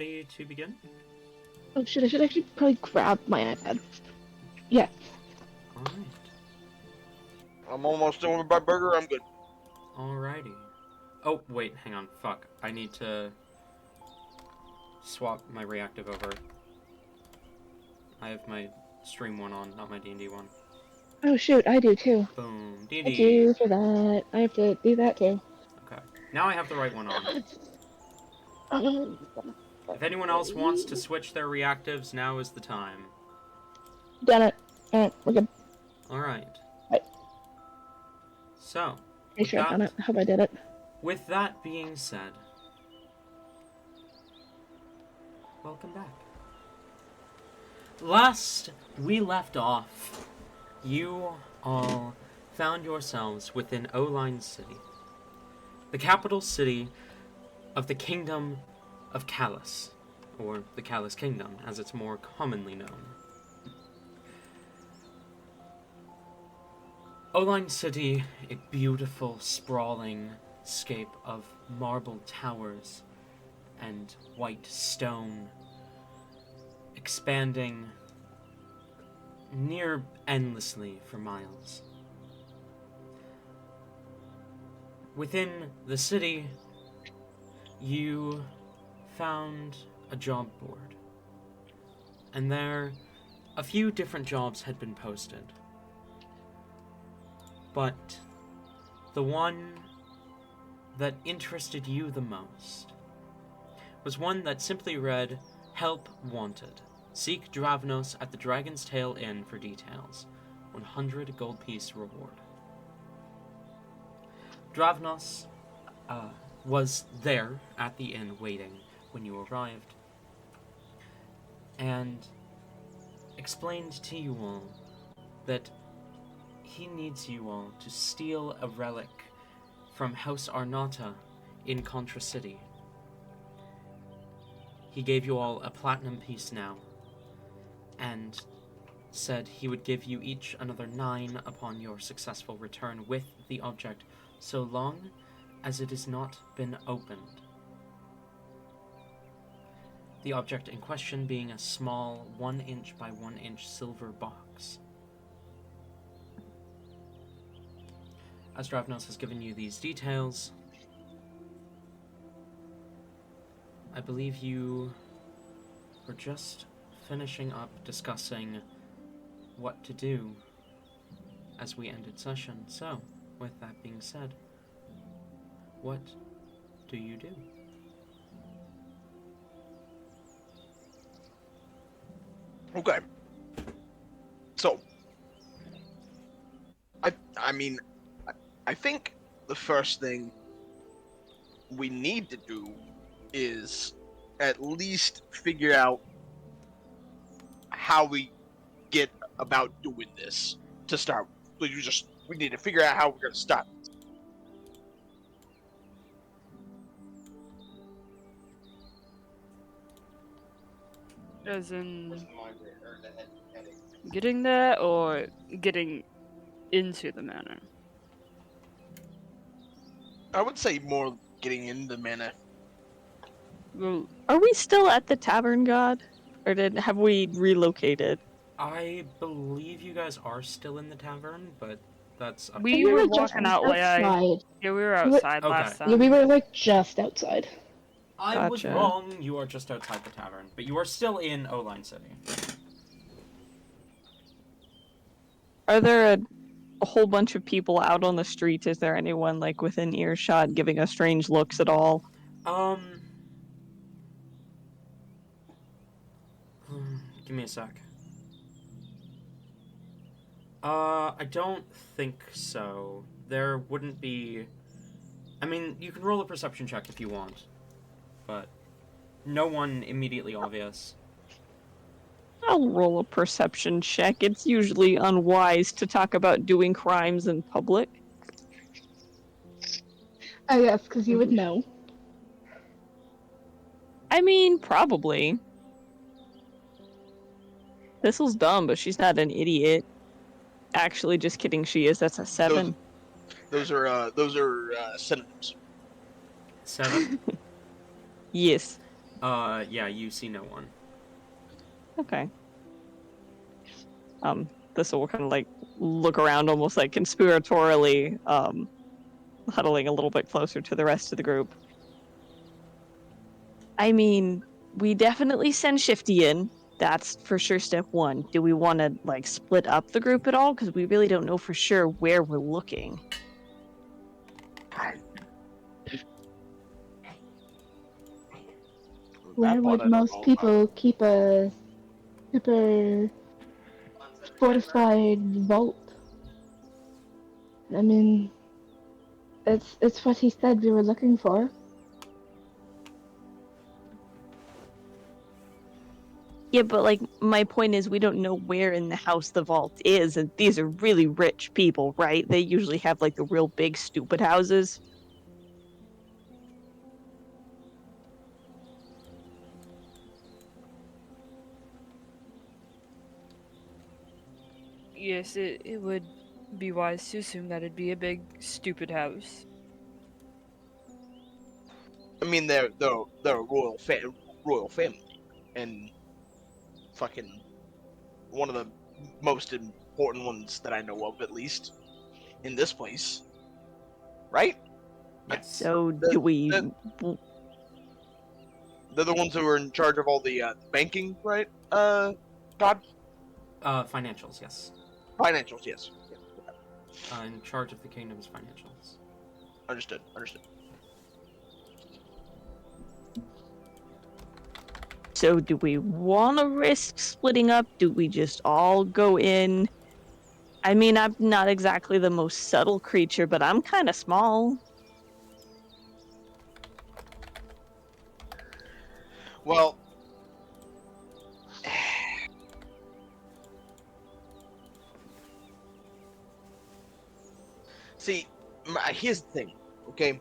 ready to begin? Oh shit, I should actually probably grab my iPad. Yeah. Alright. I'm almost done with my burger. I'm good. Alrighty. Oh, wait, hang on. Fuck. I need to swap my reactive over. I have my stream one on, not my D&D one. Oh shoot, I do too. Boom. I D&D. do for that. I have to do that too. Okay. Now I have the right one on. If anyone else wants to switch their reactives, now is the time. Done it. Alright, we're good. Alright. Right. So, Pretty sure I've done it. I hope I did it. with that being said, welcome back. Last we left off, you all found yourselves within O-Line City, the capital city of the Kingdom of Callus, or the Callus Kingdom, as it's more commonly known. O-Line City, a beautiful, sprawling scape of marble towers and white stone, expanding near endlessly for miles. Within the city, you found a job board, and there a few different jobs had been posted. But the one that interested you the most was one that simply read, "Help Wanted. Seek Dravnos at the Dragon's Tail Inn for details. 100 gold piece reward." Dravnos was there at the inn waiting when you arrived, and explained to you all that he needs you all to steal a relic from House Arnata in Contra City. He gave you all a platinum piece now, and said he would give you each another 9 upon your successful return with the object, so long as it has not been opened. The object in question being a small 1-inch by 1-inch silver box. As Dravnos has given you these details, I believe you were just finishing up discussing what to do as we ended session. So, with that being said, what do you do? Okay. So, I think the first thing we need to do is at least figure out how we get about doing this to start. We need to figure out how we're going to start. As in getting there or getting into the manor? I would say more getting in the manor. Well, Are we still at the Tavern God? Or have we relocated? I believe you guys are still in the tavern, but that's up we to You were were just walking out way. outside. Yeah, we were You were- outside Okay. last Yeah, time. we were like just outside. I was Gotcha. wrong. You are just outside the tavern, but you are still in O-Line City. Are there a whole bunch of people out on the streets? Is there anyone like within earshot giving us strange looks at all? Give me a sec. I don't think so. There wouldn't be... I mean, you can roll a perception check if you want, but no one immediately obvious. I'll roll a perception check. It's usually unwise to talk about doing crimes in public. Oh yes, because you would know. I mean, probably. Thistle's dumb, but she's not an idiot. Actually, just kidding, she is. That's a 7. Those are synonyms. 7? Yes. Yeah, you see no one. Okay. This will kind of like look around almost like conspiratorially, huddling a little bit closer to the rest of the group. I mean, we definitely send Shifty in. That's for sure step one. Do we want to like split up the group at all? Because we really don't know for sure where we're looking. Where would most people keep a super fortified vault? I mean, it's what he said we were looking for. Yeah, but like my point is we don't know where in the house the vault is, and these are really rich people, right? They usually have like the real big stupid houses. Yes, it would be wise to assume that it'd be a big, stupid house. I mean, they're a royal family, and fucking one of the most important ones that I know of, at least in this place, right? Yes. So The- do we? They're the ones who are in charge of all the banking, right? God, Financials, yes. financials, yes. Yeah, In charge of the kingdom's financials. understood. So do we want to risk splitting up? Do we just all go in? I mean, I'm not exactly the most subtle creature, but I'm kind of small. Well, see, here's the thing, okay?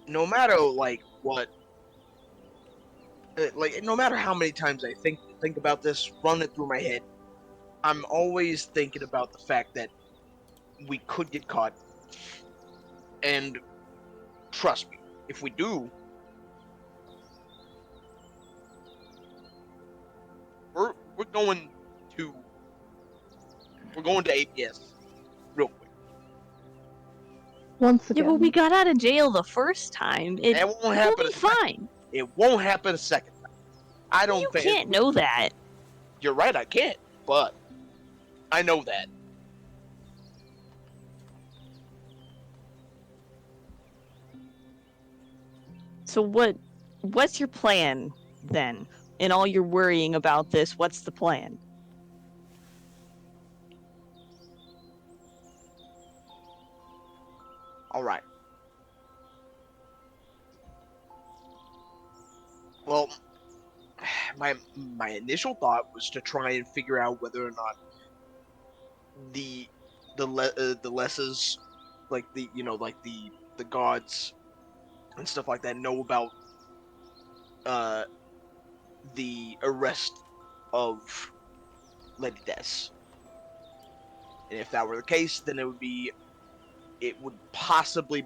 No matter like what, like no matter how many times I think about this, run it through my head, I'm always thinking about the fact that we could get caught, and trust me, if we do, we're we're going to we're going to APS real quick. Once Yeah, again. but we got out of jail the first time. It won't We'll happen be a second. fine. It won't happen a second time. I don't You think can't know that. you're right. I can't, but I know that. So what's your plan then? In all your worrying about this, what's the plan? All right. Well, my initial thought was to try and figure out whether or not the the lessers, like the gods and stuff like that, know about uh the arrest of Lady Des. And if that were the case, then it would possibly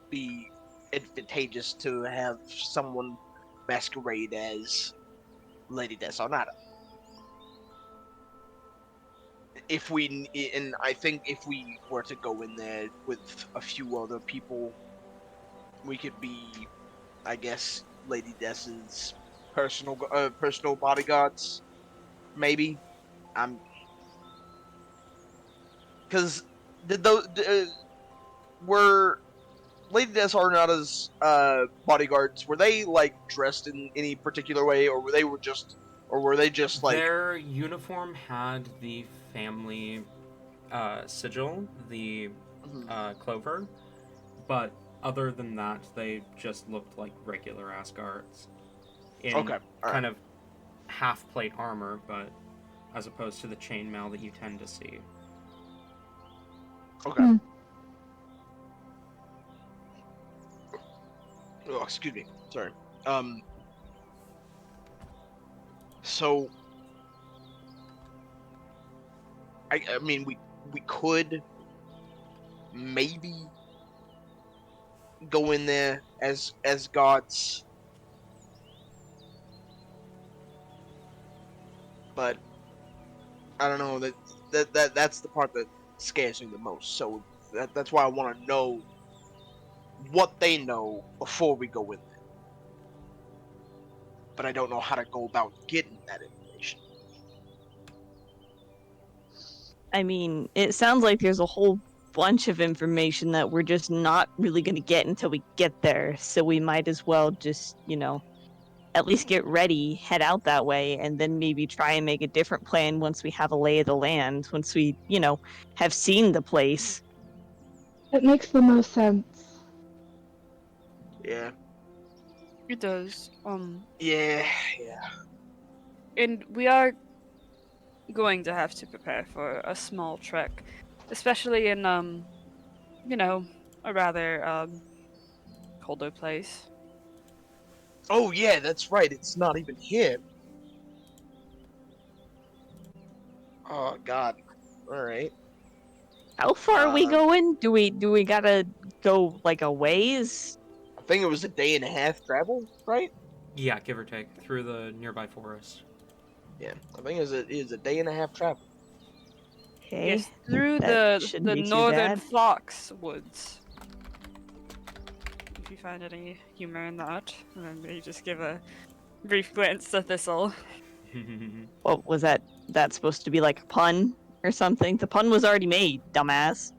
be advantageous to have someone masquerade as Lady Desornata. If we and I think if we were to go in there with a few other people, we could be, I guess, Lady Des's personal bodyguards, maybe. I'm because did those were Lady Desornata's bodyguards, were they like dressed in any particular way, or were they just like? Their uniform had the family sigil, the clover, but other than that, they just looked like regular ass guards in Okay, all kind right. of half plate armor, but as opposed to the chainmail that you tend to see. Okay. Hmm. Oh, excuse me. Sorry. Um. So I mean we could maybe go in there as gods. But I don't know, that's the part that scares me the most. So that's why I want to know what they know before we go in there. But I don't know how to go about getting that information. I mean, it sounds like there's a whole bunch of information that we're just not really going to get until we get there. So we might as well just, at least get ready, head out that way, and then maybe try and make a different plan once we have a lay of the land, once we, have seen the place. It makes the most sense. Yeah. It does. Yeah. And we are going to have to prepare for a small trek, especially in a rather colder place. Oh yeah, that's right. It's not even here. Oh God. All right. How far are we Um, going? Do we gotta go like a ways? I think it was a day and a half travel, right? Yeah, give or take, through the nearby forest. Yeah, I think it is a day and a half travel. Okay. Yes, through that the shouldn't be too northern bad. fox woods. If you find any humor in that, and then maybe just give a brief glance to Thistle. What was that? That's supposed to be like a pun or something? The pun was already made, dumbass.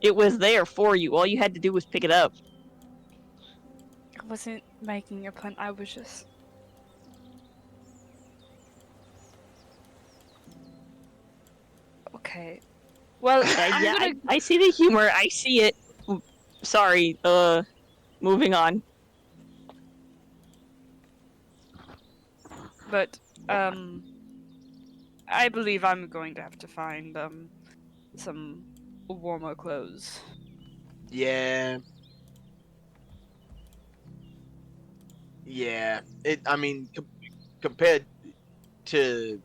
It was there for you. All you had to do was pick it up. I wasn't making a pun, I was just... Okay. Well, I'm Yeah, gonna... I see the humor. I see it. Sorry. Moving on. But, I believe I'm going to have to find, some warmer clothes. Yeah. Yeah. I mean, compared to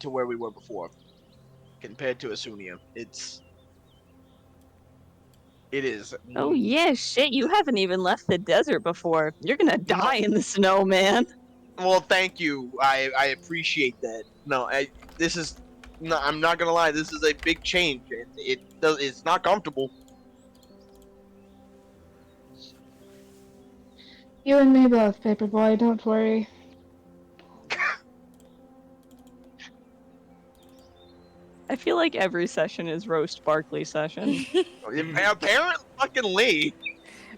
where we were before, compared to Asunia, it is. Oh yeah, shit! You haven't even left the desert before. You're gonna die in the snow, man. Well, thank you. I appreciate that. No, this is. No, I'm not gonna lie. This is a big change. It's not comfortable. You and me both, Paperboy, don't worry. I feel like every session is roast Barkley session. Apparently, fucking Lee.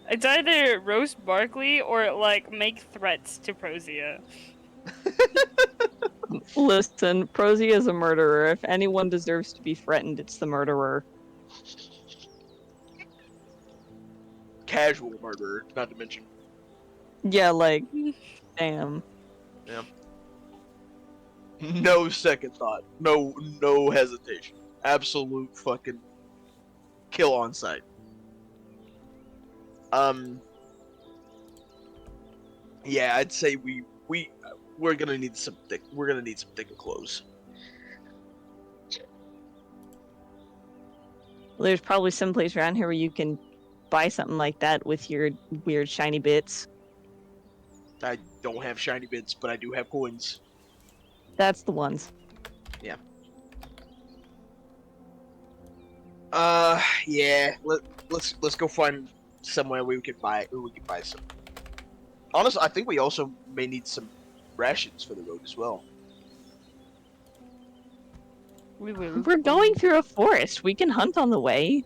It's either roast Barkley or, like, make threats to Prozia. Listen, Prosy is a murderer. If anyone deserves to be threatened, it's the murderer. Casual murderer, not to mention. Yeah, like, damn. No second thought. No hesitation. Absolute fucking kill on sight. Yeah, I'd say we're gonna need some thicker clothes. Well, there's probably some place around here where you can buy something like that with your weird shiny bits. I don't have shiny bits, but I do have coins. That's the ones. Yeah. Let's go find somewhere we can buy some. Honestly, I think we also may need some rations for the road as well. We will. We're going through a forest. We can hunt on the way.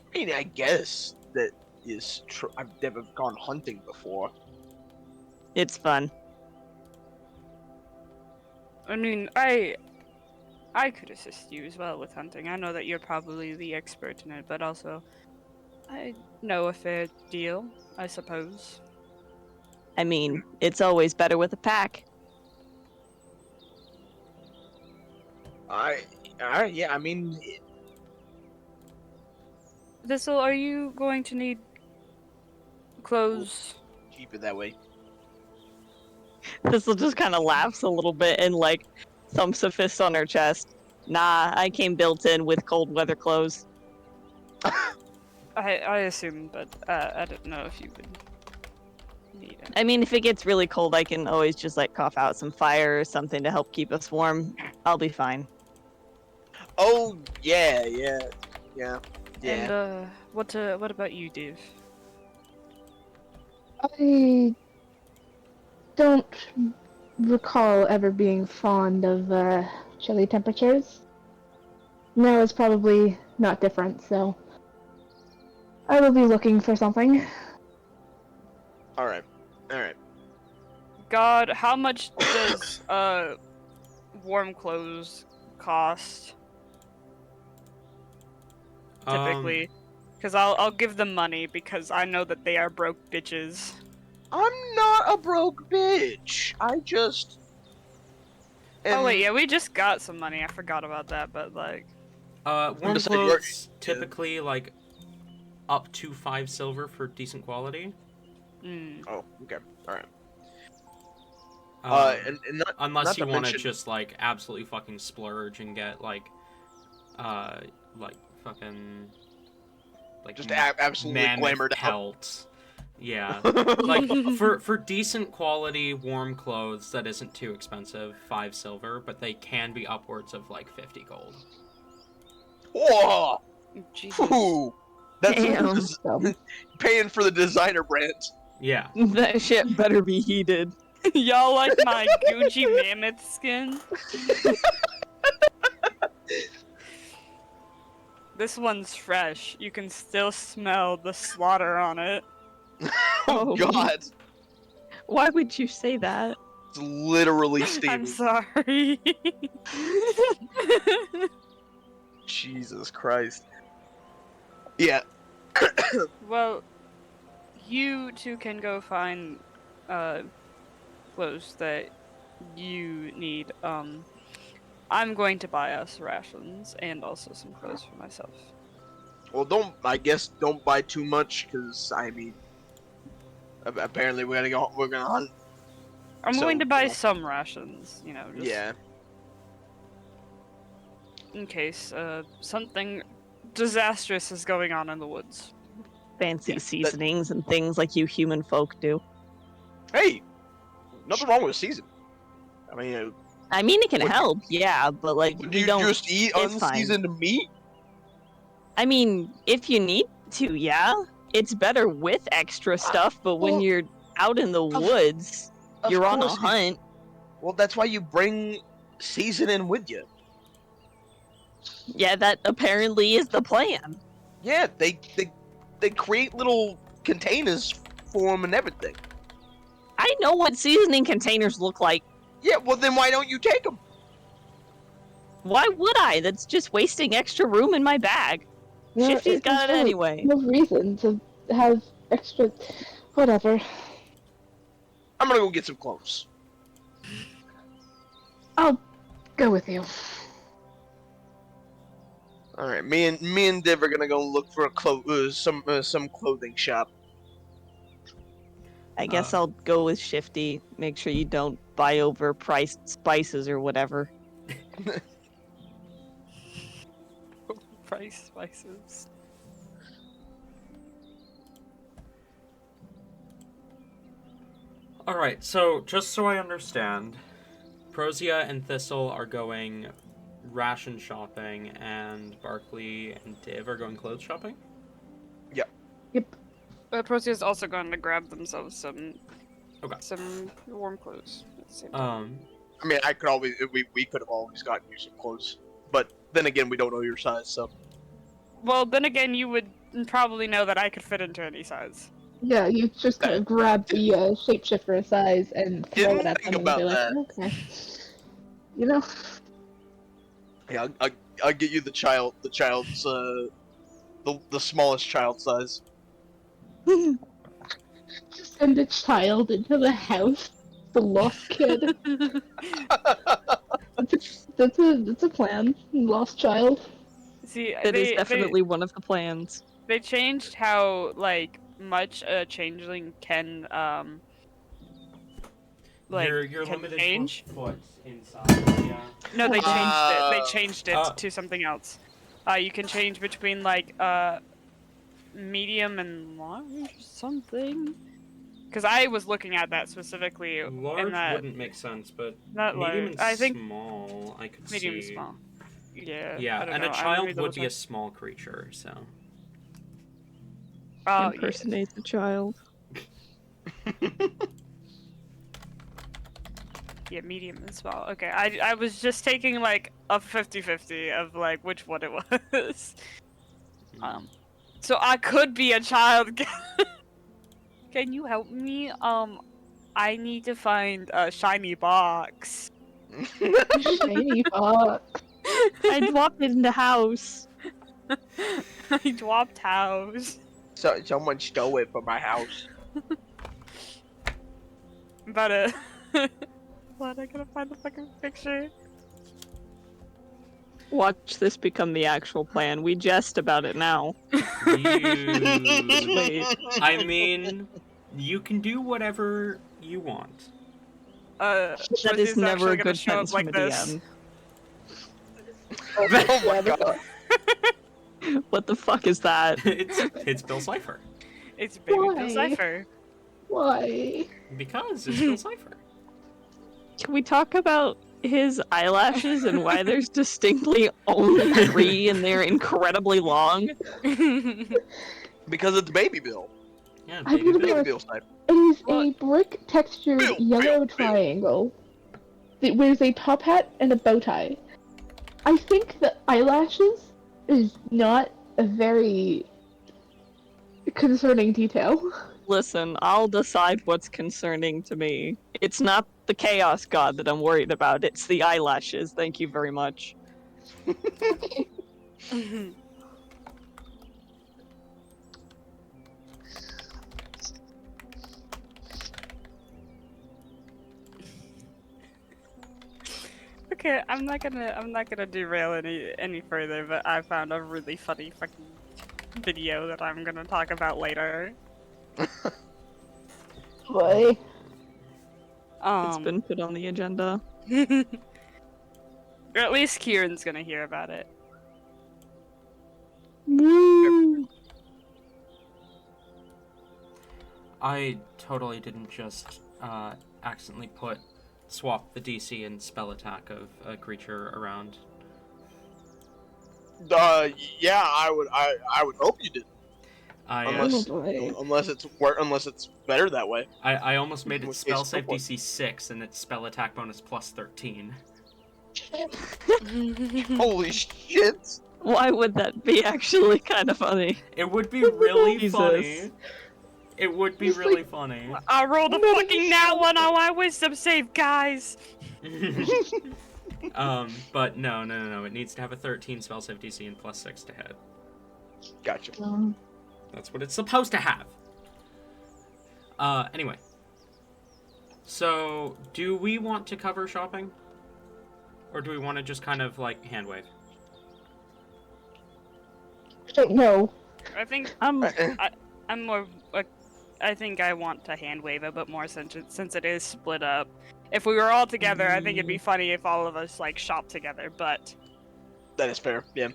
I mean, I guess that is true. I've never gone hunting before. It's fun. I mean, I could assist you as well with hunting. I know that you're probably the expert in it, but also I know a fair deal, I suppose. I mean, it's always better with a pack. Yeah, I mean, Thistle, are you going to need clothes? keep it that way. Thistle just kind of laughs a little bit and, like, thumps a fist on her chest. Nah, I came built in with cold weather clothes. I assumed, but I didn't know if you would need it. I mean, if it gets really cold, I can always just like cough out some fire or something to help keep us warm. I'll be fine. Oh yeah. And what about you, Dave? I don't recall ever being fond of chilly temperatures. Now is probably not different, so I will be looking for something. All right. God, how much does warm clothes cost typically? Because I'll give them money because I know that they are broke bitches. I'm not a broke bitch. I just. Oh wait, yeah, we just got some money. I forgot about that, but like. Warm just saying, clothes typically like up to 5 silver for decent quality. Oh, okay. All right. Um, And not, unless not you to want to mention- just like absolutely fucking splurge and get like fucking like just absolutely mammoth glamored out. pelt. Yeah, like for decent quality warm clothes that isn't too expensive, 5 silver, but they can be upwards of like 50 gold. Whoa! Jesus. Ooh, that's Damn. paying for the designer brand. Yeah. That shit better be heated. Y'all like my Gucci mammoth skin? This one's fresh. You can still smell the slaughter on it. Oh Oh. God, Why would you say that? it's literally I'm steaming. sorry. Jesus Christ. Yeah. Well, you two can go find clothes that you need. I'm going to buy us rations and also some clothes for myself. Well, I guess don't buy too much, because I mean, apparently we're gonna hunt. I'm So, going to buy you know. some rations, you know, just Yeah. in case something disastrous is going on in the woods. Fancy Yeah, that- seasonings and things like you human folk do. Hey, nothing wrong with season. I mean, I mean, it can What- help, yeah, but like do we you don't. just eat it's fine. unseasoned meat? I mean, if you need to, yeah, it's better with extra stuff. But when Well, you're out in the woods, Of you're on a course you- hunt. Well, that's why you bring seasoning with you. Yeah, that apparently is the plan. Yeah, they create little containers for them and everything. I know what seasoning containers look like. Yeah, well then why don't you take them? Why would I? That's just wasting extra room in my bag. Shifty's got it there's anyway. No reason to have extra. Whatever. I'm gonna go get some clothes. I'll go with you. All right, me and Div are gonna go look for some clothing shop. I guess I'll go with Shifty. Make sure you don't buy overpriced spices or whatever. Price spices. Alright, so just so I understand, Prosia and Thistle are going ration shopping, and Barkley and Div are going clothes shopping? Prosia's also going to grab themselves some Okay. warm clothes at the same time. I mean, we could have always gotten you some clothes, but then again, we don't know your size, so. Well, then again, you would probably know that I could fit into any size. Yeah, you just kind of grab the shapeshifter size and throw it Didn't at think them and be about like, okay. You know? Yeah, I'll get you the child's the smallest child size. Just send a child into the house. The lost kid. That's a plan. Lost child. See, That is definitely one of the plans. they changed how like much a changeling can like you're can limited change. foot in size. Yeah. No, they changed it. They Uh, changed it to something else. You can change between like medium and large or something. Because I was looking at that specifically in Large that. wouldn't make sense, but Not medium large. and I think small, I could medium and see. small. Yeah. Yeah, I don't and know. a Let me child would double be a check. small creature, so. Oh, yeah. Impersonate the child. Yeah, medium and small. Okay, I was just taking like a 50-50 of like which one it was. So I could be a child. Can you help me? I need to find a shiny box. Shiny fox. I dropped it in the house. I dropped house. So someone stole it from my house. But what? I gotta find the fucking picture. Watch this become the actual plan. We jest about it now. Wait. I mean, you can do whatever you want. That Rosie's is never actually a gonna good show up sentence from like a this. DM. Oh my god. What the fuck is that? it's Bill Cipher. It's baby Bill Why? Cipher. Why? Because it's Bill Cipher. Can we talk about his eyelashes and why there's distinctly only 3 and they're incredibly long? Because it's Baby Bill. Yeah, I'm baby gonna be Bill. Baby honest. Bill sniper. It is What? a brick textured Bill, yellow Bill. triangle that wears a top hat and a bow tie. I think the eyelashes is not a very concerning detail. Listen, I'll decide what's concerning to me. It's not the chaos god that I'm worried about, it's the eyelashes. Thank you very much. Okay, I'm not gonna derail any further, but I found a really funny fucking video that I'm gonna talk about later. Boy. It's been put on the agenda. Or at least Kieran's gonna hear about it. Woo! I totally didn't just accidentally swap the DC and spell attack of a creature around. Yeah, I would hope you did. I Unless it's better that way. I almost made In it which spell case, save go for it. DC 6 and its spell attack bonus plus 13. Holy shit! Why would that be actually kind of funny? It would be really Jesus. funny. It would be Just really funny. I rolled a No, fucking nat one on my wisdom save, guys. But no. It needs to have a 13 spell save DC and plus 6 to hit. Gotcha. That's what it's supposed to have. Anyway. So, do we want to cover shopping? Or do we want to just kind of, like, hand wave? I don't know. I think I'm I'm more. I think I want to hand wave a bit more since it is split up. If we were all together, I think it'd be funny if all of us like shop together. But That is fair. Yeah.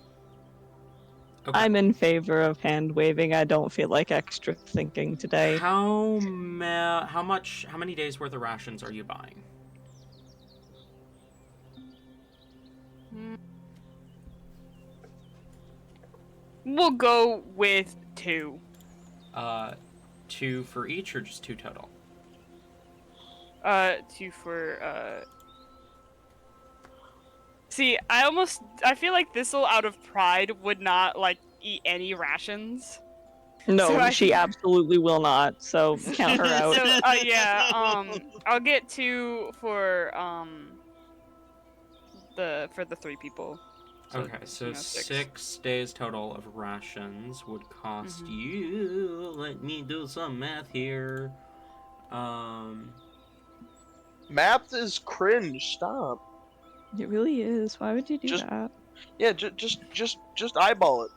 Okay. I'm in favor of hand waving. I don't feel like extra thinking today. How many days worth of rations are you buying? we'll go with 2. 2 for each or just 2 total? 2 for. See, I feel like Thistle, out of pride, would not like eat any rations. No, So she absolutely will not. So count her out. So yeah, I'll get 2 for the 3 people. Okay, so 6 days total of rations would cost you. Let me do some math here. Math is cringe. Stop. It really is. Why would you do Just- that? Yeah, just eyeball it.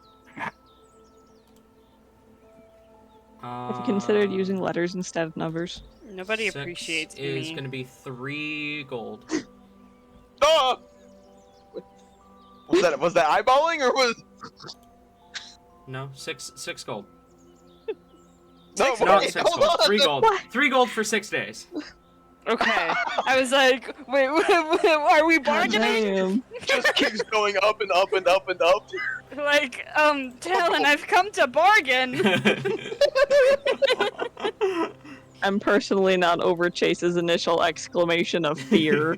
Have you considered using letters instead of numbers? Nobody 6 appreciates is me. going to be 3 gold. Ah! Was that eyeballing or was? No, six gold. No, Not wait, 6 hold gold. on. 3 gold. What? 3 gold for 6 days. Okay. I was like, wait, are we bargaining? Damn. Just keeps going up and up and up and up. Like, Talon, I've come to bargain. I'm personally not over Chase's initial exclamation of fear.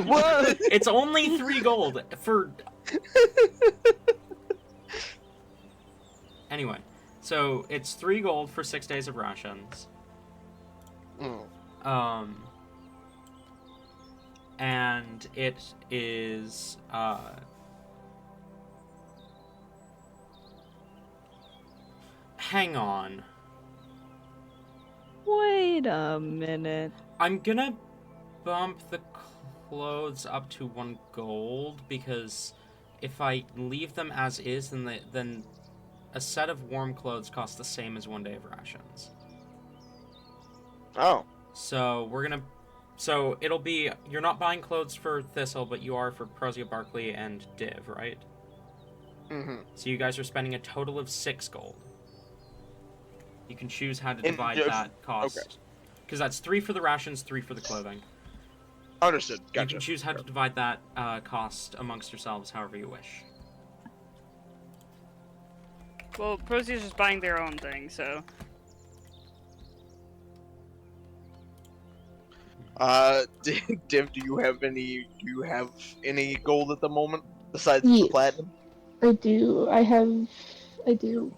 What? It's only 3 gold for. Anyway, so it's 3 gold for 6 days of rations. And it is hang on. Wait a minute. I'm gonna bump the clothes up to 1 gold because if I leave them as is, then a set of warm clothes costs the same as 1 day of rations. Oh. So we're gonna. So it'll be you're not buying clothes for Thistle, but you are for Prozia, Barkley, and Div, right? Mm-hmm. So you guys are spending a total of 6 gold. You can choose how to And divide just- that cost. Because that's 3 for the rations, 3 for the clothing. Understood. You Gotcha. can choose how to divide that cost amongst yourselves however you wish. Well, Procy's just buying their own thing, so. Div, do you have any gold at the moment besides the Yes. platinum? I do. I do.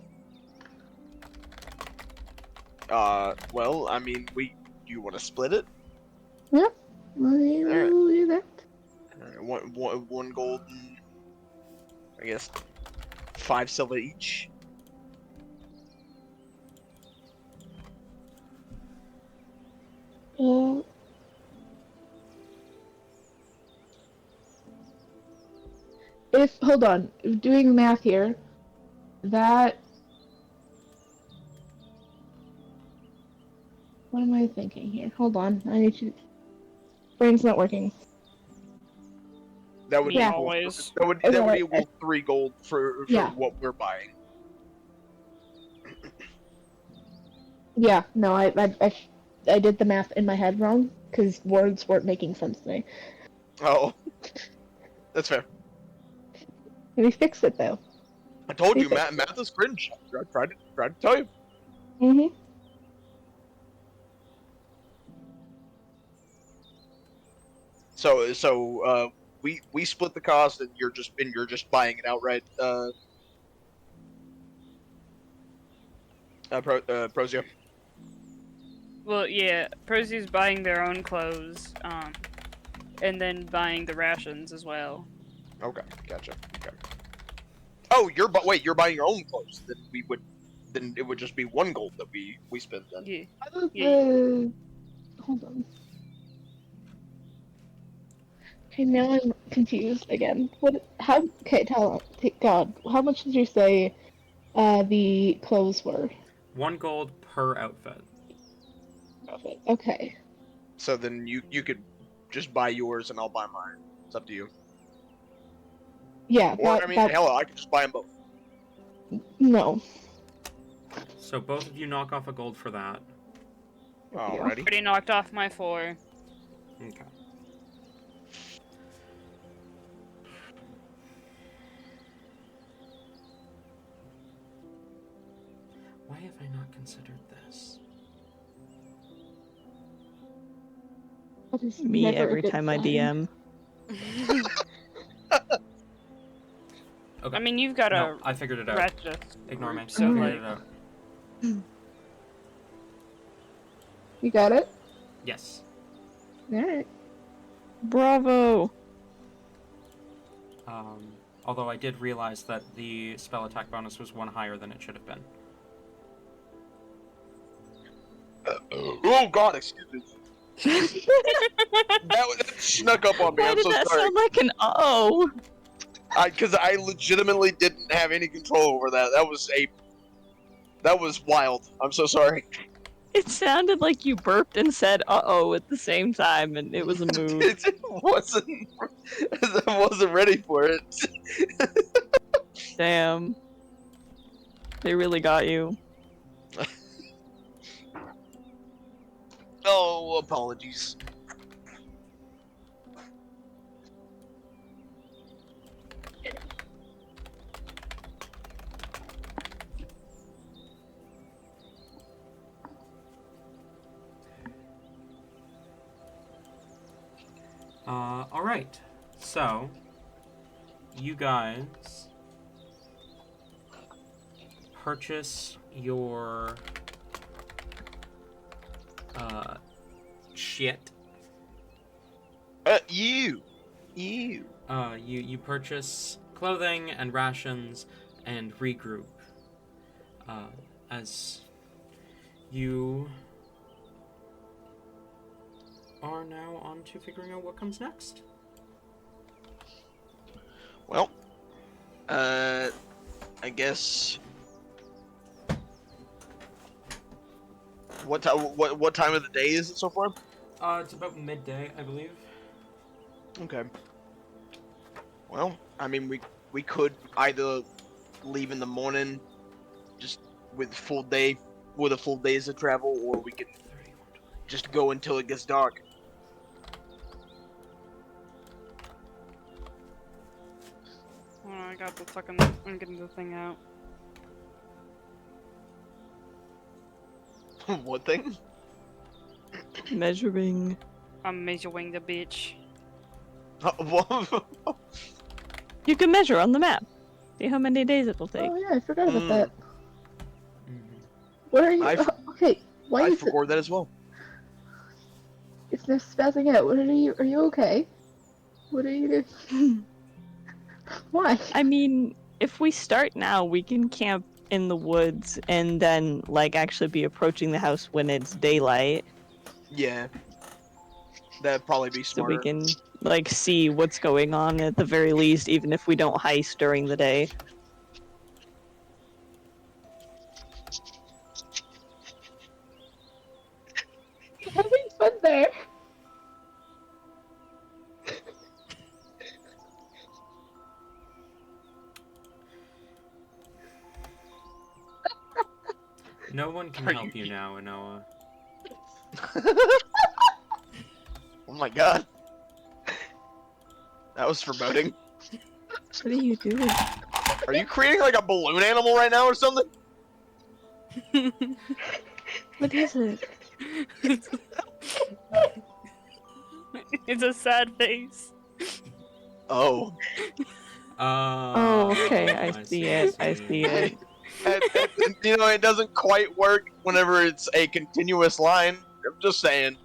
Well, I mean, do you want to split it? Yep. We will do that. One gold and, I guess, 5 silver each. Hold on, doing math here, that. What am I thinking here? Hold on, I need to. Brain's not working. That would Me equal. always. That would Okay, equal 3 gold for Yeah. what we're buying. Yeah, no, I did the math in my head wrong because words weren't making sense to me. Oh, that's fair. We fixed it though. I told you, Perfect. math is cringe. I tried to tell you. Mm-hmm. So we split the cost, and you're just buying it outright. Prozio. Well, yeah, Procy's buying their own clothes, and then buying the rations as well. Okay, gotcha. Okay. Oh, you're buying your own clothes. Then it would just be 1 gold that we spent then. Yeah. Yeah. Hold on. Okay, now I'm confused again. How? Okay, God, how much did you say the clothes were? 1 gold per outfit. Okay. So then you could just buy yours, and I'll buy mine. It's up to you. Yeah. Or hell, I could just buy them both. No. So both of you knock off a gold for that. Alrighty. Already knocked off my 4. Okay. Why have I not considered this? That is Me never a every good time I sign. DM. Okay. I mean, you've got No, a I figured it out. ratchet. Ignore me. So, I like- figured it out. You got it? Yes. Alright. Bravo! Although I did realize that the spell attack bonus was 1 higher than it should have been. Oh God, excuse me. that snuck up on me. Why I'm did so that sorry. sound like an O? Because I legitimately didn't have any control over that. That was wild. I'm so sorry. It sounded like you burped and said "uh-oh" at the same time, and it was a move. It wasn't. I wasn't ready for it. Damn. They really got you. Oh, apologies. Alright. So, you guys purchase your shit. You. You purchase clothing and rations and regroup. As you are now on to figuring out what comes next. Well, I guess. What time of the day is it so far? It's about midday, I believe. Okay. Well, I mean, we could either leave in the morning, just with a full days of travel, or we could just go until it gets dark. Oh, I got the fucking. I'm getting the thing out. What thing? Measuring. I'm measuring the bitch. What? You can measure on the map. See how many days it'll take. Oh yeah, I forgot about that. Mm-hmm. What are you? I f- Okay, why I is it? forgot that as well. It's no spazzing out. What are you? Are you okay? What are you doing? Why? I mean, if we start now, we can camp in the woods and then, like, actually be approaching the house when it's daylight. Yeah. That'd probably be So smarter. we can, like, see what's going on at the very least, even if we don't heist during the day. Having fun there. No one can Are help you- you now, Anoa. Oh my god. That was foreboding. What are you doing? Are you creating like a balloon animal right now or something? What is it? It's a sad face. Oh. Oh, okay, I see it. I see it. You know, it doesn't quite work whenever it's a continuous line. I'm just saying.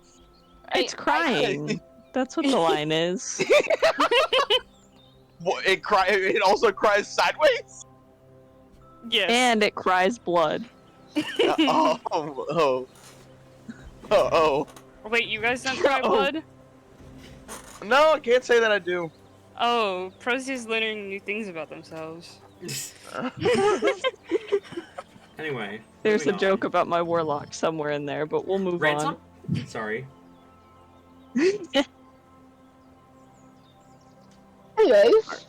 It's crying. That's what the line is. It also cries sideways? Yes. And it cries blood. Oh. Wait, you guys don't cry Oh. blood? No, I can't say that I do. Oh, Prozy's learning new things about themselves. Anyway. There's a moving joke on. about my warlock somewhere in there, but we'll move Ransom? Sorry. on. Anyways,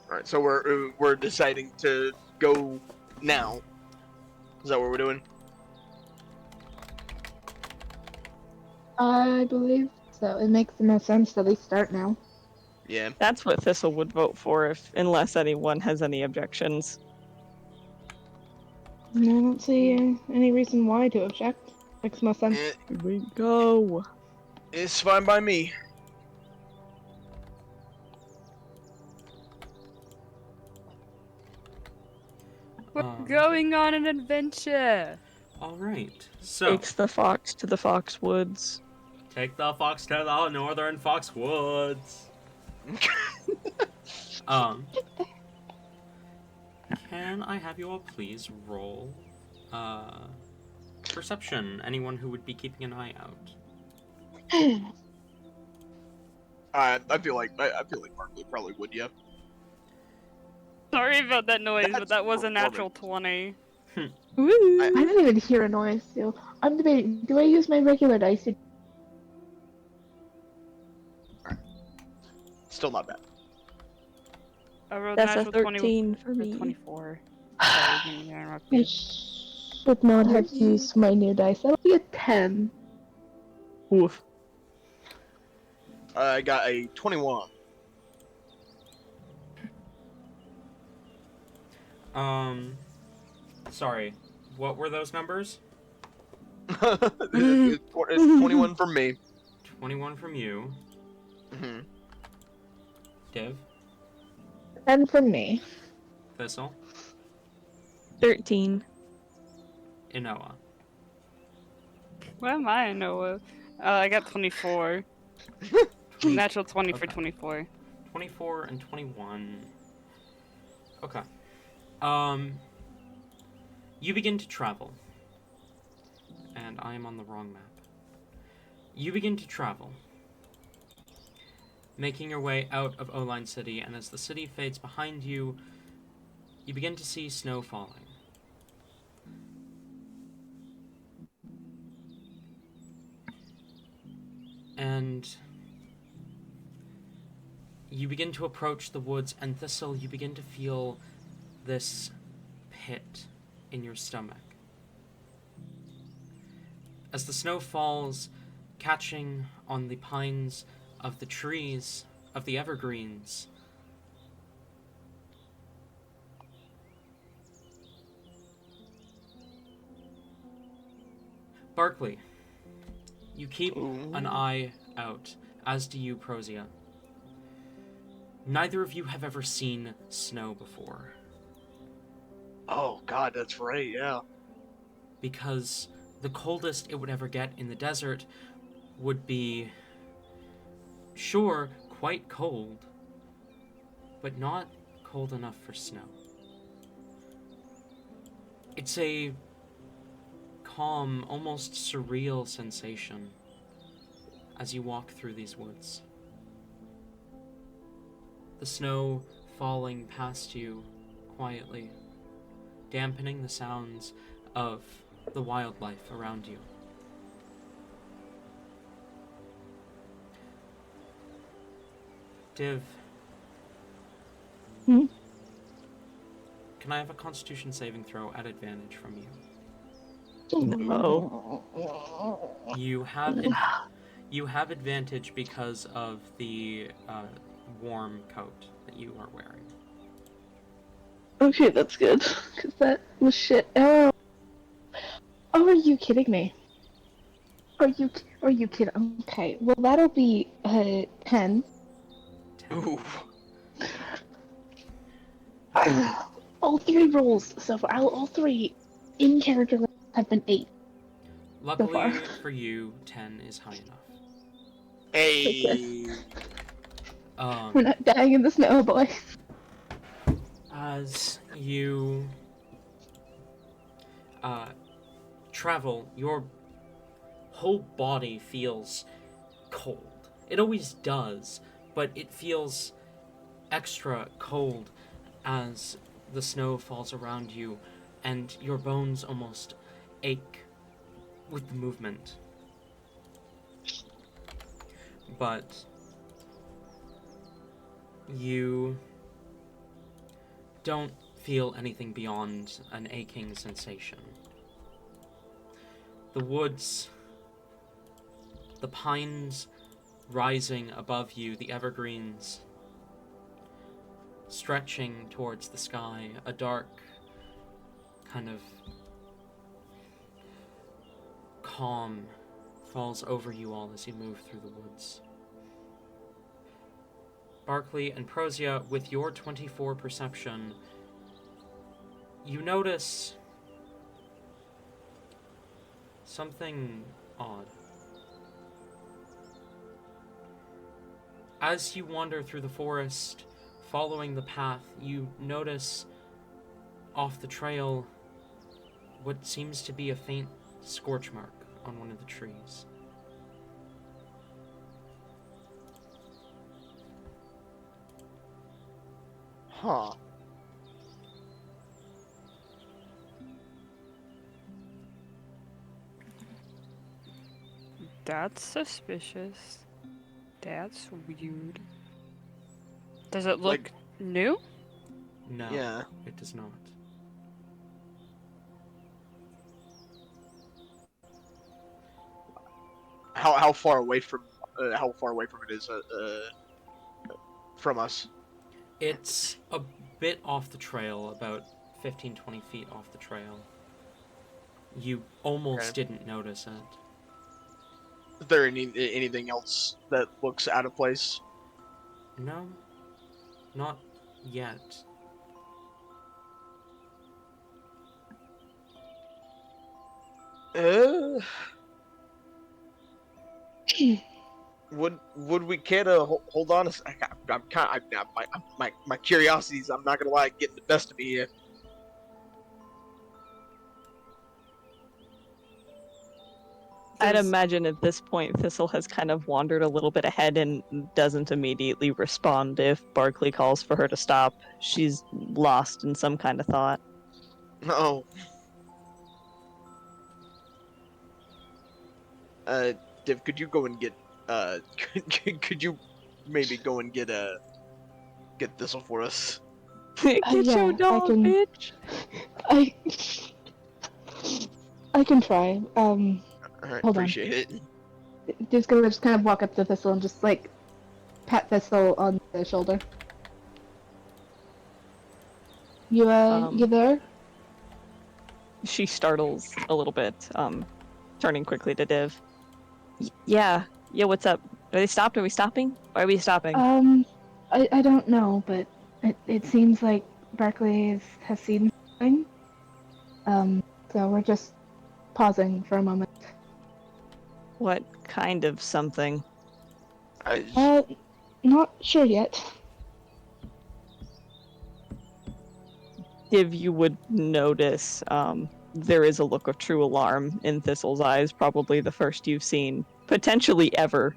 Alright, so we're deciding to go now. Is that what we're doing? I believe so. It makes the most sense to at least start now. Yeah. That's what Thistle would vote for, unless anyone has any objections. I don't see any reason why to object. Makes the most sense. It, Here we go. it's fine by me. We're going on an adventure. Alright. So, Takes the fox to the fox woods. take the fox to the northern fox woods. Can I have you all please roll perception? Anyone who would be keeping an eye out. I feel like Barkley probably would, yeah. Sorry about that noise, but That's that was a performance. natural 20. Woo! I didn't even hear a noise, so I'm debating. Do I use my regular dice? Still not bad. I wrote That's a natural 20 13 for or me. 24. Sorry, didn't mean to interrupt I you. should not have used my new dice. That'll be a 10. Oof. I got a 21. Sorry. What were those numbers? It's 21 for me. 21 from you. Hmm. Div. 10 from me. Thistle. 13. Inoa. What am I, Noah? I got 24. Natural 20 for Okay. 24. 24 and 21. Okay. You begin to travel. And I am on the wrong map. You begin to travel, making your way out of O-Line City, and as the city fades behind you, you begin to see snow falling. And you begin to approach the woods, and Thistle, you begin to feel this pit in your stomach. As the snow falls, catching on the pines of the trees, of the evergreens, Barkley, you keep an eye out, as do you, Prosia. Neither of you have ever seen snow before, Oh God, that's right. Yeah. because the coldest it would ever get in the desert would be, sure, quite cold, but not cold enough for snow. It's a calm, almost surreal sensation as you walk through these woods. The snow falling past you quietly, dampening the sounds of the wildlife around you. Div. Hmm? Can I have a Constitution saving throw at advantage from you? No. You have advantage because of the warm coat that you are wearing. Okay, that's good. Because that was shit. Oh, are you kidding me? Are you kidding? Okay, well that'll be 10. 10. Ooh. All three rolls so far, all three in character rolls have been 8 so far. Luckily for you, 10 is high enough. Hey. We're not dying in the snow, boy. As you travel, your whole body feels cold. It always does, but it feels extra cold as the snow falls around you and your bones almost ache with the movement. But you don't feel anything beyond an aching sensation. The woods, the pines rising above you, the evergreens stretching towards the sky, a dark kind of calm falls over you all as you move through the woods. Barkley and Prosia, with your 24 perception, you notice something odd. As you wander through the forest, following the path, you notice off the trail what seems to be a faint scorch mark on one of the trees. Huh. That's suspicious. That's weird. Does it look new? No, Yeah. it does not. How far away from it is from us? It's a bit off the trail, about 15, 20 feet off the trail. You almost Okay. didn't notice it. Is there anything else that looks out of place? No, not yet. Uh, would we care to hold on? I'm kind. My curiosities. I'm not gonna lie, getting the best of me here. I'd There's- imagine at this point Thistle has kind of wandered a little bit ahead and doesn't immediately respond if Barkley calls for her to stop. She's lost in some kind of thought. Oh. Div, could you go and get could you maybe go and get Thistle for us? Get yeah, your I dog, can- bitch! I can try. Alright, Hold on. appreciate it. Just gonna just kind of walk up to Thistle and just like pat Thistle on the shoulder. You you there? She startles a little bit, turning quickly to Div. Yeah, what's up? Are they stopped? Are we stopping? Why are we stopping? I don't know, but it seems like Barkley has seen something. So we're just pausing for a moment. What kind of something? Not sure yet. Div, you would notice, there is a look of true alarm in Thistle's eyes, probably the first you've seen, potentially ever.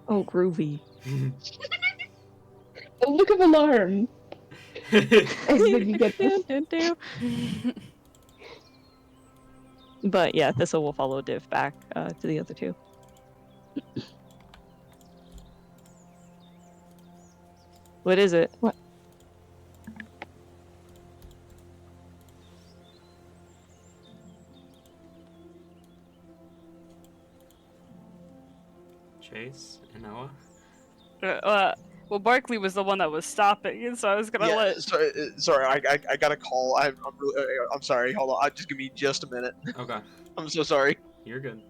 Oh, groovy. A look of alarm. And then you get this. But yeah, Thistle will follow Div back to the other two. What is it? What? Chase and Noah. Well, Barkley was the one that was stopping, and so I was gonna let. Sorry, I got a call. I'm sorry. Hold on. Just give me just a minute. Okay, I'm so sorry. you're good.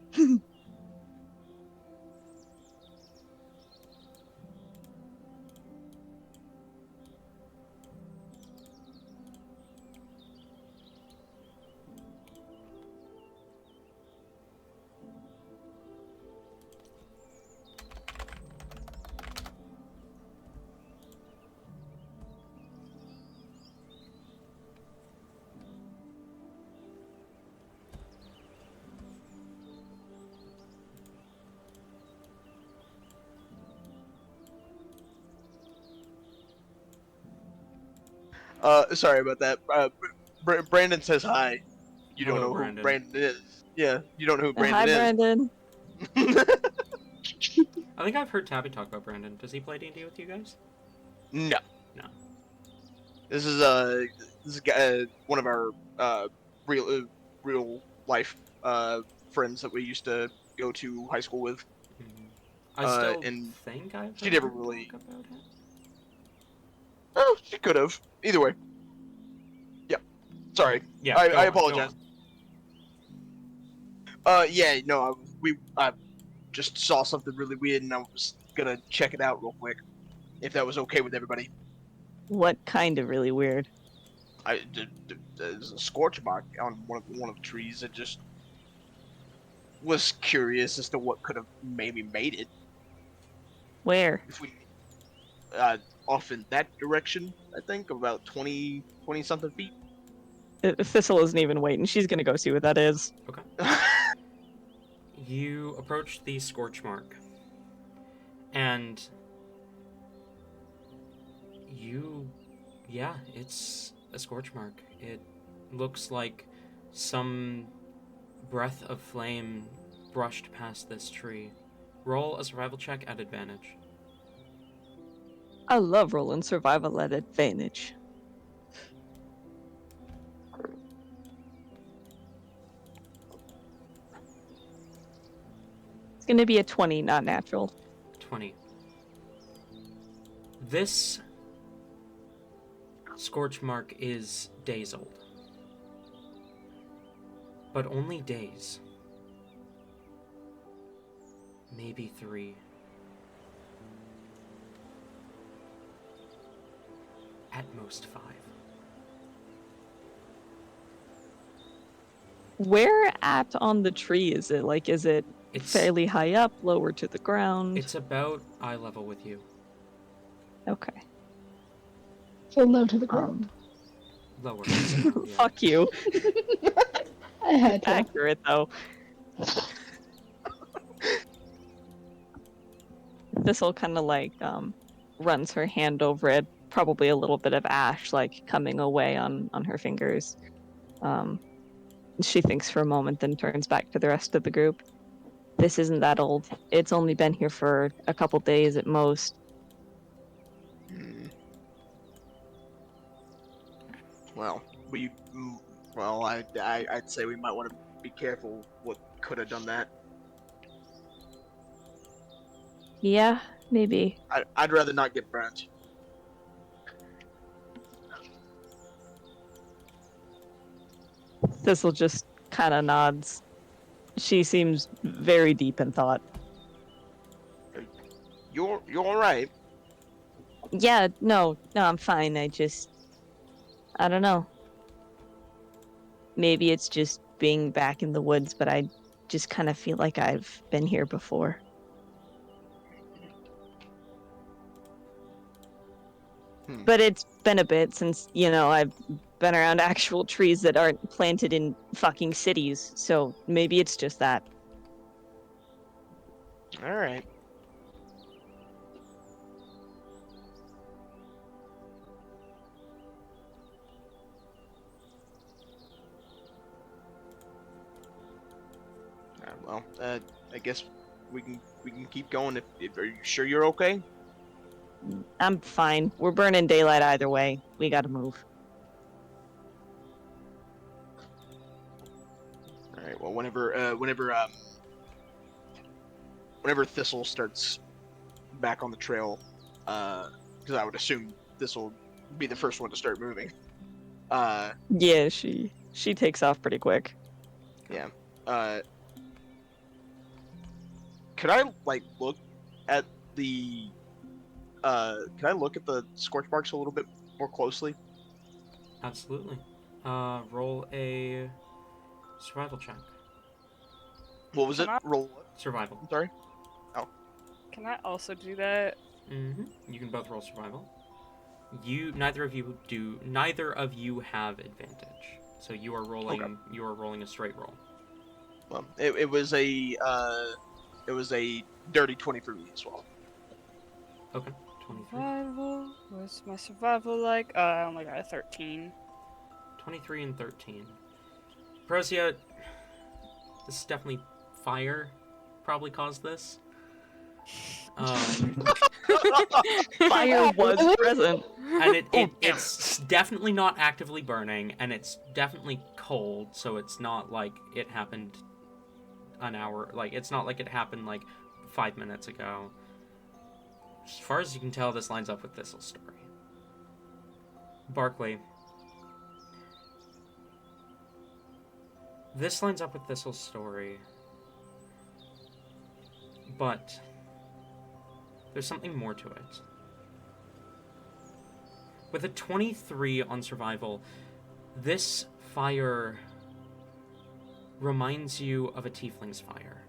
Sorry about that. Brandon says hi. You don't Hello, know Brandon. who Brandon is. Yeah, you don't know who Hi, Brandon Brandon. is. I think I've heard Tabby talk about Brandon. Does he play D&D with you guys? No. No. This is one of our real life friends that we used to go to high school with. I still and think I've she heard never her really- talk about it. Oh, she could have. Either way. Yeah. Sorry. Yeah, I go on, apologize. go on. Yeah, no, I just saw something really weird and I was gonna check it out real quick, if that was okay with everybody. What kind of really weird? There's a scorch mark on one of the trees. It just was curious as to what could have maybe made it. Where? If we, off in that direction, I think about 20 something feet. Thistle isn't even waiting. She's gonna go see what that is. You approach the scorch mark, and yeah, it's a scorch mark. It looks like Some breath of flame brushed past this tree. Roll a survival check at advantage. I love rolling survival at advantage. It's gonna be a 20, not natural. 20. This scorch mark is days old. But only days. Maybe 3. At most 5. Where at on the tree is it? Like, is it It's fairly high up, lower to the ground? It's about eye level with you. Okay. So low to the ground. Lower. Yeah. Fuck you. I had to. Accurate, though. This'll kind of like runs her hand over it, probably a little bit of ash like coming away on her fingers. She thinks for a moment, then turns back to the rest of the group. This isn't that old. It's only been here for a couple days at most. Well, I'd say we might want to be careful what could have done that. Yeah, maybe. I'd rather not get burnt. This'll just kind of nods. She seems very deep in thought. You're all right. Yeah, no, I'm fine. I don't know. Maybe it's just being back in the woods, but I just kind of feel like I've been here before. But it's been a bit since, I've been around actual trees that aren't planted in fucking cities, so maybe it's just that. All right. I guess we can keep going. If are you sure you're okay? I'm fine. We're burning daylight either way. We gotta move. All right. Well, whenever Thistle starts back on the trail, because I would assume Thistle be the first one to start moving. Yeah, she takes off pretty quick. Yeah. Could I look at the scorch marks a little bit more closely? Absolutely. Roll a survival check. What was it? Can I- Roll what? Survival. I'm sorry. Can I also do that? You can both roll survival. Neither of you have advantage. So you are rolling. Okay. You are rolling a straight roll. Well, it was a dirty 20 for me as well. Okay. 23. Survival. What's my survival like? I only got a 13. 23 and 13. Perosia, this is definitely fire. Probably caused this. Fire was present. And it's definitely not actively burning, and it's definitely cold, so it's not like it happened an hour. Like, it's not like it happened, 5 minutes ago. As far as you can tell, this lines up with Thistle's story. Barkley. This lines up with Thistle's story. But there's something more to it. With a 23 on survival, this fire reminds you of a tiefling's fire.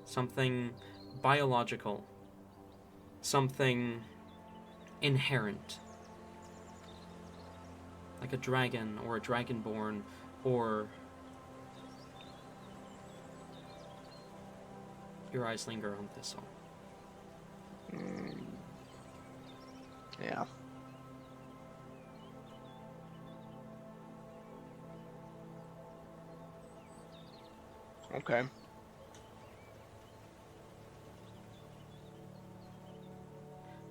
Something biological. Something inherent. Like a dragon, or a dragonborn, or... Your eyes linger on Thistle. Yeah. Okay.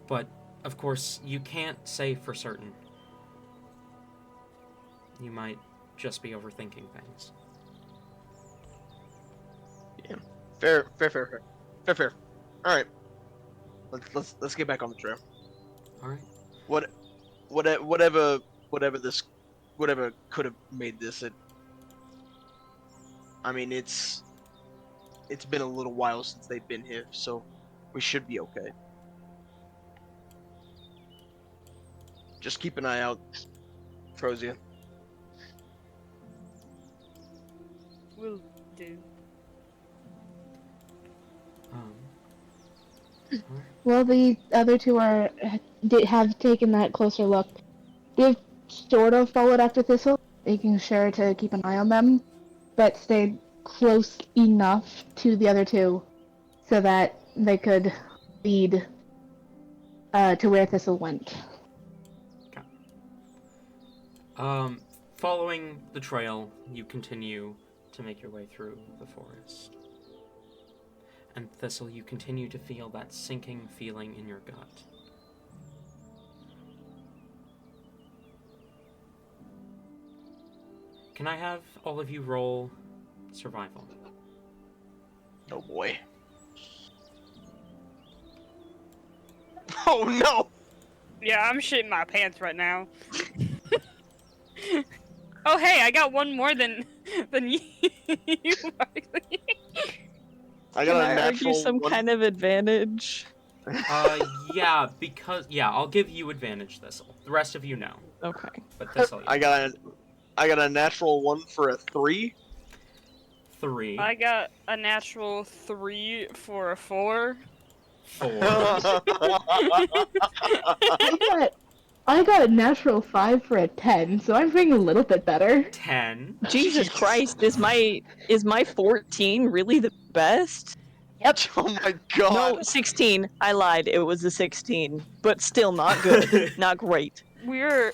But, of course, you can't say for certain. You might just be overthinking things. Yeah. Fair. All right. Let's get back on the trail. All right. Whatever could have made this. I mean, it's been a little while since they've been here, so we should be okay. Just keep an eye out, Frozia. Will do. All right. Well, the other two have taken that closer look. They've sort of followed after Thistle, making sure to keep an eye on them, but stayed close enough to the other two so that they could lead to where Thistle went. Following the trail, you continue to make your way through the forest. And Thistle, you continue to feel that sinking feeling in your gut. Can I have all of you roll survival? Oh boy. Oh no! Yeah, I'm shitting my pants right now. Oh hey, I got one more than you. I Can got a I argue natural some one. kind of advantage? Yeah, I'll give you advantage, Thistle. The rest of you know. Okay. But Thistle, I got a natural 1 for a 3. 3, I got a natural 3 for a 4. 4, I got a natural 5 for a 10, so I'm feeling a little bit better. 10. Jesus Jeez. Christ, is my 14 really the best? Yep. Oh my god. No, 16. I lied. It was a 16, but still not good. Not great. We're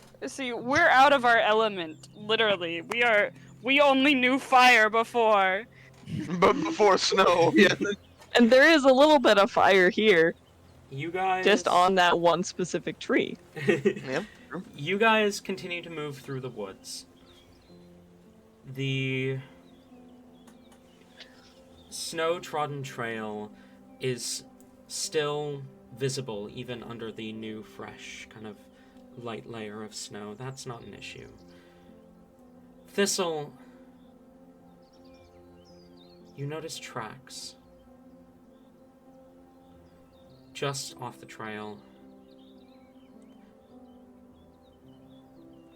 out of our element, literally. We only knew fire before. But before snow, yeah. And there is a little bit of fire here, You guys just on that one specific tree. Yeah. True. You guys continue to move through the woods. The snow-trodden trail is still visible even under the new, fresh, kind of light layer of snow. That's not an issue. Thistle, you notice tracks just off the trail.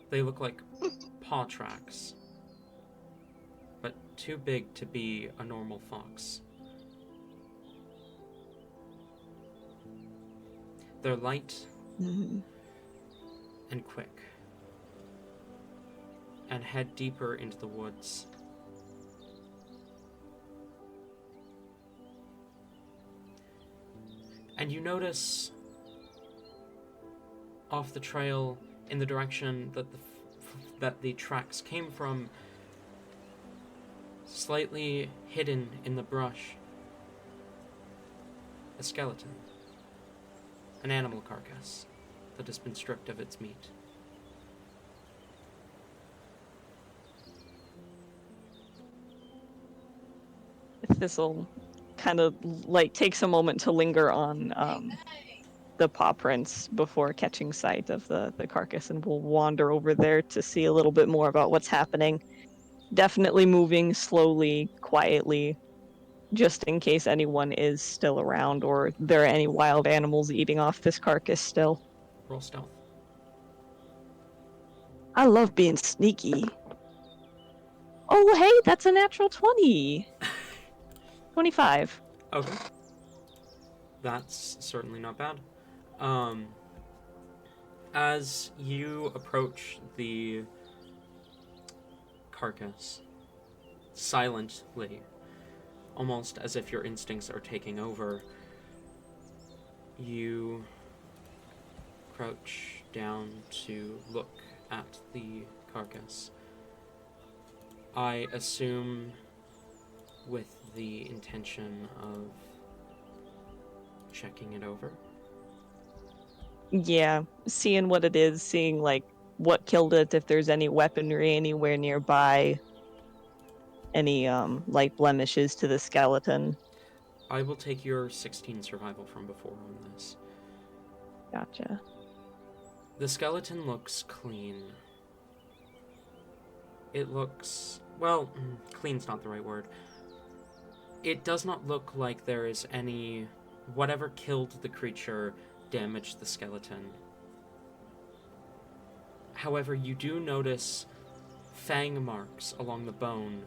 They look like paw tracks, but too big to be a normal fox. They're light Mhm. and quick, and head deeper into the woods. And you notice off the trail in the direction that the tracks came from, slightly hidden in the brush, a skeleton, an animal carcass that has been stripped of its meat. This'll kind of like takes a moment to linger on the paw prints before catching sight of the carcass, and will wander over there to see a little bit more about what's happening. Definitely moving slowly, quietly, just in case anyone is still around or there are any wild animals eating off this carcass still. Roll stealth. I love being sneaky. Oh, hey, that's a natural 20. 25. Okay. That's certainly not bad. As you approach the carcass, silently, almost as if your instincts are taking over, you crouch down to look at the carcass. I assume with the intention of checking it over. Yeah, seeing what it is, seeing like what killed it, if there's any weaponry anywhere nearby, any like blemishes to the skeleton. I will take your 16 survival from before on this. Gotcha. The skeleton looks clean. It looks... well, clean's not the right word. It does not look like there is any... whatever killed the creature damaged the skeleton. However, you do notice fang marks along the bone,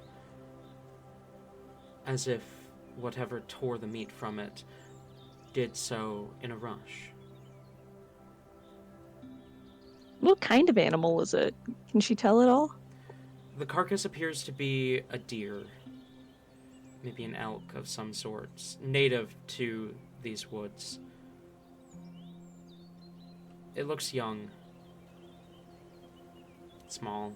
as if whatever tore the meat from it did so in a rush. What kind of animal is it? Can she tell at all? The carcass appears to be a deer, maybe an elk of some sorts, native to these woods. It looks young, small.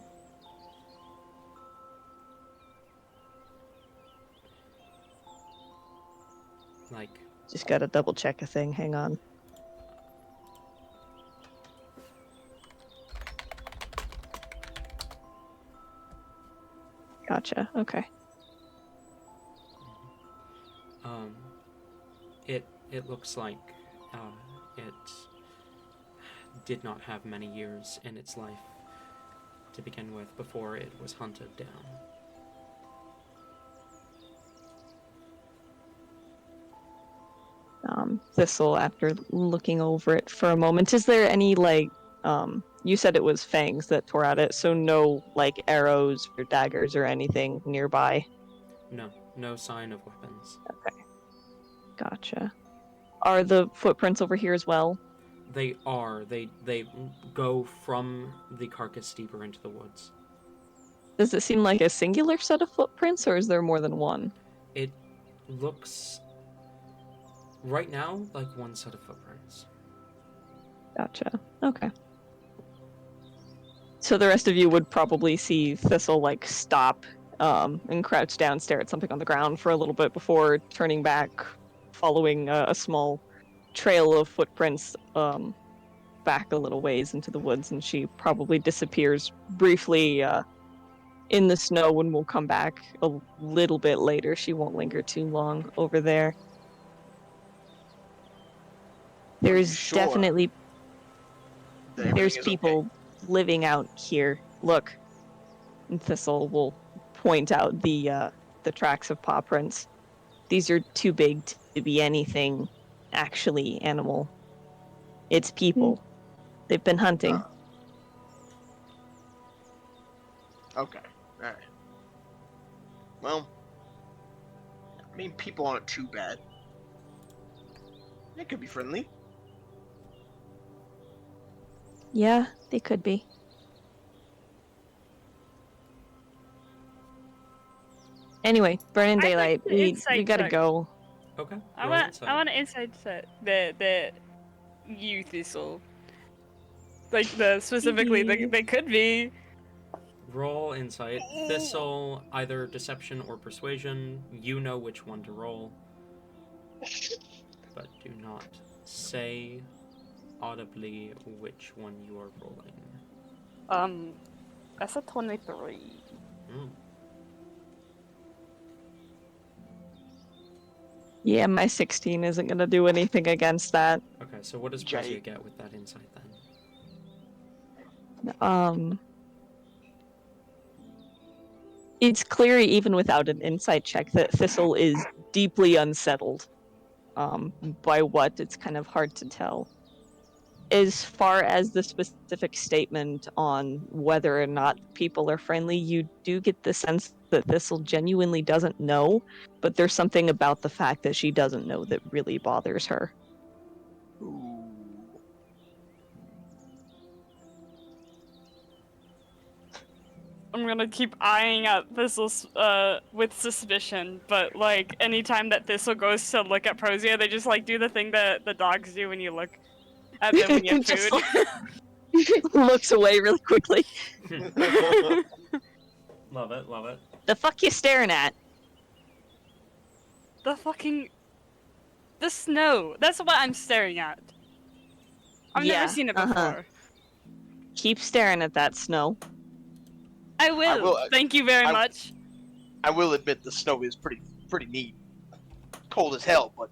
Like, Just gotta double check a thing, hang on. Gotcha, okay. it looks like it did not have many years in its life to begin with before it was hunted down. Thistle, after looking over it for a moment, is there any, like, you said it was fangs that tore at it, so no, like, arrows or daggers or anything nearby? No sign of weapons. Okay. Gotcha. Are the footprints over here as well? They are. They go from the carcass deeper into the woods. Does it seem like a singular set of footprints, or is there more than one? It looks, right now, like one set of footprints. Gotcha. Okay. So the rest of you would probably see Thistle, like, stop and crouch down, stare at something on the ground for a little bit before turning back, following a small trail of footprints back a little ways into the woods, and she probably disappears briefly in the snow and will come back a little bit later. She won't linger too long over there. There's sure definitely that everything there's is people living out here. Look, and Thistle will point out the tracks of paw prints. These are too big to be anything actually animal. It's people. They've been hunting. Okay. Alright. Well, I mean, people aren't too bad. They could be friendly. Yeah, they could be. Anyway, burning I'd like daylight. to We insight gotta check. go. Okay. I roll want insight. to insight set the you Thistle. Like specifically they could be. Roll insight. Thistle, either deception or persuasion. You know which one to roll. But do not say audibly which one you are rolling. That's a 23. Yeah, my 16 isn't gonna do anything against that. Okay, so what does Jay. Brazia get with that insight then? It's clear even without an insight check that Thistle is deeply unsettled. By what, it's kind of hard to tell. As far as the specific statement on whether or not people are friendly, you do get the sense that Thistle genuinely doesn't know, but there's something about the fact that she doesn't know that really bothers her. Ooh. I'm gonna keep eyeing at Thistle with suspicion, but like anytime that Thistle goes to look at Prozia, they just like do the thing that the dogs do when you look at them when you have Just, food. Looks away really quickly. Love it, love it. The fuck you staring at? the snow. That's what I'm staring at. I've Yeah, never seen it before. Keep staring at that snow. I will. Thank you very much. I will admit the snow is pretty neat. Cold as hell, but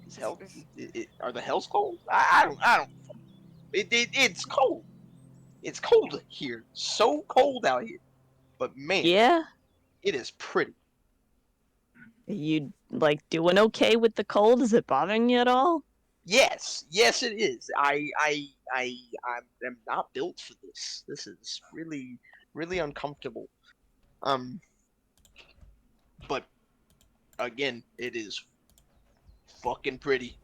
is hell? Are the hells cold? I don't. It's cold. It's cold here. So cold out here. But man, Yeah? it is pretty. You, like, doing okay with the cold? Is it bothering you at all? Yes, it is. I'm not built for this. This is really uncomfortable. But again, it is fucking pretty.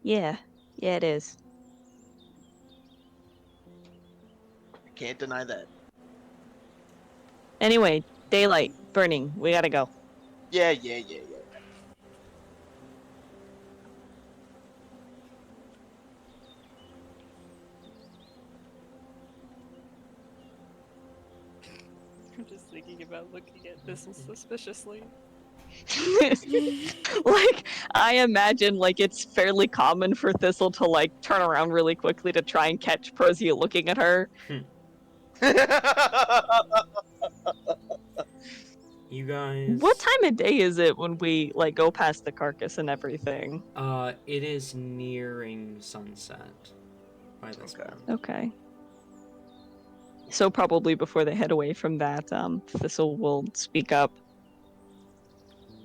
Yeah. Yeah, it is. I can't deny that. Anyway, daylight, burning. We gotta go. Yeah. I'm just thinking about looking at this suspiciously. Like, I imagine, like, it's fairly common for Thistle to, like, turn around really quickly to try and catch Prozia looking at her. You guys. What time of day is it when we, like, go past the carcass and everything? It is nearing sunset by this point. Okay. So probably before they head away from that, Thistle will speak up.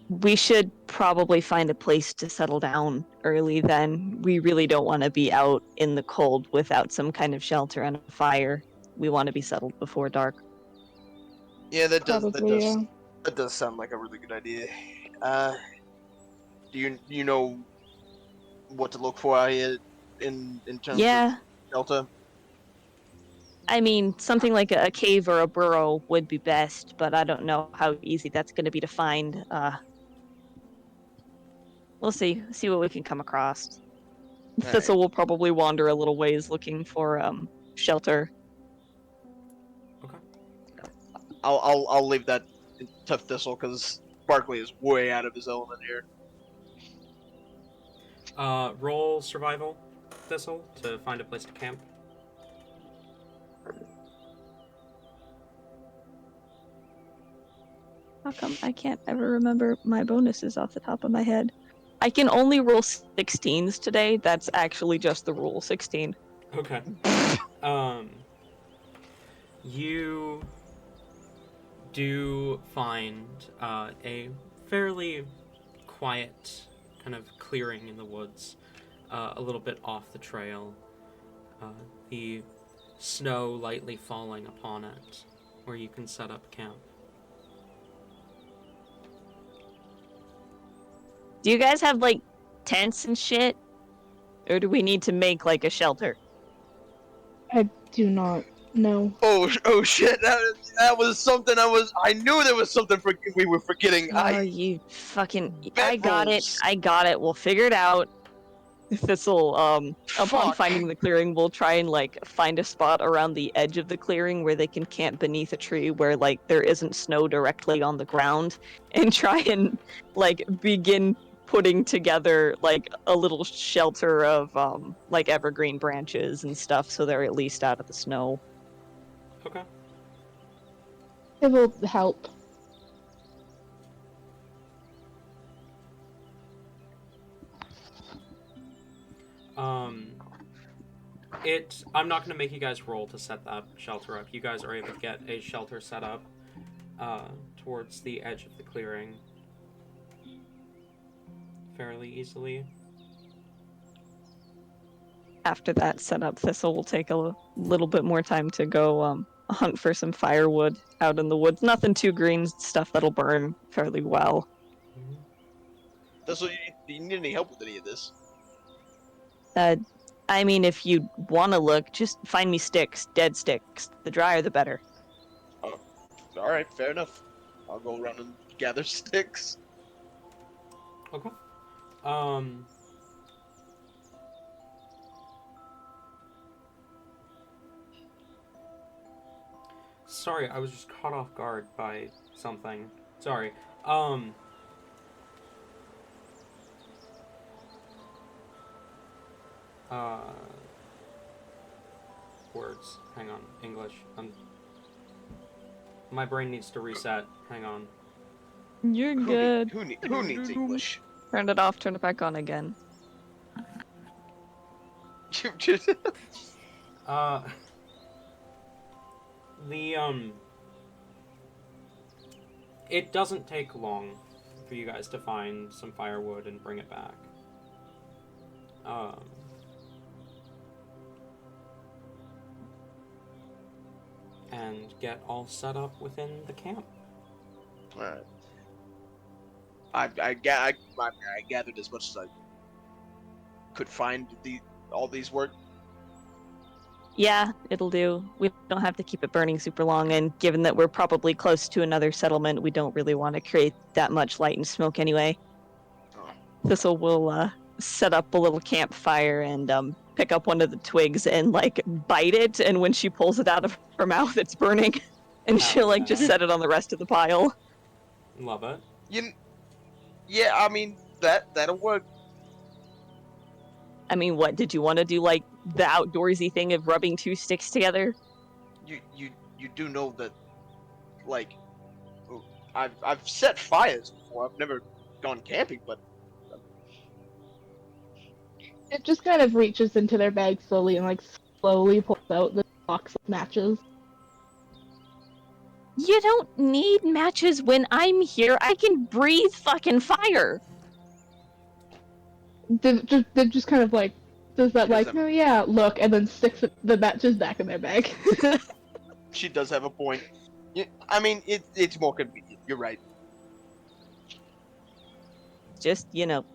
We should probably find a place to settle down early then. We really don't want to be out in the cold without some kind of shelter and a fire. We want to be settled before dark. Yeah, that Probably, yeah. does sound like a really good idea. Do you know what to look for out here in terms of shelter? I mean, something like a cave or a burrow would be best, but I don't know how easy that's going to be to find. We'll see what we can come across. Thistle will probably wander a little ways looking for shelter. Okay. I'll leave that to Thistle because Barkley is way out of his element here. Roll survival, Thistle, to find a place to camp. How come I can't ever remember my bonuses off the top of my head? I can only roll 16s today. That's actually just the rule, 16. Okay. You do find a fairly quiet kind of clearing in the woods, a little bit off the trail. The snow lightly falling upon it, where you can set up camp. Do you guys have, like, tents and shit? Or do we need to make, like, a shelter? I do not know. Oh shit! That was something I knew there was something we were forgetting. Oh, you fucking... I Bedrolls. got it. We'll figure it out. This'll, upon finding the clearing, we'll try and, like, find a spot around the edge of the clearing where they can camp beneath a tree where, like, there isn't snow directly on the ground, and try and, like, begin putting together, like, a little shelter of, like, evergreen branches and stuff so they're at least out of the snow. Okay. It will help. I'm not going to make you guys roll to set that shelter up. You guys are able to get a shelter set up towards the edge of the clearing fairly easily. After that setup, Thistle will take a little bit more time to go hunt for some firewood out in the woods. Nothing too green, stuff that'll burn fairly well. Thistle, you need any help with any of this? I mean, if you want to look, just find me sticks, dead sticks. The drier, the better. Oh, all right, fair enough. I'll go around and gather sticks. Okay. Sorry, I was just caught off guard by something. Sorry. Uh, words. Hang on. English. My brain needs to reset. Hang on. You're good. Who needs English? Turn it off, turn it back on again. Uh, the, it doesn't take long for you guys to find some firewood and bring it back. And get all set up within the camp. Alright. I gathered as much as I could find all these work. Yeah, it'll do. We don't have to keep it burning super long, and given that we're probably close to another settlement, we don't really want to create that much light and smoke anyway. Oh. Thistle will set up a little campfire and pick up one of the twigs and like bite it, and when she pulls it out of her mouth, it's burning, and she'll like just set it on the rest of the pile. Love it. Yeah, I mean that'll work. I mean, what did you want to do? Like the outdoorsy thing of rubbing two sticks together? You do know that, like, I've set fires before. I've never gone camping, but It just kind of reaches into their bag slowly and like slowly pulls out the box of matches. You don't need matches when I'm here. I can breathe fucking fire. They're just kind of like does that She like, doesn't- oh yeah, look, and then sticks the matches back in their bag. she does have a point. I mean, it's more convenient. You're right. Just,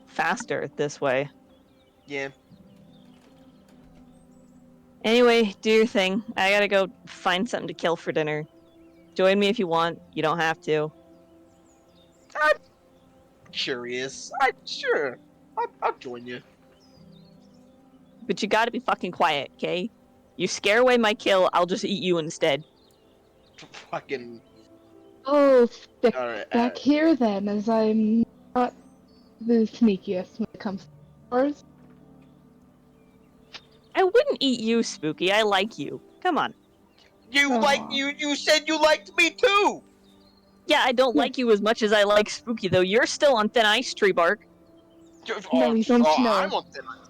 faster this way. Yeah. Anyway, do your thing. I gotta go find something to kill for dinner. Join me if you want. You don't have to. I'm curious. Sure. I'll join you. But you gotta be fucking quiet, okay? You scare away my kill, I'll just eat you instead. Fucking. Oh, stick Alright. back here then, as I'm not the sneakiest when it comes to stores. I wouldn't eat you, Spooky. I like you. Come on. Aw. You said you liked me too. Yeah, I don't like you as much as I like Spooky, though. You're still on thin ice, Tree Bark. No, he's on snow. I'm on thin ice.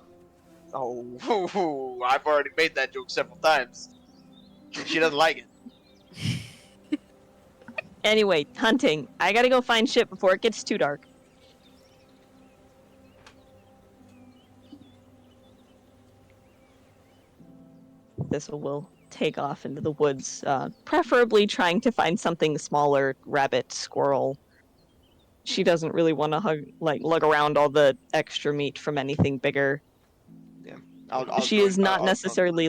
Oh, I've already made that joke several times. She doesn't like it. Anyway, hunting. I gotta go find shit before it gets too dark. This will take off into the woods, preferably trying to find something smaller, rabbit, squirrel. She doesn't really want to lug around all the extra meat from anything bigger. She is not necessarily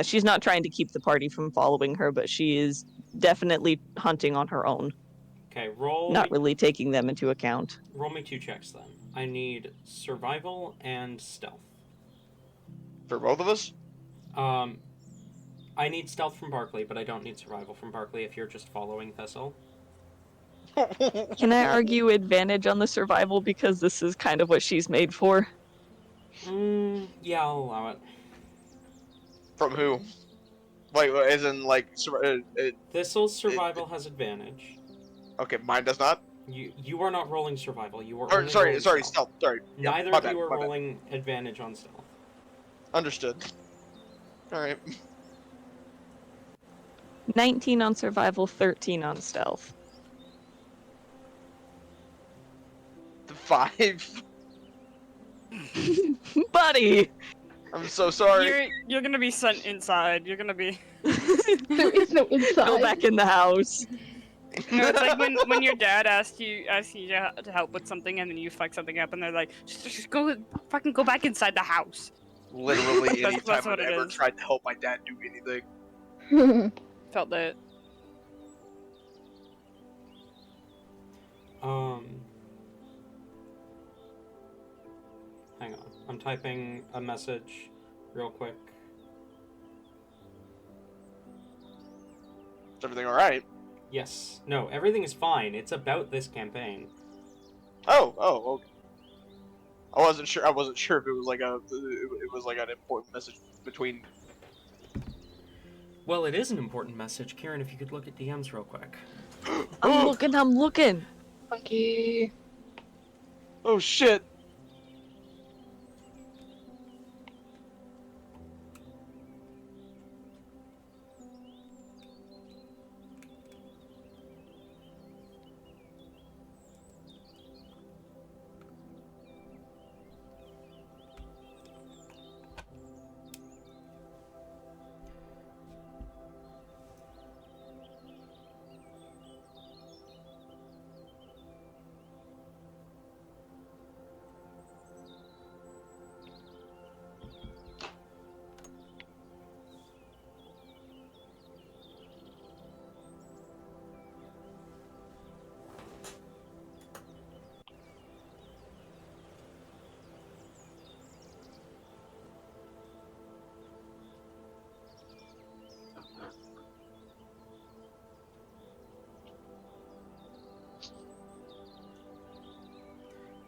she's not trying to keep the party from following her, but she is definitely hunting on her own. Okay, Not really taking them into account. Roll me 2 checks then. I need survival and stealth. For both of us? I need stealth from Barkley, but I don't need survival from Barkley if you're just following Thistle. Can I argue advantage on the survival because this is kind of what she's made for? Yeah, I'll allow it. From who? Like, as in, like, Thistle's survival has advantage. okay, mine does not. You are not rolling survival. You are Or, only sorry, rolling stealth. stealth. Sorry. Yeah, Neither my of bad, you are my bad. rolling advantage on stealth. Understood. Alright. 19 on survival, 13 on stealth. The 5. Buddy! I'm so sorry. You're gonna be sent inside. You're gonna be. There is no inside. Go back in the house. It's like when your dad asks you to help with something and then you fuck something up and they're like, just go back inside the house. Literally, That's anytime what I've it ever is. tried to help my dad do anything. Felt that. Hang on. I'm typing a message real quick. everything all right? Yes. No, everything is fine. It's about this campaign. Oh, okay. I wasn't sure if it was like an important message between. Well, it is an important message. Kieran, if you could look at DMs real quick. I'm looking. Funky. Oh shit!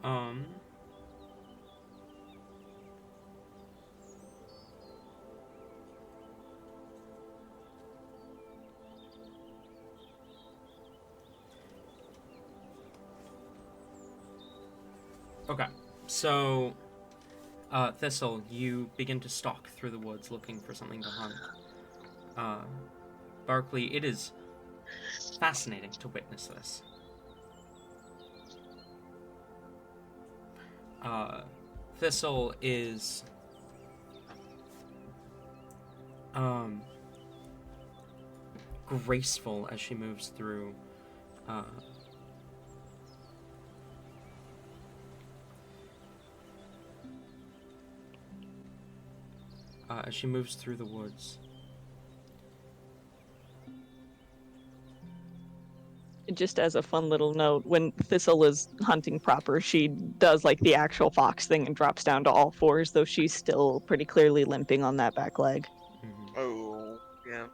Um. Okay, so, Thistle, you begin to stalk through the woods looking for something to hunt. Barkley, it is fascinating to witness this. Thistle is graceful as she moves through the woods. Just as a fun little note, when Thistle is hunting proper, she does like the actual fox thing and drops down to all fours, though she's still pretty clearly limping on that back leg. Mm-hmm. Oh, yeah.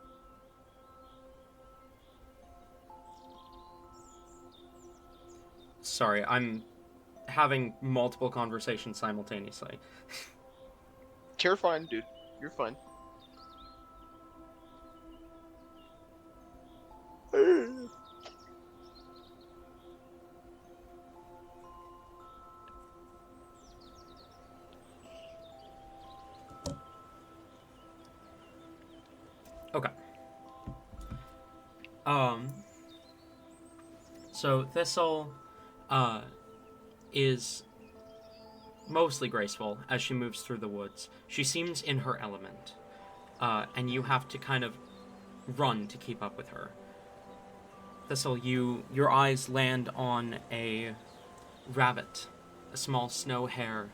Sorry, I'm having multiple conversations simultaneously. You're fine, dude. You're fine. Okay. So Thistle, is mostly graceful as she moves through the woods. She seems in her element, and you have to kind of run to keep up with her. Thistle, your eyes land on a rabbit, a small snow hare,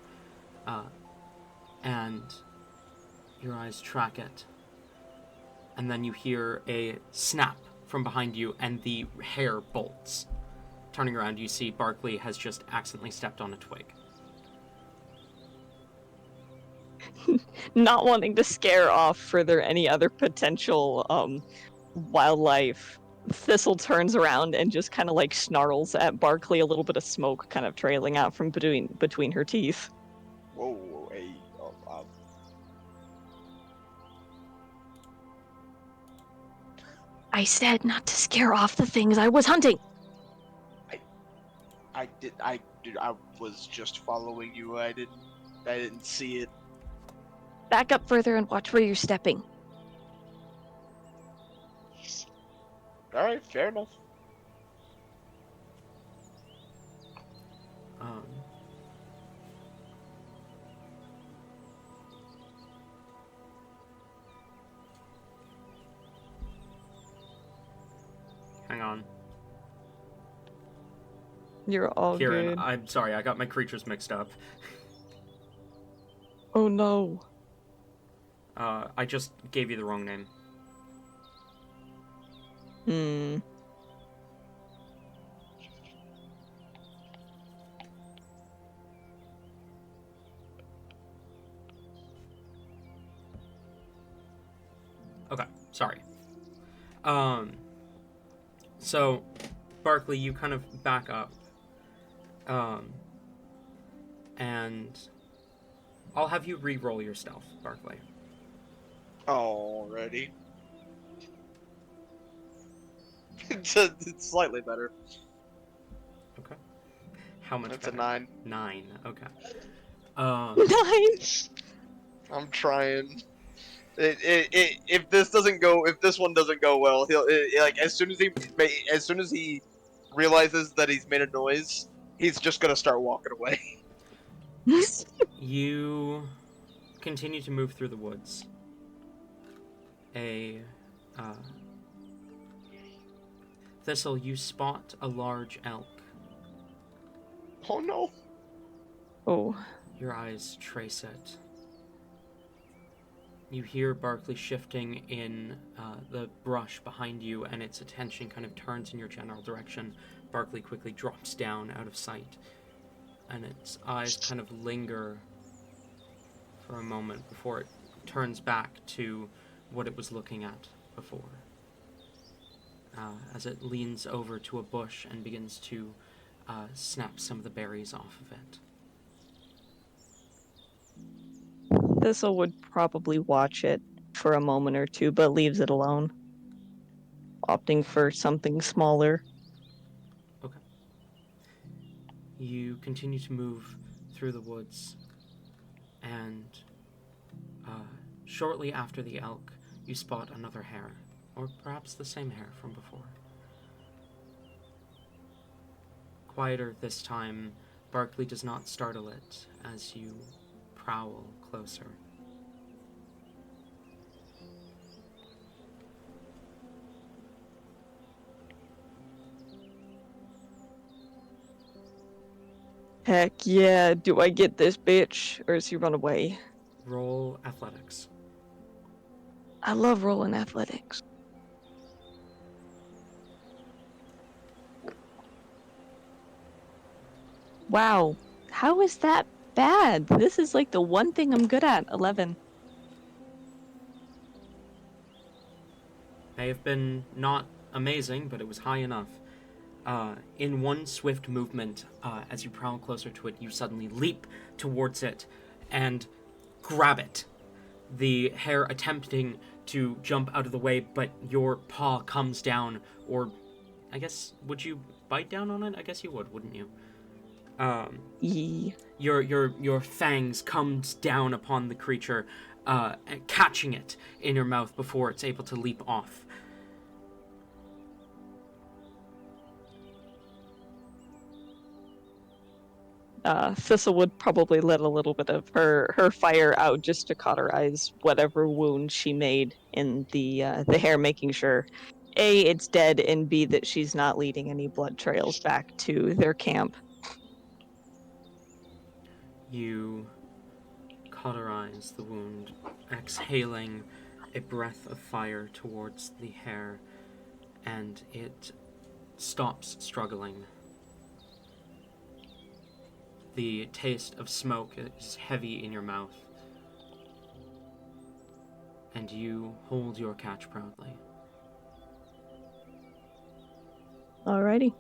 and your eyes track it. And then you hear a snap from behind you, and the hare bolts. Turning around, you see Barkley has just accidentally stepped on a twig. Not wanting to scare off further any other potential wildlife, Thistle turns around and just kind of like snarls at Barkley, a little bit of smoke kind of trailing out from between her teeth. Whoa, hey, I said not to scare off the things I was hunting. I was just following you. I didn't see it. Back up further and watch where you're stepping. All right, fair enough. Hang on. You're all Kieran, good. I'm sorry, I got my creatures mixed up. Oh no. I just gave you the wrong name. Okay, sorry. So, Barkley, you kind of back up. And I'll have you re-roll your stealth, Barkley. Alrighty. It's slightly better. Okay. How much That's better? a 9. 9. Okay. 9. I'm trying. If this one doesn't go well, like as soon as he realizes that he's made a noise, he's just gonna start walking away. You continue to move through the woods. Thistle, you spot a large elk. Oh no! Oh. Your eyes trace it. You hear Barkley shifting in the brush behind you, and its attention kind of turns in your general direction. Barkley quickly drops down out of sight, and its eyes kind of linger for a moment before it turns back to what it was looking at before. As it leans over to a bush and begins to snap some of the berries off of it. Thistle would probably watch it for a moment or two, but leaves it alone, opting for something smaller. Okay. You continue to move through the woods, and shortly after the elk, you spot another hare, or perhaps the same hare from before. Quieter this time, Barkley does not startle it as you prowl closer. Heck yeah, do I get this bitch, or does he run away? Roll athletics. I love rolling athletics. Wow, how is that bad? This is like the one thing I'm good at. 11. May have been not amazing, but it was high enough. In one swift movement, as you prowl closer to it, you suddenly leap towards it and grab it. The hare attempting to jump out of the way, but your paw comes down, or I guess, would you bite down on it? I guess you would, wouldn't you? Yee. Your fangs comes down upon the creature, catching it in your mouth before it's able to leap off. Thistle would probably let a little bit of her fire out just to cauterize whatever wound she made in the hair, making sure A, it's dead, and B, that she's not leading any blood trails back to their camp. You cauterize the wound, exhaling a breath of fire towards the hare, and it stops struggling. The taste of smoke is heavy in your mouth, and you hold your catch proudly. Alrighty.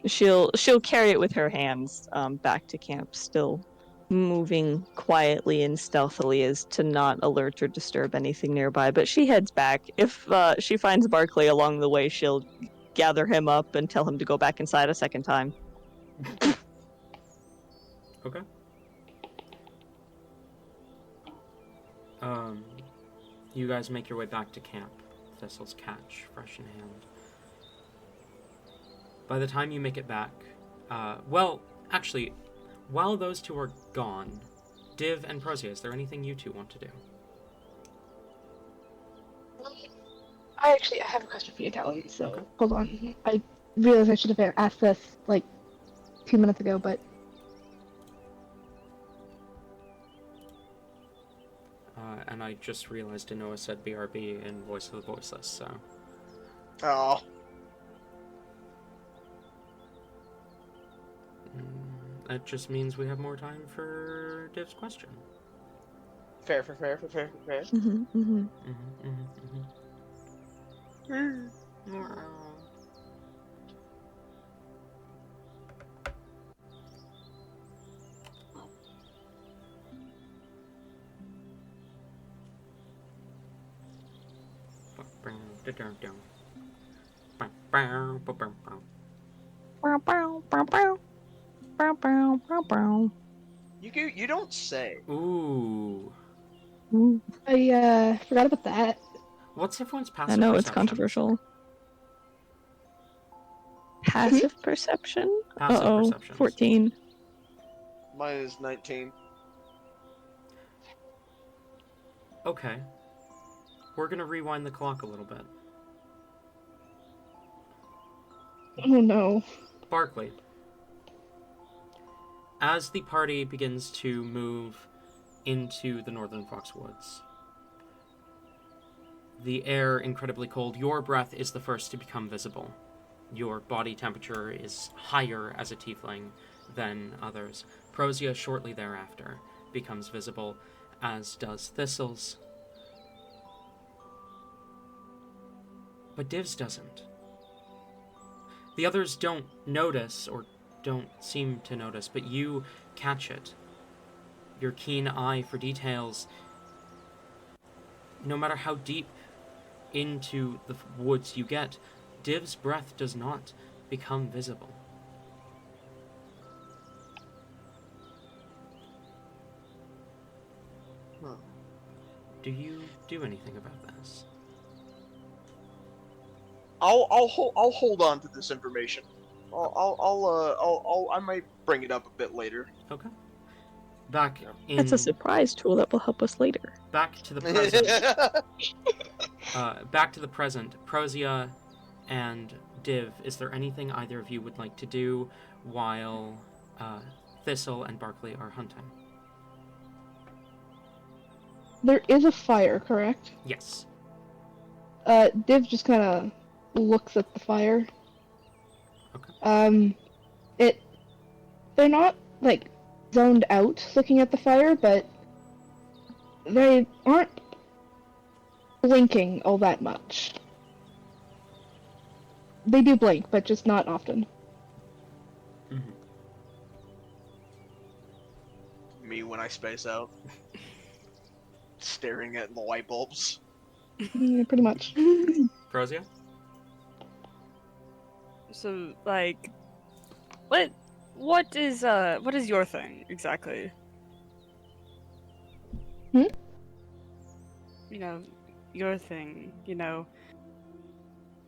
She'll carry it with her hands back to camp, still moving quietly and stealthily as to not alert or disturb anything nearby. But she heads back. If she finds Barkley along the way, she'll gather him up and tell him to go back inside a second time. Okay. You guys make your way back to camp. Thistle's catch fresh in hand. By the time you make it back, well, actually, while those two are gone, Div and Prozia, is there anything you two want to do? I have a question for you, Talon, so Okay. hold on. I realized I should have asked this like 2 minutes ago, but And I just realized Noah said BRB in Voice of the Voiceless, so... Oh, That just means we have more time for Div's question. fair. Mm-hmm, mm-hmm. You don't say. Ooh. I forgot about that. What's everyone's I passive know perception? it's controversial. Passive perception? Passive Uh-oh, perceptions. 14. Mine is 19. Okay. We're gonna rewind the clock a little bit. Oh no. Barkley. As the party begins to move into the northern Foxwoods, the air incredibly cold. Your breath is the first to become visible. Your body temperature is higher as a tiefling than others. Prosia shortly thereafter becomes visible, as does Thistle's. But Div's doesn't. The others don't notice, or don't seem to notice, but you catch it. Your keen eye for details, no matter how deep into the woods you get, Div's breath does not become visible. Huh. Do you do anything about this? I'll hold on to this information. I might bring it up a bit later. Okay. Back in That's a surprise tool that will help us later. back to the present. Back to the present. Prosia and Div, is there anything either of you would like to do while Thistle and Barkley are hunting? There is a fire, correct? Yes. Div just kind of looks at the fire. Okay. They're not, like, zoned out looking at the fire, but they aren't blinking all that much. They do blink, but just not often. Mm-hmm. Me when I space out. Staring at the light bulbs. Yeah, pretty much. Prosia? So, like, what is your thing exactly? Hmm? You know, your thing.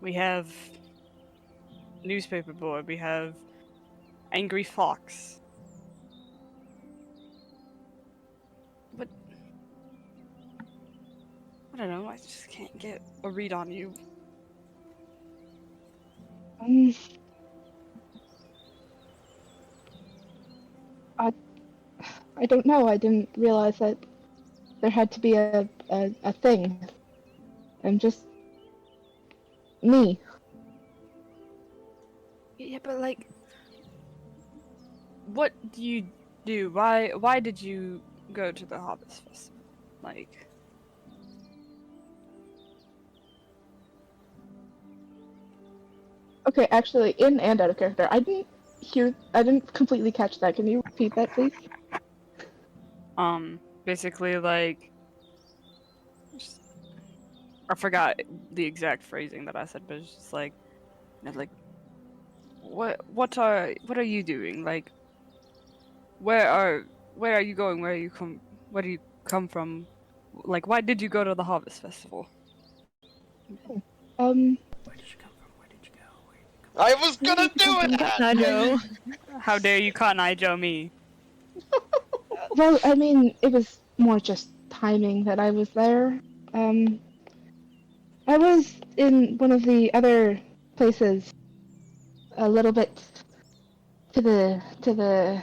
We have newspaper boy. We have angry fox. But I don't know. I just can't get a read on you. Um, I don't know. I didn't realize that there had to be a thing. I'm just me. Yeah, but like, what do you do? Why did you go to the Harvest Festival? Like, Okay, actually, in and out of character, I didn't completely catch that. Can you repeat that, please? basically, like, just- I forgot the exact phrasing that I said, but it's just like, like, what are you doing? Like, where are you going? Where do you come from? Like, why did you go to the Harvest Festival? Where did you come from? Where did you go? I was gonna do it! Najo. How dare you Cotton Eye Joe me? Well, I mean, it was more just timing that I was there. I was in one of the other places, a little bit to the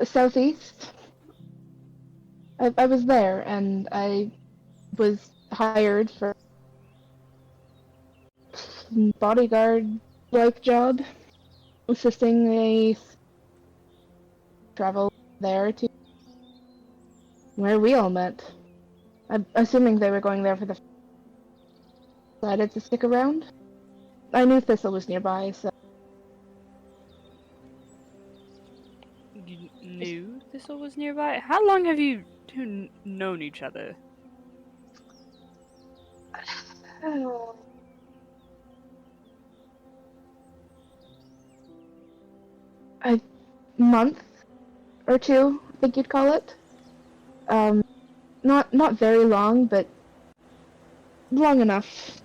southeast. I was there, and I was hired for bodyguard like job, assisting a travel there to where we all met. I'm assuming they were going there for the decided to stick around. I knew Thistle was nearby, so You knew this was nearby? How long have you two known each other? A month or two, I think you'd call it. Not very long, but long enough.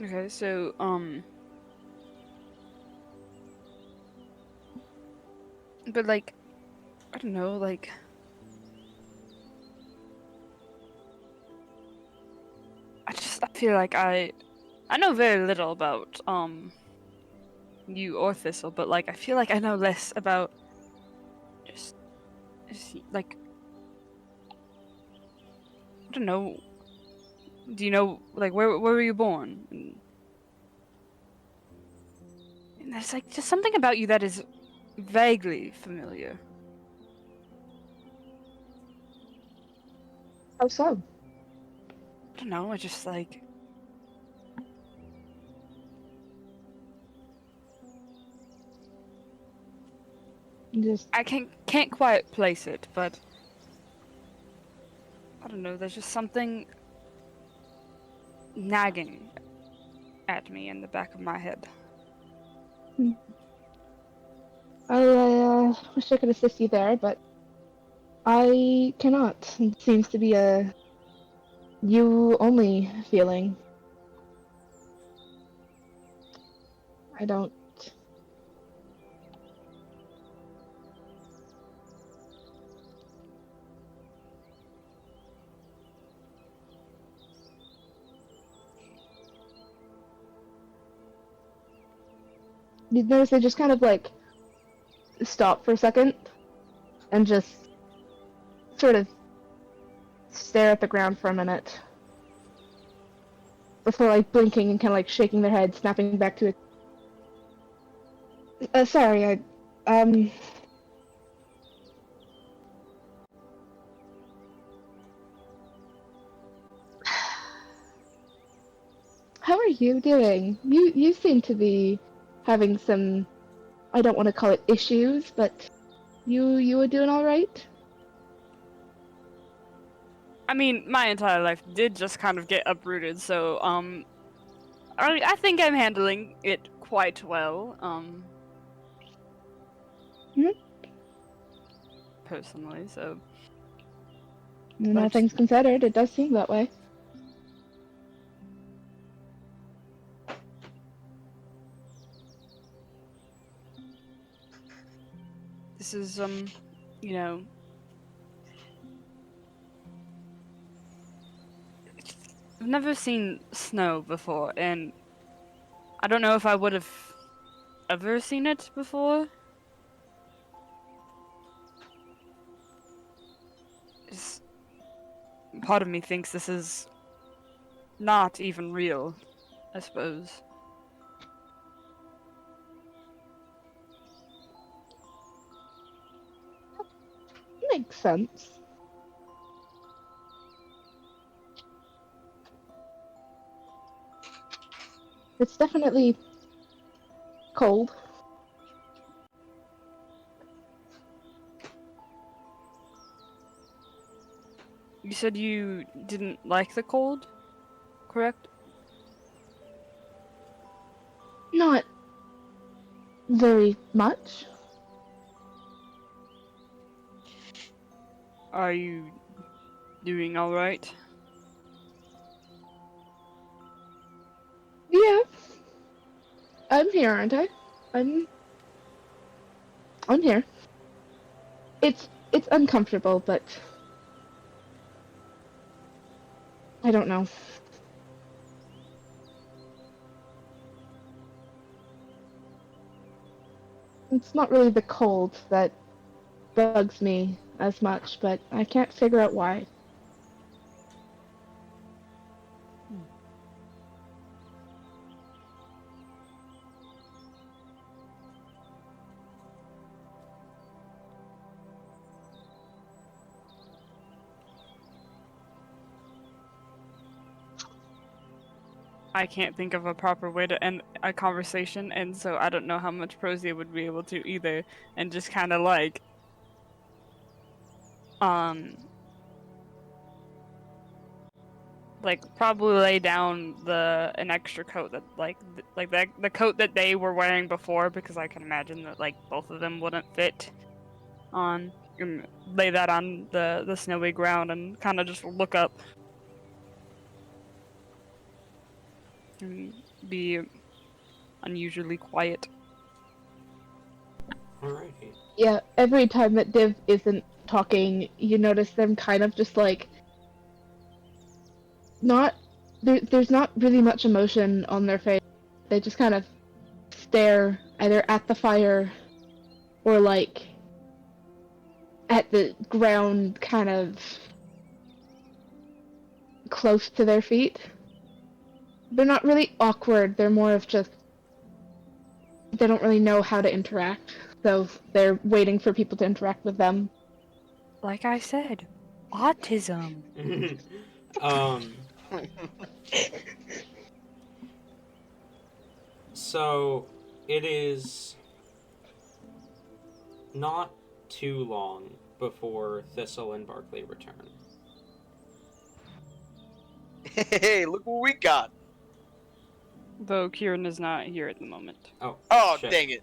Okay, so but like, I don't know, like, I feel like I know very little about you or Thistle, but like I feel like I know less about just like, I don't know. Do you know, like, where were you born? And there's like just something about you that is vaguely familiar. How so? I don't know. I just like, Just I can't quite place it, but I don't know. There's just something nagging at me in the back of my head. I wish I could assist you there, but I cannot. It seems to be a you only feeling. I don't. You notice they just kind of like stop for a second and just sort of stare at the ground for a minute before like blinking and kind of like shaking their head, snapping back to it. Sorry, um. How are you doing? You seem to be having some, I don't want to call it issues, but you were doing all right? I mean, my entire life did just kind of get uprooted, so I think I'm handling it quite well. Mhm. Personally, so. All But things considered, it does seem that way. this is you know, I've never seen snow before, and I don't know if I would have ever seen it before. It's, part of me thinks this is not even real, I suppose. Makes sense. It's definitely cold. You said you didn't like the cold, correct? Not very much. Are you doing all right? Yeah, I'm here, aren't I? I'm I'm here. It's uncomfortable, but I don't know. It's not really the cold that bugs me as much, but I can't figure out why. I can't think of a proper way to end a conversation, and so I don't know how much Prozia would be able to either, and just kind of like, probably lay down an extra coat that the coat that they were wearing before, because I can imagine that like both of them wouldn't fit on, and lay that on the snowy ground and kind of just look up and be unusually quiet. Alright. Yeah, every time that Div isn't talking, you notice them kind of just like there's not really much emotion on their face. They just kind of stare either at the fire or like at the ground kind of close to their feet. They're not really awkward, they're more of just they don't really know how to interact, so they're waiting for people to interact with them. Like I said, autism. So it is not too long before Thistle and Barkley return. Hey, look what we got. Though Kieran is not here at the moment. Oh, shit. dang it.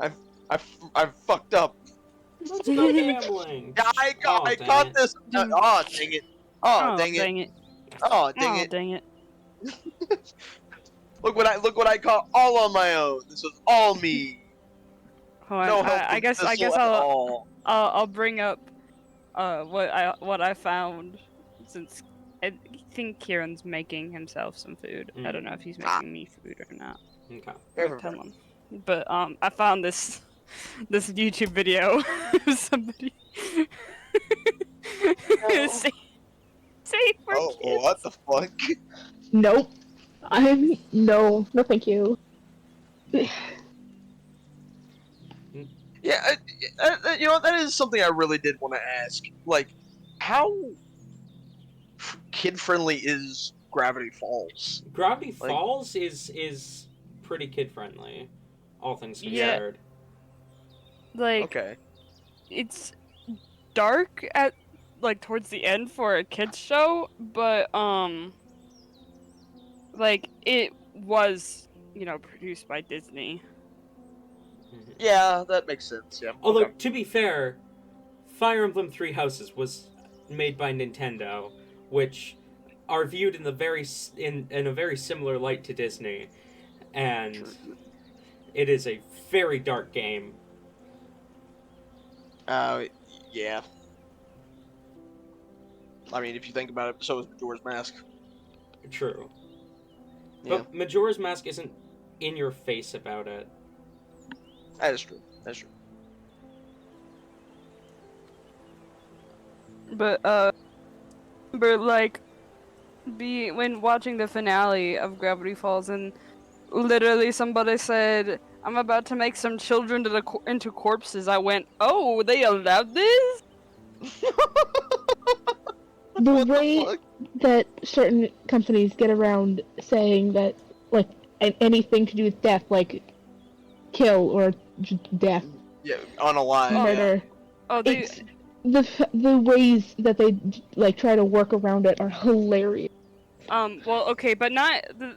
I've fucked up. Let's go gambling. I caught dang it. this. Oh, dang it. Oh, dang it. Dang it. Oh, dang it. Dang it. Look what I caught all on my own. This was all me. Hold on, No help I from guess Thistle at all. I'll bring up what I found, since I think Kieran's making himself some food. I don't know if he's making me food or not. Okay. I'll tell him. But I found this YouTube video of somebody say for Oh, kids. what the fuck? Nope. No, thank you. Yeah, you know, that is something I really did want to ask. Like, how kid-friendly is Gravity Falls? Gravity Like- Falls is pretty kid friendly, all things Yeah. considered. Like, Okay. it's dark at like towards the end for a kids show, but like it was, produced by Disney. Yeah, that makes sense. Yeah. Although Okay. to be fair, Fire Emblem Three Houses was made by Nintendo, which are viewed in a very similar light to Disney, and it is a very dark game. Yeah. I mean, if you think about it, so is Majora's Mask. True. Yeah, But Majora's Mask isn't in your face about it. that is true. That's true. But remember, like, when watching the finale of Gravity Falls, and literally somebody said, "I'm about to make some children into corpses." I went, "Oh, they allowed this?" The What way fuck? that certain companies get around saying that, like, anything to do with death, like kill or death, Yeah, unalive. Yeah. murder, Oh, they. it's the ways that they like try to work around it are hilarious. Well, okay, but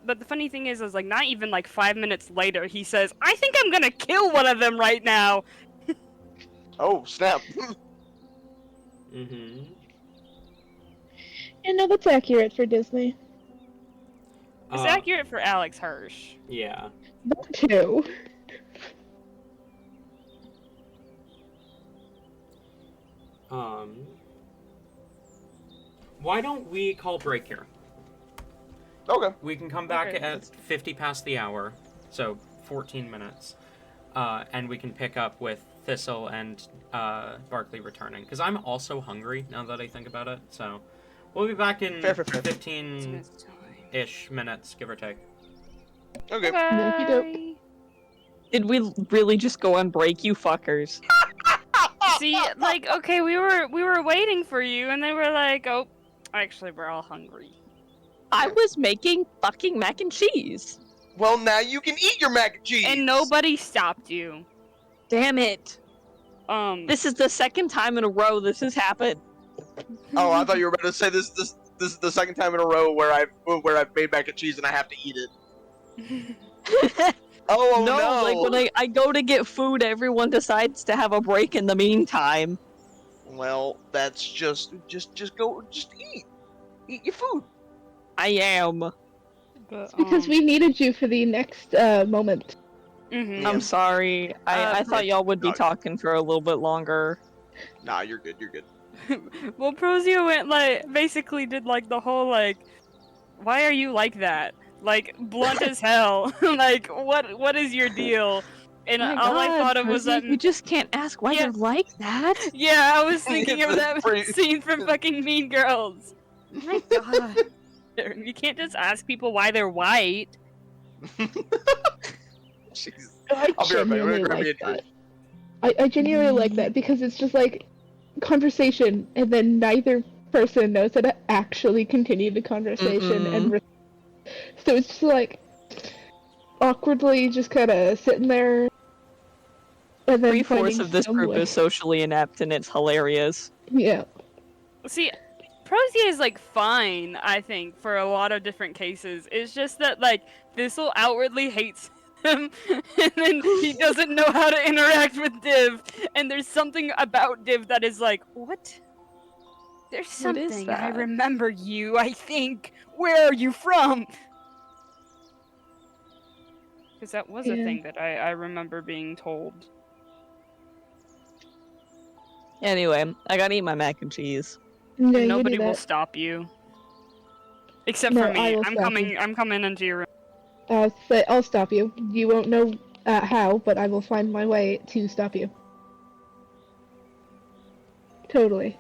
but the funny thing is like not even like 5 minutes later, he says, "I think I'm gonna kill one of them right now." Oh, snap. Mm-hmm. And no, that's accurate for Disney. It's accurate for Alex Hirsch. Yeah. That too. Why don't we call break here? Okay. We can come back Okay. at 50 past the hour, so 14 minutes, and we can pick up with Thistle and Barkley returning. Because I'm also hungry now that I think about it, so we'll be back in Fair. 15-ish minutes, give or take. Okay. Okey-doke. Did we really just go on break, you fuckers? See, like, okay, we were waiting for you, and they were like, "Oh, actually, we're all hungry." I was making fucking mac and cheese. Well, now you can eat your mac and cheese. And nobody stopped you. Damn it. This This is the second time in a row this has happened. Oh, I thought you were about to say this is the second time in a row where I've made mac and cheese and I have to eat it. Oh no! Like when I go to get food, everyone decides to have a break in the meantime. Well, that's just go eat your food. I am. But, It's because we needed you for the next moment. mhm. I'm sorry. I thought y'all would be No. talking for a little bit longer. Nah, you're good. You're good. Well, Prozio went basically did the whole why are you like that? Blunt as hell. What is your deal? And My all I God, thought of was Percy, that. you just can't ask why Yeah. you're like that. Yeah, I was thinking of That's that pretty- scene from fucking Mean Girls. My God, you can't just ask people why they're white. Jeez. I I'll be right back. I'm genuinely gonna grab me a like drink. that. I genuinely like that because it's just like conversation, and then neither person knows how to actually continue the conversation, and so it's just like awkwardly just kind of sitting there, and then 3/4 finding of this some group way. is socially inept, and it's hilarious. Yeah. See, Prozia is fine, I think, for a lot of different cases. It's just that Thistle outwardly hates him, and then he doesn't know how to interact with Div, and there's something about Div that is what? There's What is something. I that? remember you, I think. Where are you from? Because that was a Yeah. thing that I remember being told. Anyway, I gotta eat my mac and cheese. No, And you nobody do will that. stop you. Except No, for I me. will I'm stop coming you. I'm coming into your room. I'll stop you. You won't know how, but I will find my way to stop you. Totally.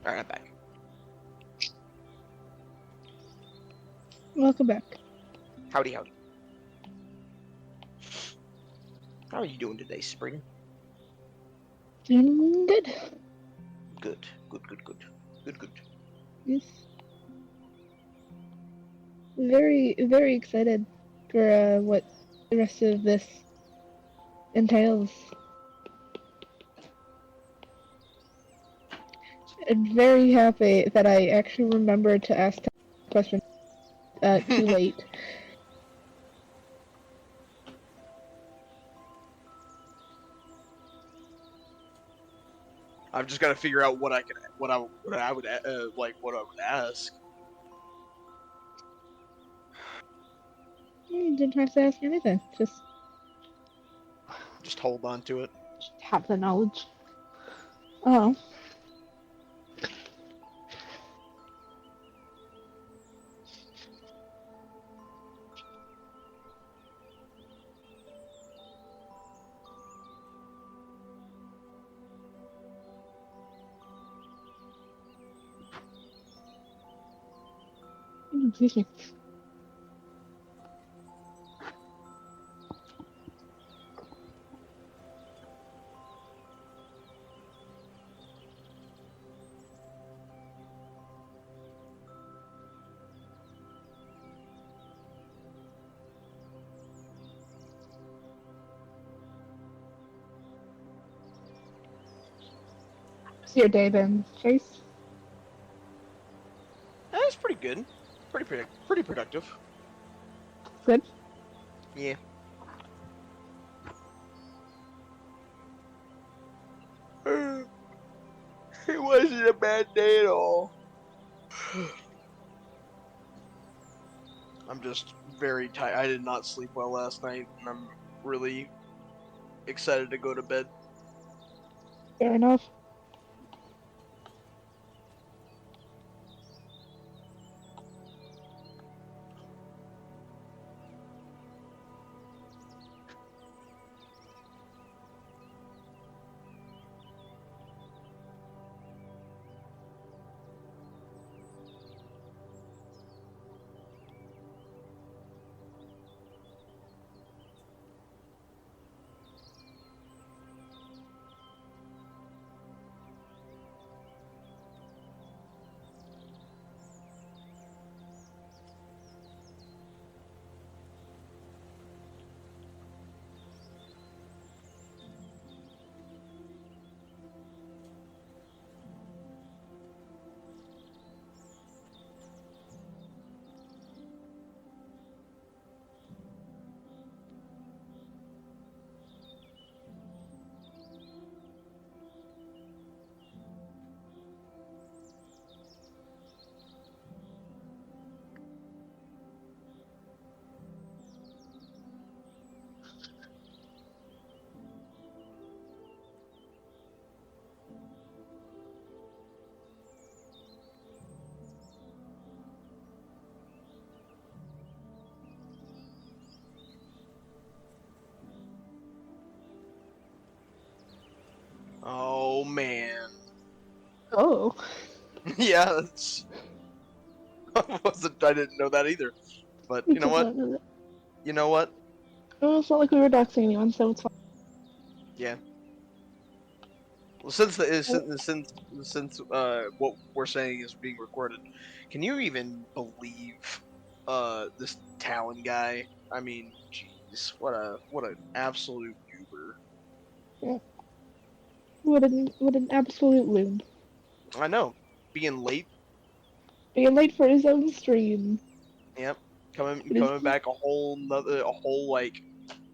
Alright, I'm back. Welcome back. Howdy, howdy. How are you doing today, Spring? Doing good. Good. Good. Yes. Very, very excited for what the rest of this entails. And very happy that I actually remembered to ask the question too late. I've just got to figure out what I would ask. You didn't have to ask anything. Just hold on to it. Just have the knowledge. Oh. Excuse me. How's your day been, Chase? That's pretty good. Pretty productive. Good? Yeah. It wasn't a bad day at all. I'm just very tired. I did not sleep well last night, and I'm really excited to go to bed. Fair enough. Oh man. Oh. Yeah, that's. I didn't know that either. But you know what? You know what? Oh, it's not like we were doxing anyone, so it's fine. Yeah. Well, since what we're saying is being recorded, can you even believe this Talon guy? I mean, jeez, what an absolute goober. Yeah. What an absolute loon. I know, being late. Being late for his own stream. Yep, It is coming back a whole like,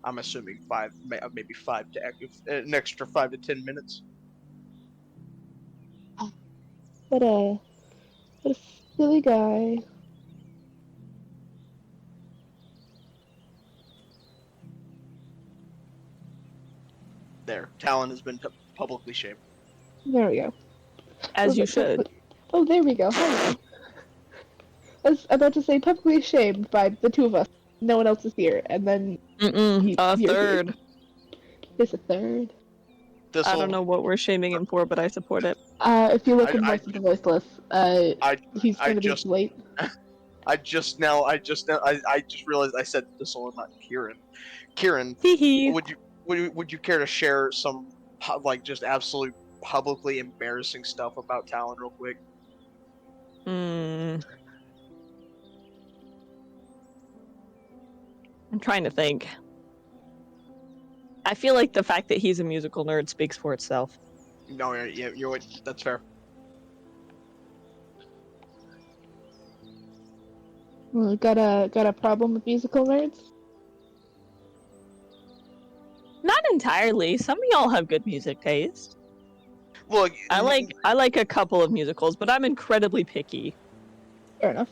I'm assuming maybe an extra 5 to 10 minutes. what a silly guy. There, Talon has been publicly shamed. There we go. As you should. Oh, there we go. Hello. I was about to say publicly ashamed by the two of us. No one else is here, and then A you're third. here. There's a third. I don't know what we're shaming him for, but I support it. If you look I- in I- Voice of the Voiceless, he's I gonna be just- late. I just realized I said Thistle, not Kieran. Kieran, Hee hee. would you care to share some like just absolute publicly embarrassing stuff about Talon real quick? Hmm. I'm trying to think. I feel like the fact that he's a musical nerd speaks for itself. No, yeah, you're right. That's fair. Well, got a problem with musical nerds? Not entirely. Some of y'all have good music taste. Look, I like a couple of musicals, but I'm incredibly picky. Fair enough.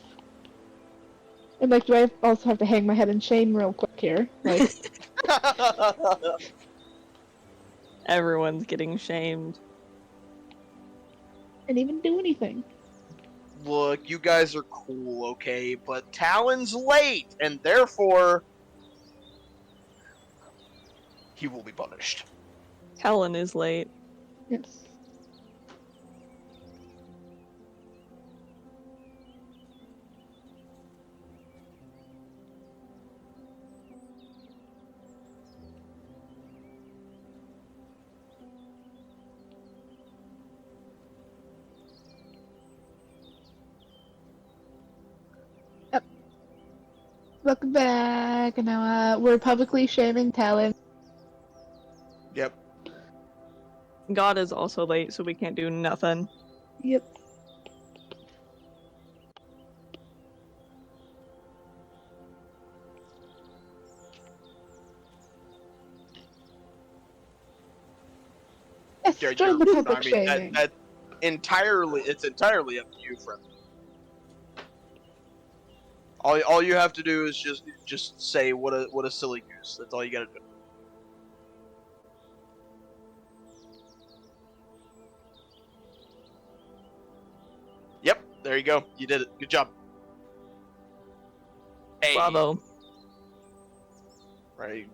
And like, do I also have to hang my head in shame real quick here? Like, Everyone's getting shamed. I didn't even do anything. Look, you guys are cool, okay, but Talon's late, and therefore he will be punished. Helen is late. Yes. Welcome back. Now, we're publicly shaming Talon. Yep. God is also late, so we can't do nothing. Yep. Yes, You're- join the you're- public I mean, shaming. that it's entirely up to you, friend. All you have to do is just say what a silly goose. That's all you gotta do. Yep, there you go. You did it. Good job. Hey, Bravo. right.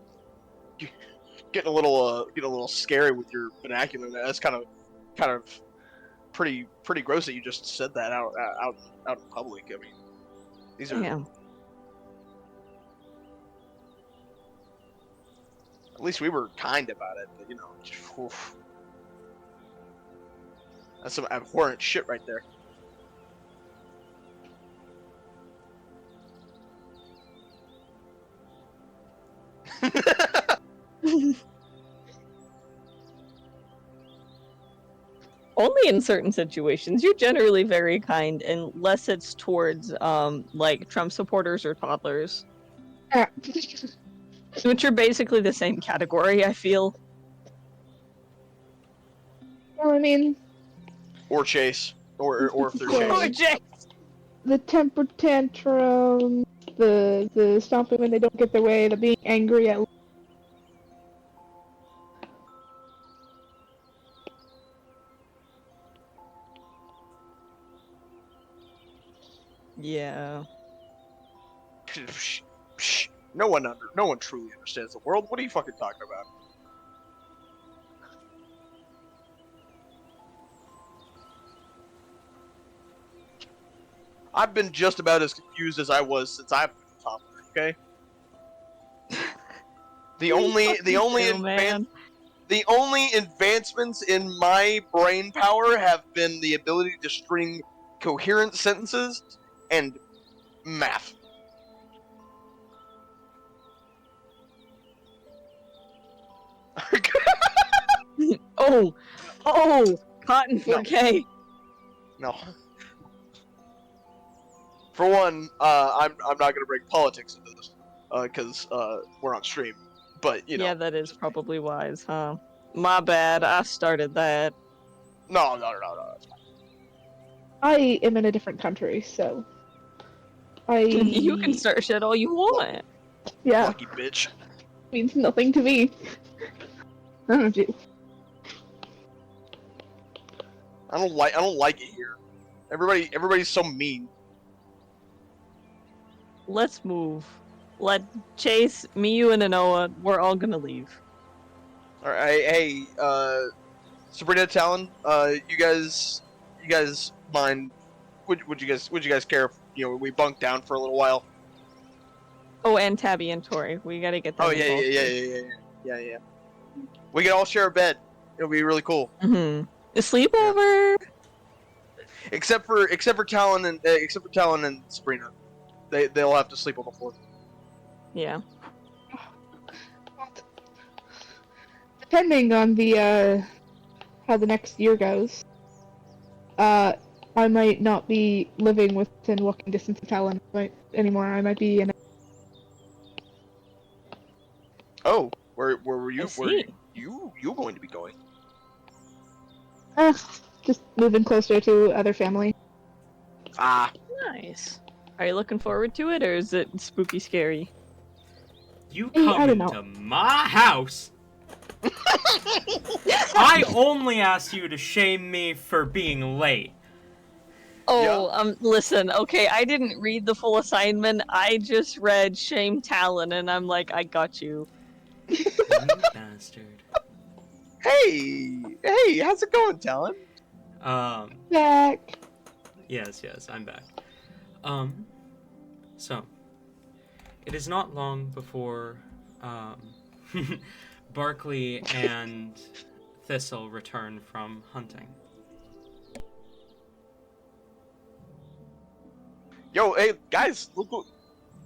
Getting a little scary with your vernacular. That's kind of pretty gross that you just said that out in public. I mean, these are Damn. at least we were kind about it, but oof. That's some abhorrent shit right there. Only in certain situations. You're generally very kind, unless it's towards like Trump supporters or toddlers, Ah. which are basically the same category. I feel. Well, I mean, Or Chase, or if they're Yeah. Oh, Chase. Jay! the temper tantrum, the stomping when they don't get their way, the being angry at. Yeah. Psh, psh. No one truly understands the world. What are you fucking talking about? I've been just about as confused as I was since I've been a toddler. Okay. The only man. the only advancements in my brain power have been the ability to string coherent sentences and math. Oh, Cotton 4K. No. For one, I'm not gonna bring politics into this, because we're on stream. But Yeah, that is probably wise, huh? My bad. I started that. no. I am in a different country, so You can start shit all you want. Yeah, Lucky bitch. means nothing to me. I don't do. I don't like it here. Everybody's so mean. Let's move. Let Chase, me, you, and Anoa, we're all gonna leave. All right, hey, Sabrina, Talon, you guys mind? Would you guys care if we bunk down for a little while? Oh, and Tabby and Tori. We gotta get them Oh yeah, involved. yeah. We can all share a bed. It'll be really cool. Mm-hmm. A sleepover. Except for Talon and Sabrina, they'll have to sleep on the floor. Yeah. Depending on the how the next year goes, I might not be living within walking distance of Talon anymore. I might be in. Oh, where were I you? see. You going to be going? Just moving closer to other family. Ah, Nice. Are you looking forward to it, or is it spooky scary? You Hey, come I don't know. into my house. I only asked you to shame me for being late. Oh, listen, okay, I didn't read the full assignment. I just read Shame Talon, and I'm like, I got you. You bastard. hey, how's it going, Talon? Back. Yes, I'm back. So, it is not long before, Barkley and Thistle return from hunting. Yo, hey guys, look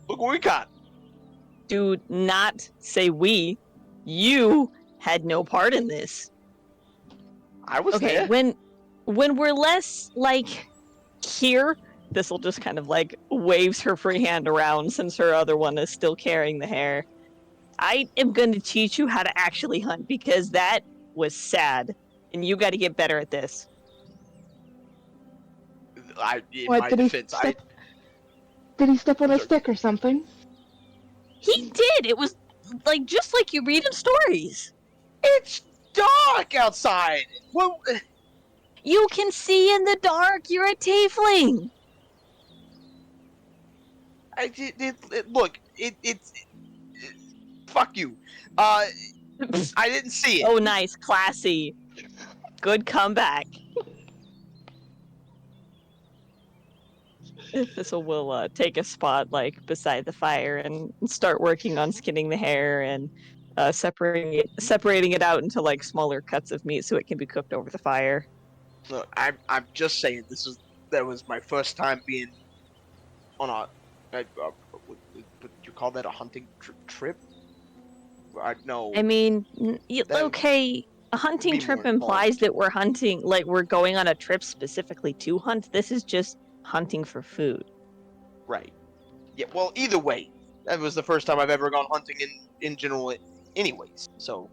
what we got. Do not say we. You had no part in this. I was Okay, there. when we're less like here, Thistle just kind of like waves her free hand around since her other one is still carrying the hair. I am going to teach you how to actually hunt because that was sad, and you got to get better at this. In What, my did he defense, Did he step on a Sorry. stick or something? He did. It was like just like you read in stories. it's dark outside. Well, You can see in the dark. You're a tiefling. look, it's fuck you. I didn't see it. Oh, nice, classy, good comeback. Thistle will take a spot like beside the fire and start working on skinning the hair and separating it out into like smaller cuts of meat so it can be cooked over the fire. Look, I'm just saying that was my first time being on would you call that a hunting trip? No. I mean, That- okay, a hunting be trip more implies involved. that we're hunting, like we're going on a trip specifically to hunt. This is just hunting for food. Right. Yeah. Well, either way, that was the first time I've ever gone hunting in general, anyways. So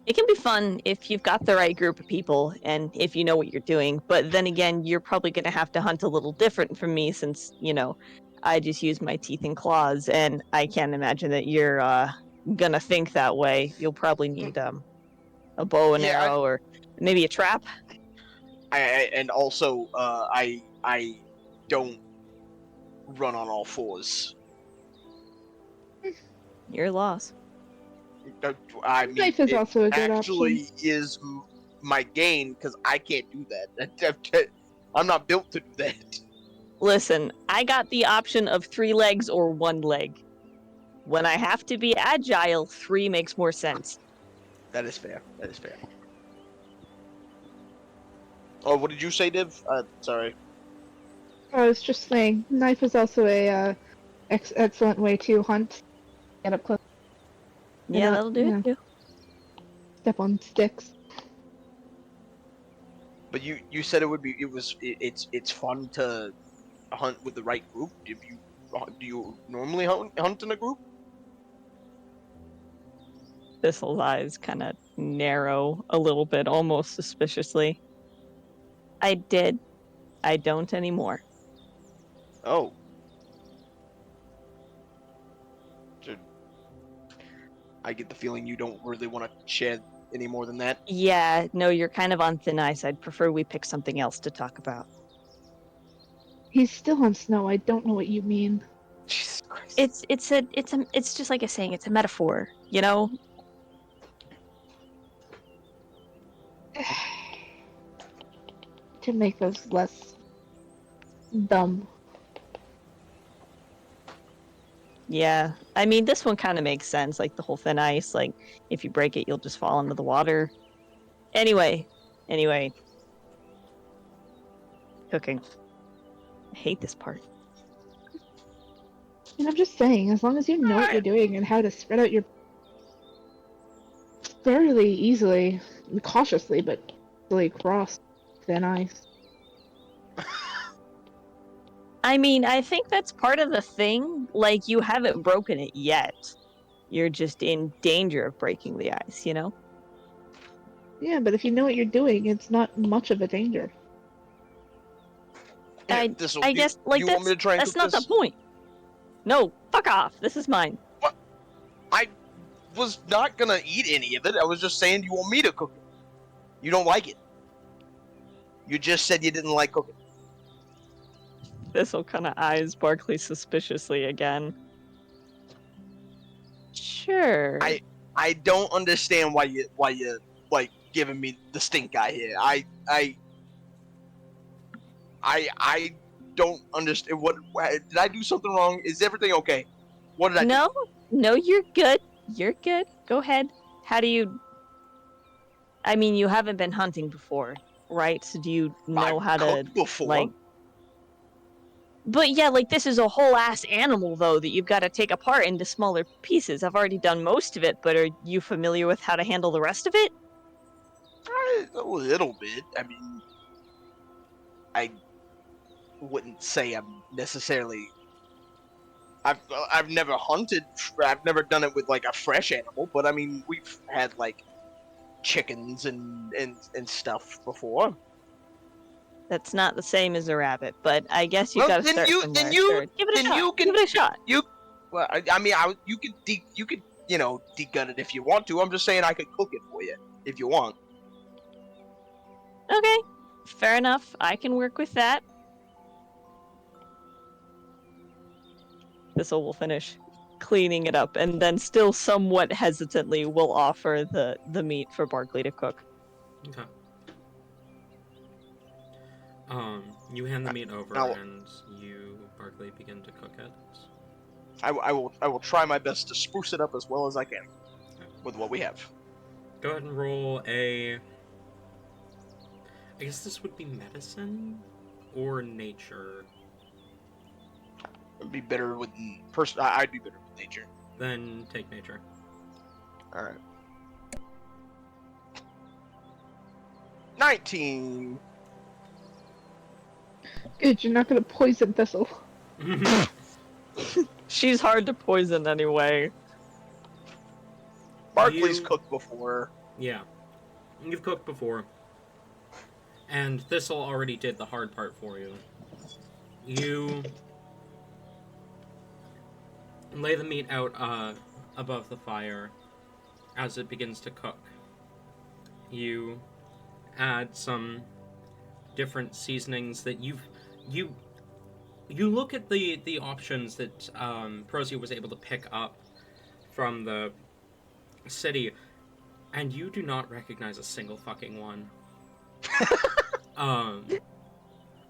It can be fun if you've got the right group of people and if you know what you're doing. But then again, you're probably going to have to hunt a little different from me since, I just use my teeth and claws, and I can't imagine that you're going to think that way. You'll probably need a bow and Yeah, arrow or maybe a trap. and also I don't run on all fours. Your loss. I mean, Knife is it also a good actually option. is my gain because I can't do that. I'm not built to do that. Listen, I got the option of 3 legs or 1 leg. When I have to be agile, 3 makes more sense. That is fair. Oh, what did you say, Div? Sorry. I was just saying, knife is also a excellent way to hunt. Get up close. Yeah, that'll do it too. Step on sticks. But you said it's fun to hunt with the right group. Do you normally hunt in a group? Thistle's eyes kind of narrow a little bit, almost suspiciously. I did. I don't anymore. Oh. I get the feeling you don't really want to share any more than that. Yeah, no, you're kind of on thin ice. I'd prefer we pick something else to talk about. He's still on snow. I don't know what you mean. Jesus Christ. It's just like a saying. It's a metaphor, you know. to make us less dumb. Yeah, I mean, this one kind of makes sense. Like the whole thin ice. Like if you break it, you'll just fall into the water. Anyway, cooking. I hate this part. And I'm just saying, as long as you know what you're doing and how to spread out your fairly easily, cautiously, but easily cross thin ice. I mean, I think that's part of the thing. Like, you haven't broken it yet. You're just in danger of breaking the ice, you know? Yeah, but if you know what you're doing, it's not much of a danger. I guess, like, you want me to try and that's cook not this? the point. No, fuck off. This is mine. I was not gonna eat any of it. I was just saying you want me to cook it. You don't like it. You just said you didn't like cooking. This'll kind of eyes Barkley suspiciously again. Sure. I don't understand why you like giving me the stink eye here. I don't understand. What did I do something wrong? Is everything okay? What did I do? No, you're good. You're good. Go ahead. How do you? I mean, you haven't been hunting before, right? So do you know I've how to cooked before. like? But yeah, like this is a whole ass animal though that you've got to take apart into smaller pieces. I've already done most of it, but are you familiar with how to handle the rest of it? A little bit. I mean, I wouldn't say I'm necessarily. I've never hunted. I've never done it with like a fresh animal, but I mean, we've had like chickens and stuff before. That's not the same as a rabbit, but I guess you Well, gotta then start you- somewhere. then you- Sure. Give it a then shot. you can- Give it a shot. Well, I mean, you could degut it if you want to. I'm just saying I could cook it for you if you want. Okay, fair enough. I can work with that. Thistle will finish cleaning it up, and then still somewhat hesitantly will offer the meat for Barkley to cook. Okay. You hand the meat over, I'll- and you, Barkley, begin to cook it. I will try my best to spruce it up as well as I can with what we have. Go ahead and roll a... I guess this would be medicine or nature. I'd be better with I'd be better with nature. Then take nature. All right. 19. Good, you're not gonna poison Thistle. She's hard to poison anyway. Barkley's You- cooked before. Yeah. You've cooked before. And Thistle already did the hard part for you. You lay the meat out above the fire as it begins to cook. You add some different seasonings that you look at the options that Prozia was able to pick up from the city, and you do not recognize a single fucking one.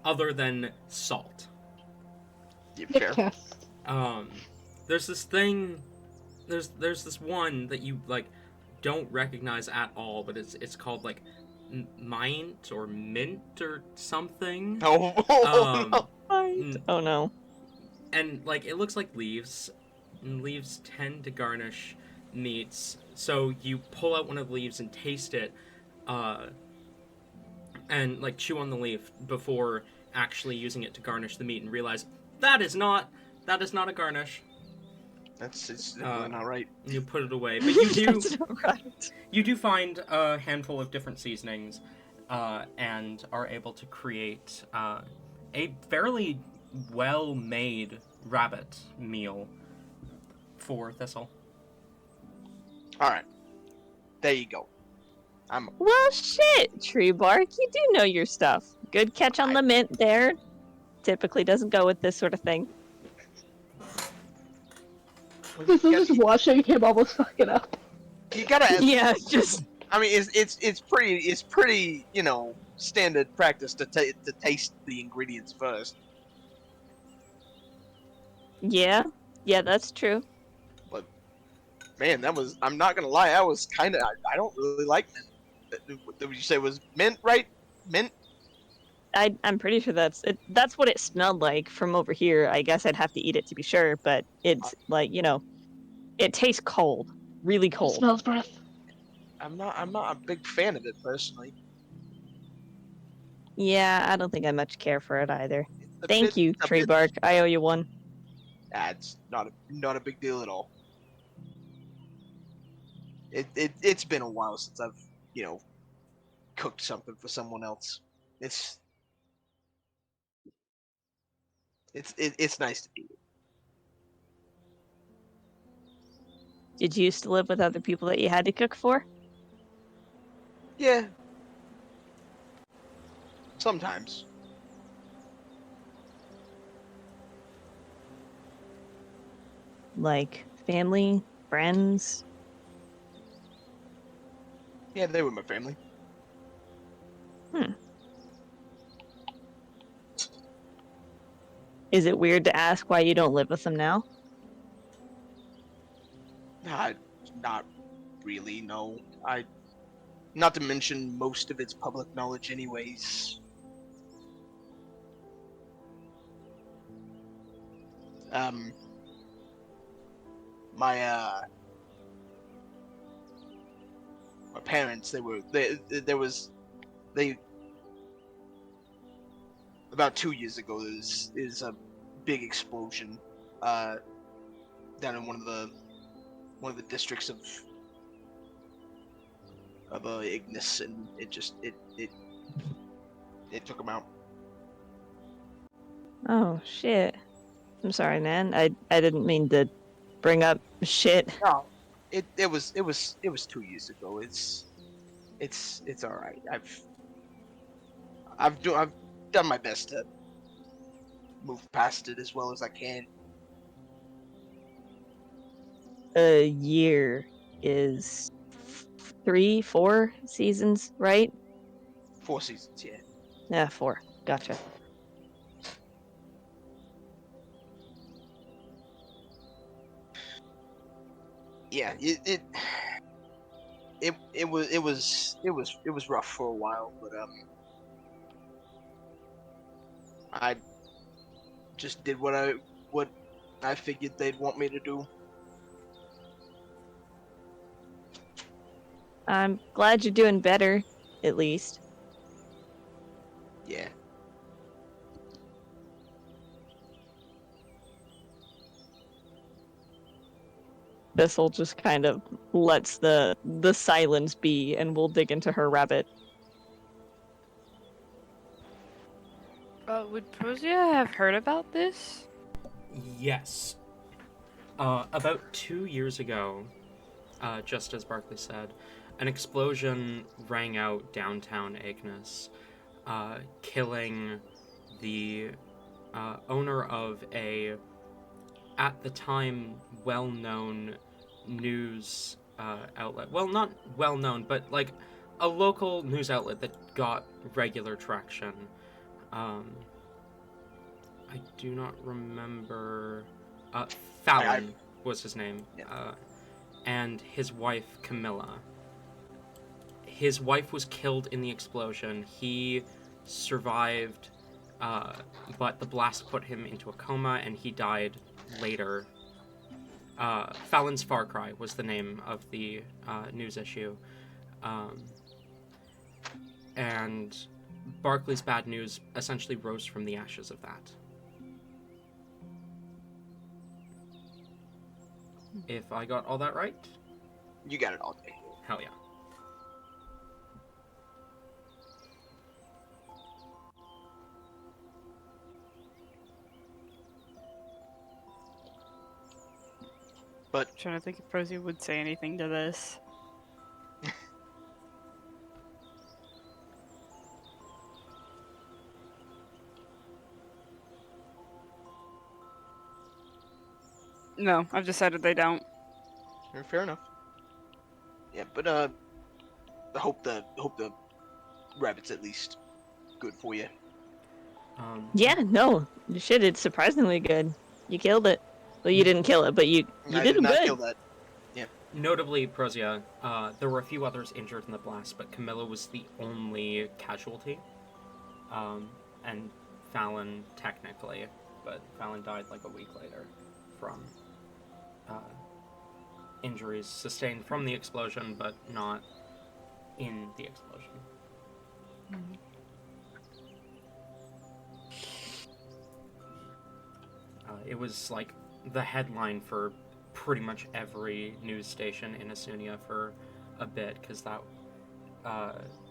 Other than salt. Yeah, fair. Yes. There's this thing. There's this one that you like don't recognize at all, but it's called like mint or mint or something. Oh, Um, Oh no. And like it looks like leaves, and leaves tend to garnish meats. So you pull out one of the leaves and taste it, and like chew on the leaf before actually using it to garnish the meat, and realize that is not a garnish. it's definitely not right. And you put it away, but you do That's not right. you do find a handful of different seasonings, and are able to create a fairly well-made rabbit meal for Thistle. All right, there you go. Well, shit, Tree Bark, you do know your stuff. Good catch on the mint there. Typically doesn't go with this sort of thing. Thistle just watching him almost fuck it up. You gotta. Yeah, just I mean, it's pretty standard practice to taste the ingredients first. Yeah, yeah, that's true. But man, I'm not gonna lie, I don't really like mint. Would you say it was mint, right? Mint? I'm pretty sure that's it. That's what it smelled like from over here. I guess I'd have to eat it to be sure, but it's like it tastes cold, really It cold. smells breath. I'm not a big fan of it personally. Yeah, I don't think I much care for it either. It's Thank you, a Tree bit. Bark. I owe you one. It's not a big deal at all. It's been a while since I've you know cooked something for someone else. It's it's nice to do it. Did you used to live with other people that you had to cook for? Yeah, sometimes. Like family, friends? Yeah, they were my family. Is it weird to ask why you don't live with them now? Not not really. No, I. Not to mention most of it's public knowledge, anyways. Um, my my parents, there was they about 2 years ago. Is a big explosion, uh, down in one of the districts of Ignis, and it took them out. Oh shit. I'm sorry, man. I didn't mean to bring up shit. No, it was 2 years ago. It's all right. I've done my best to move past it as well as I can. A year is 3, 4 seasons, right? 4 seasons, yeah. Yeah, 4. Gotcha. Yeah, it was rough for a while, but I just did what I figured they'd want me to do. I'm glad you're doing better, at least. Yeah. This'll just kind of lets the silence be, and we'll dig into her rabbit. Would Prosia have heard about this? Yes. About 2 years ago, just as Barkley said, an explosion rang out downtown Ignis, killing the owner of a, at the time, well-known news outlet. Well, not well-known, but like a local news outlet that got regular traction. I do not remember. Fallon was his name. Yeah. And his wife, Camilla. His wife was killed in the explosion. He survived, but the blast put him into a coma, and he died later. Fallon's Far Cry was the name of the news issue. And Barkley's Bad News essentially rose from the ashes of that. If I got all that right? You got it all day. Hell yeah. But I'm trying to think if Prosia would say anything to this. No, I've decided they don't. fair enough. Yeah, but hope the rabbit's at least good for you. Yeah, no. Shit, it's surprisingly good. You killed it. Well, you didn't kill it, but you I did did not good. kill that. Notably, Prozia, there were a few others injured in the blast, but Camilla was the only casualty. And Fallon, technically, but Fallon died like a week later from injuries sustained from the explosion, but not in the explosion. It was like the headline for pretty much every news station in Asunia for a bit, because that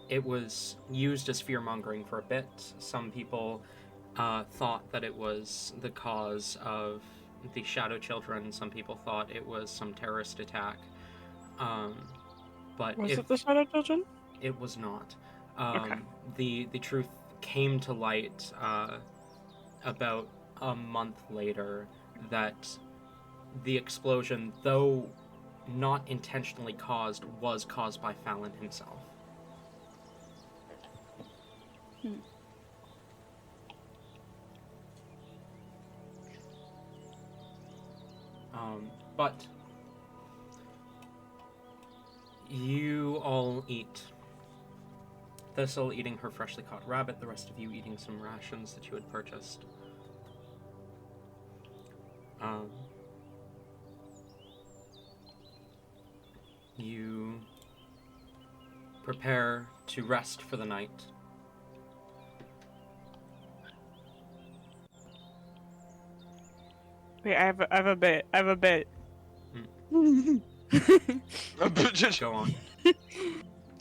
it was used as fear-mongering for a bit. Some people thought that it was the cause of the Shadow Children. Some people thought it was some terrorist attack. But Was it the Shadow Children? it was not. Okay. The truth came to light about a month later that the explosion, though not intentionally caused, was caused by Fallon himself. But you all eat. Thistle eating her freshly caught rabbit, the rest of you eating some rations that you had purchased. You prepare to rest for the night. Wait, I have a bit. Go on.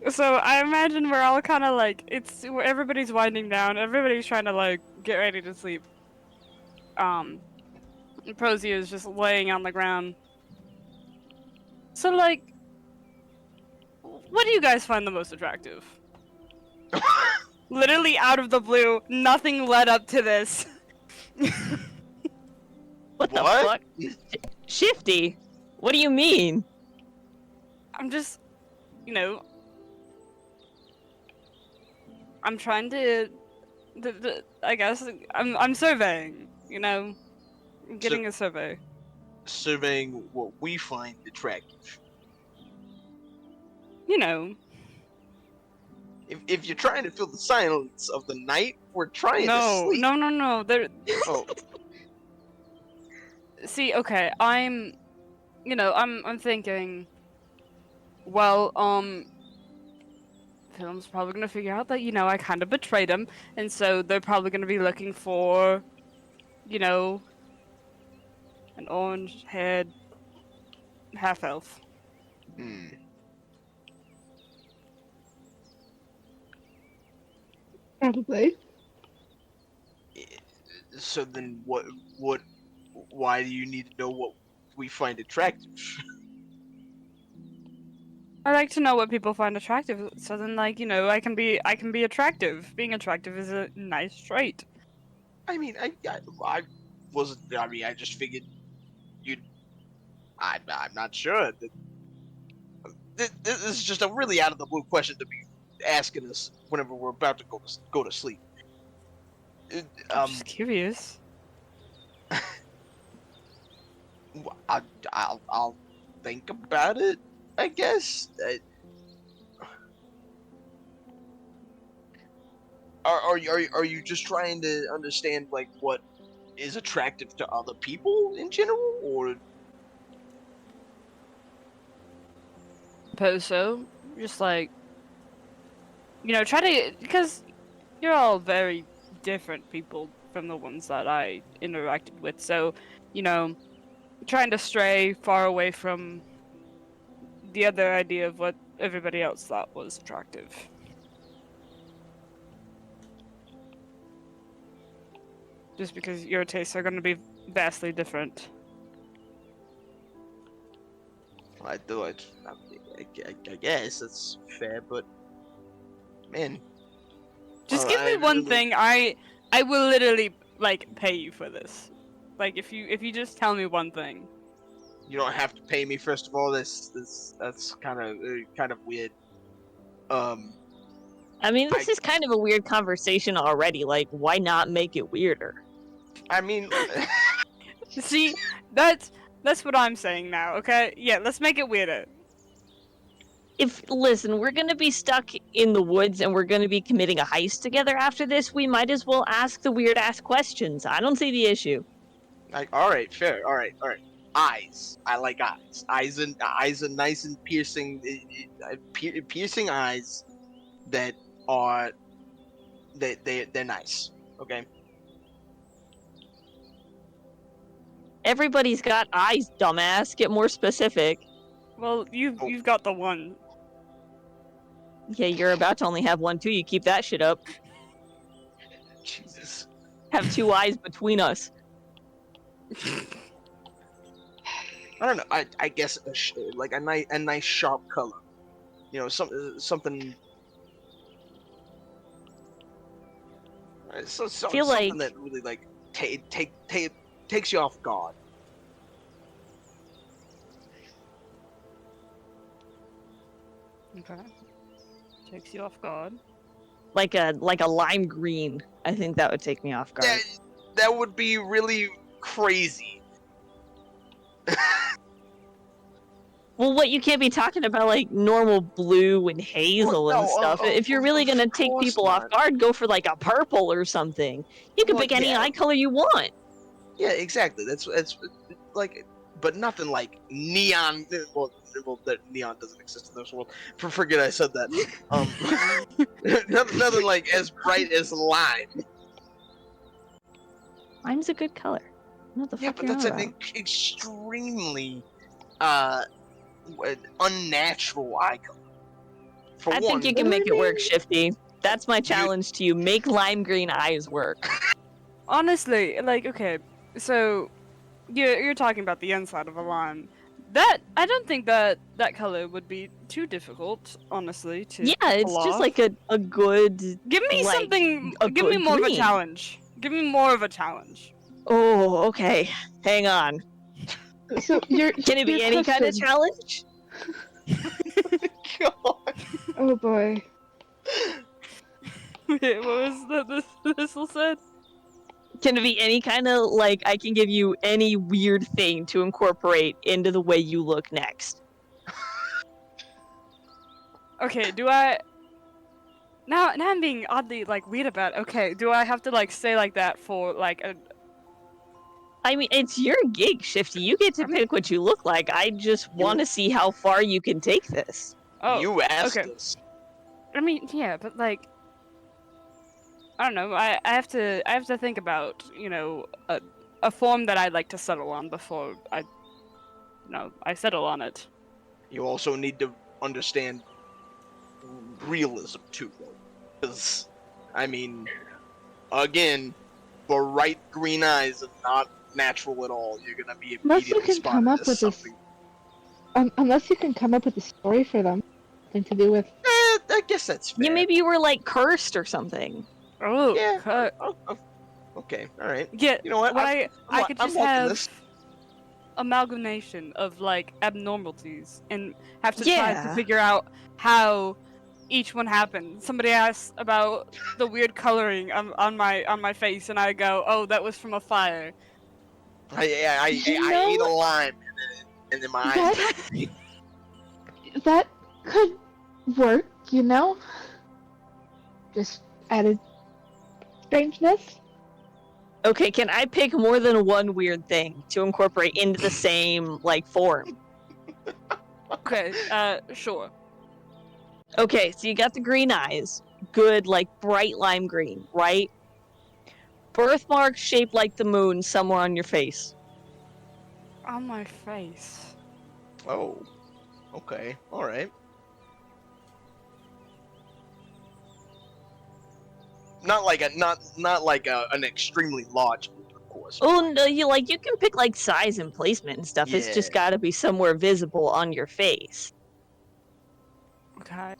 So I imagine we're all kind of like everybody's winding down. Everybody's trying to like get ready to sleep. Prozia is just laying on the ground. So like, what do you guys find the most attractive? Literally out of the blue, nothing led up to this. What the What? fuck? Shifty? What do you mean? I'm just, I'm trying to, I guess, I'm surveying, getting a survey. Surveying what we find attractive. If you're trying to fill the silence of the night, we're trying to sleep. No. Oh, See, okay, I'm thinking, well, Film's probably gonna figure out that, I kind of betrayed him, and so they're probably gonna be looking for, an orange-haired half-elf. Probably. So then why do you need to know what we find attractive? I like to know what people find attractive, so then, I can be attractive. Being attractive is a nice trait. I mean, I just figured you'd. I'm not sure. This is just a really out of the blue question to be asking us whenever we're about to go to sleep. I'm just curious. I'll think about it, I guess. Are you just trying to understand like what is attractive to other people in general, or? Suppose so. Just like, try to, because you're all very different people from the ones that I interacted with. So, trying to stray far away from the other idea of what everybody else thought was attractive. Just because your tastes are going to be vastly different. I guess that's fair, but man, Just give me one thing. I will literally pay you for this. Like if you just tell me one thing. You don't have to pay me. First of all, that's kind of weird. I mean, this is kind of a weird conversation already. Like, why not make it weirder? I mean, See, that's what I'm saying now. Okay, yeah, let's make it weirder. Listen, we're gonna be stuck in the woods and we're gonna be committing a heist together after this. We might as well ask the weird ass questions. I don't see the issue. like, all right, fair, all right. Eyes. I like eyes. Eyes are nice and piercing, piercing eyes that are they're nice. Okay. Everybody's got eyes, dumbass. Get more specific. Well, you've got the one. Yeah, you're about to only have one too. You keep that shit up. Jesus. Have 2 eyes between us. I don't know. I guess like a nice sharp color. You know, something. Feel something like- that really like takes you off guard. Okay. Takes you off guard. Like a lime green. I think that would take me off guard. That would be really crazy. Well, what, you can't be talking about like normal blue and hazel Well, and no, stuff. If you're really gonna take course people off not. guard, go for like a purple or something. You can Well, pick any yeah. eye color you want. Yeah, exactly. That's like, but nothing like neon. Well, that neon doesn't exist in this world. Forget I said that. Nothing like as bright as lime. Lime's a good color. What the Yeah, fuck but you that's on an about? extremely unnatural eye color. For I one, think you can make it work, Shifty. That's my challenge to you. Make lime green eyes work. Honestly, like, okay, so you're talking about the inside of a lime. That I don't think that color would be too difficult, honestly. To Yeah, pull it's just off. like a good. Give me like, something. a Give me good more of a green. challenge. Give me more of a challenge. Oh, okay. Hang on. So you're Can it be your any kind of question- challenge? God. Oh boy. Wait, what was that? This said. Can it be any kind of, like, I can give you any weird thing to incorporate into the way you look next? Okay, do I? Now I'm being oddly like weird about. Okay, do I have to like stay like that for like a? I mean, it's your gig, Shifty. You get to pick what you look like. I just want to see how far you can take this. Oh, You asked okay. us. I mean, yeah, but like, I don't know. I have to think about a form that I'd like to settle on before I settle on it. You also need to understand realism too, though, because I mean, again, bright green eyes are not natural at all. You're gonna be Unless you immediately can come spotted up as with this. something. Unless you can come up with a story for them, something to do with. I guess that's fair. Yeah, maybe you were, like, cursed or something. Oh, Yeah. cut. Okay. All right. Yeah, You know what? I I'm could I'm just liking have this. amalgamation of like abnormalities and have to try to Yeah. figure out how each one happened. Somebody asks about the weird coloring on my face, and I go, "Oh, that was from a fire." I You ate a know- lime, and then my eyes. That could work, you know? Just added strangeness. Okay, can I pick more than one weird thing to incorporate into the same, like, form? Okay, sure. Okay, so you got the green eyes. Good, like, bright lime green, right? Birthmark shaped like the moon somewhere on your face. On my face. Oh. Okay. All right. Not like an extremely large moon, of course. Oh, no, you can pick, like, size and placement and stuff. It's just Yeah. gotta be somewhere visible on your face. Okay.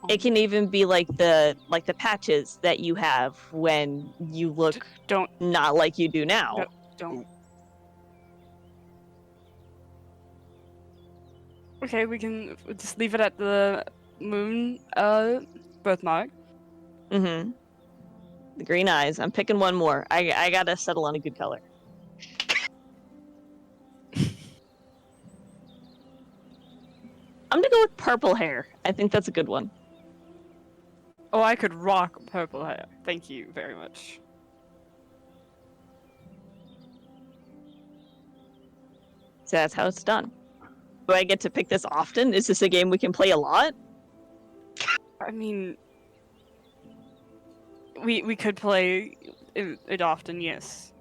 It can even be like the patches that you have when you look Don't not like you do now. No. don't. Okay, we can just leave it at the moon birthmark. Mm-hmm. The green eyes. I'm picking one more. I gotta settle on a good color. I'm gonna go with purple hair. I think that's a good one. Oh, I could rock purple hair. Thank you very much. So that's how it's done. Do I get to pick this often? Is this a game we can play a lot? I mean, we could play it often, yes.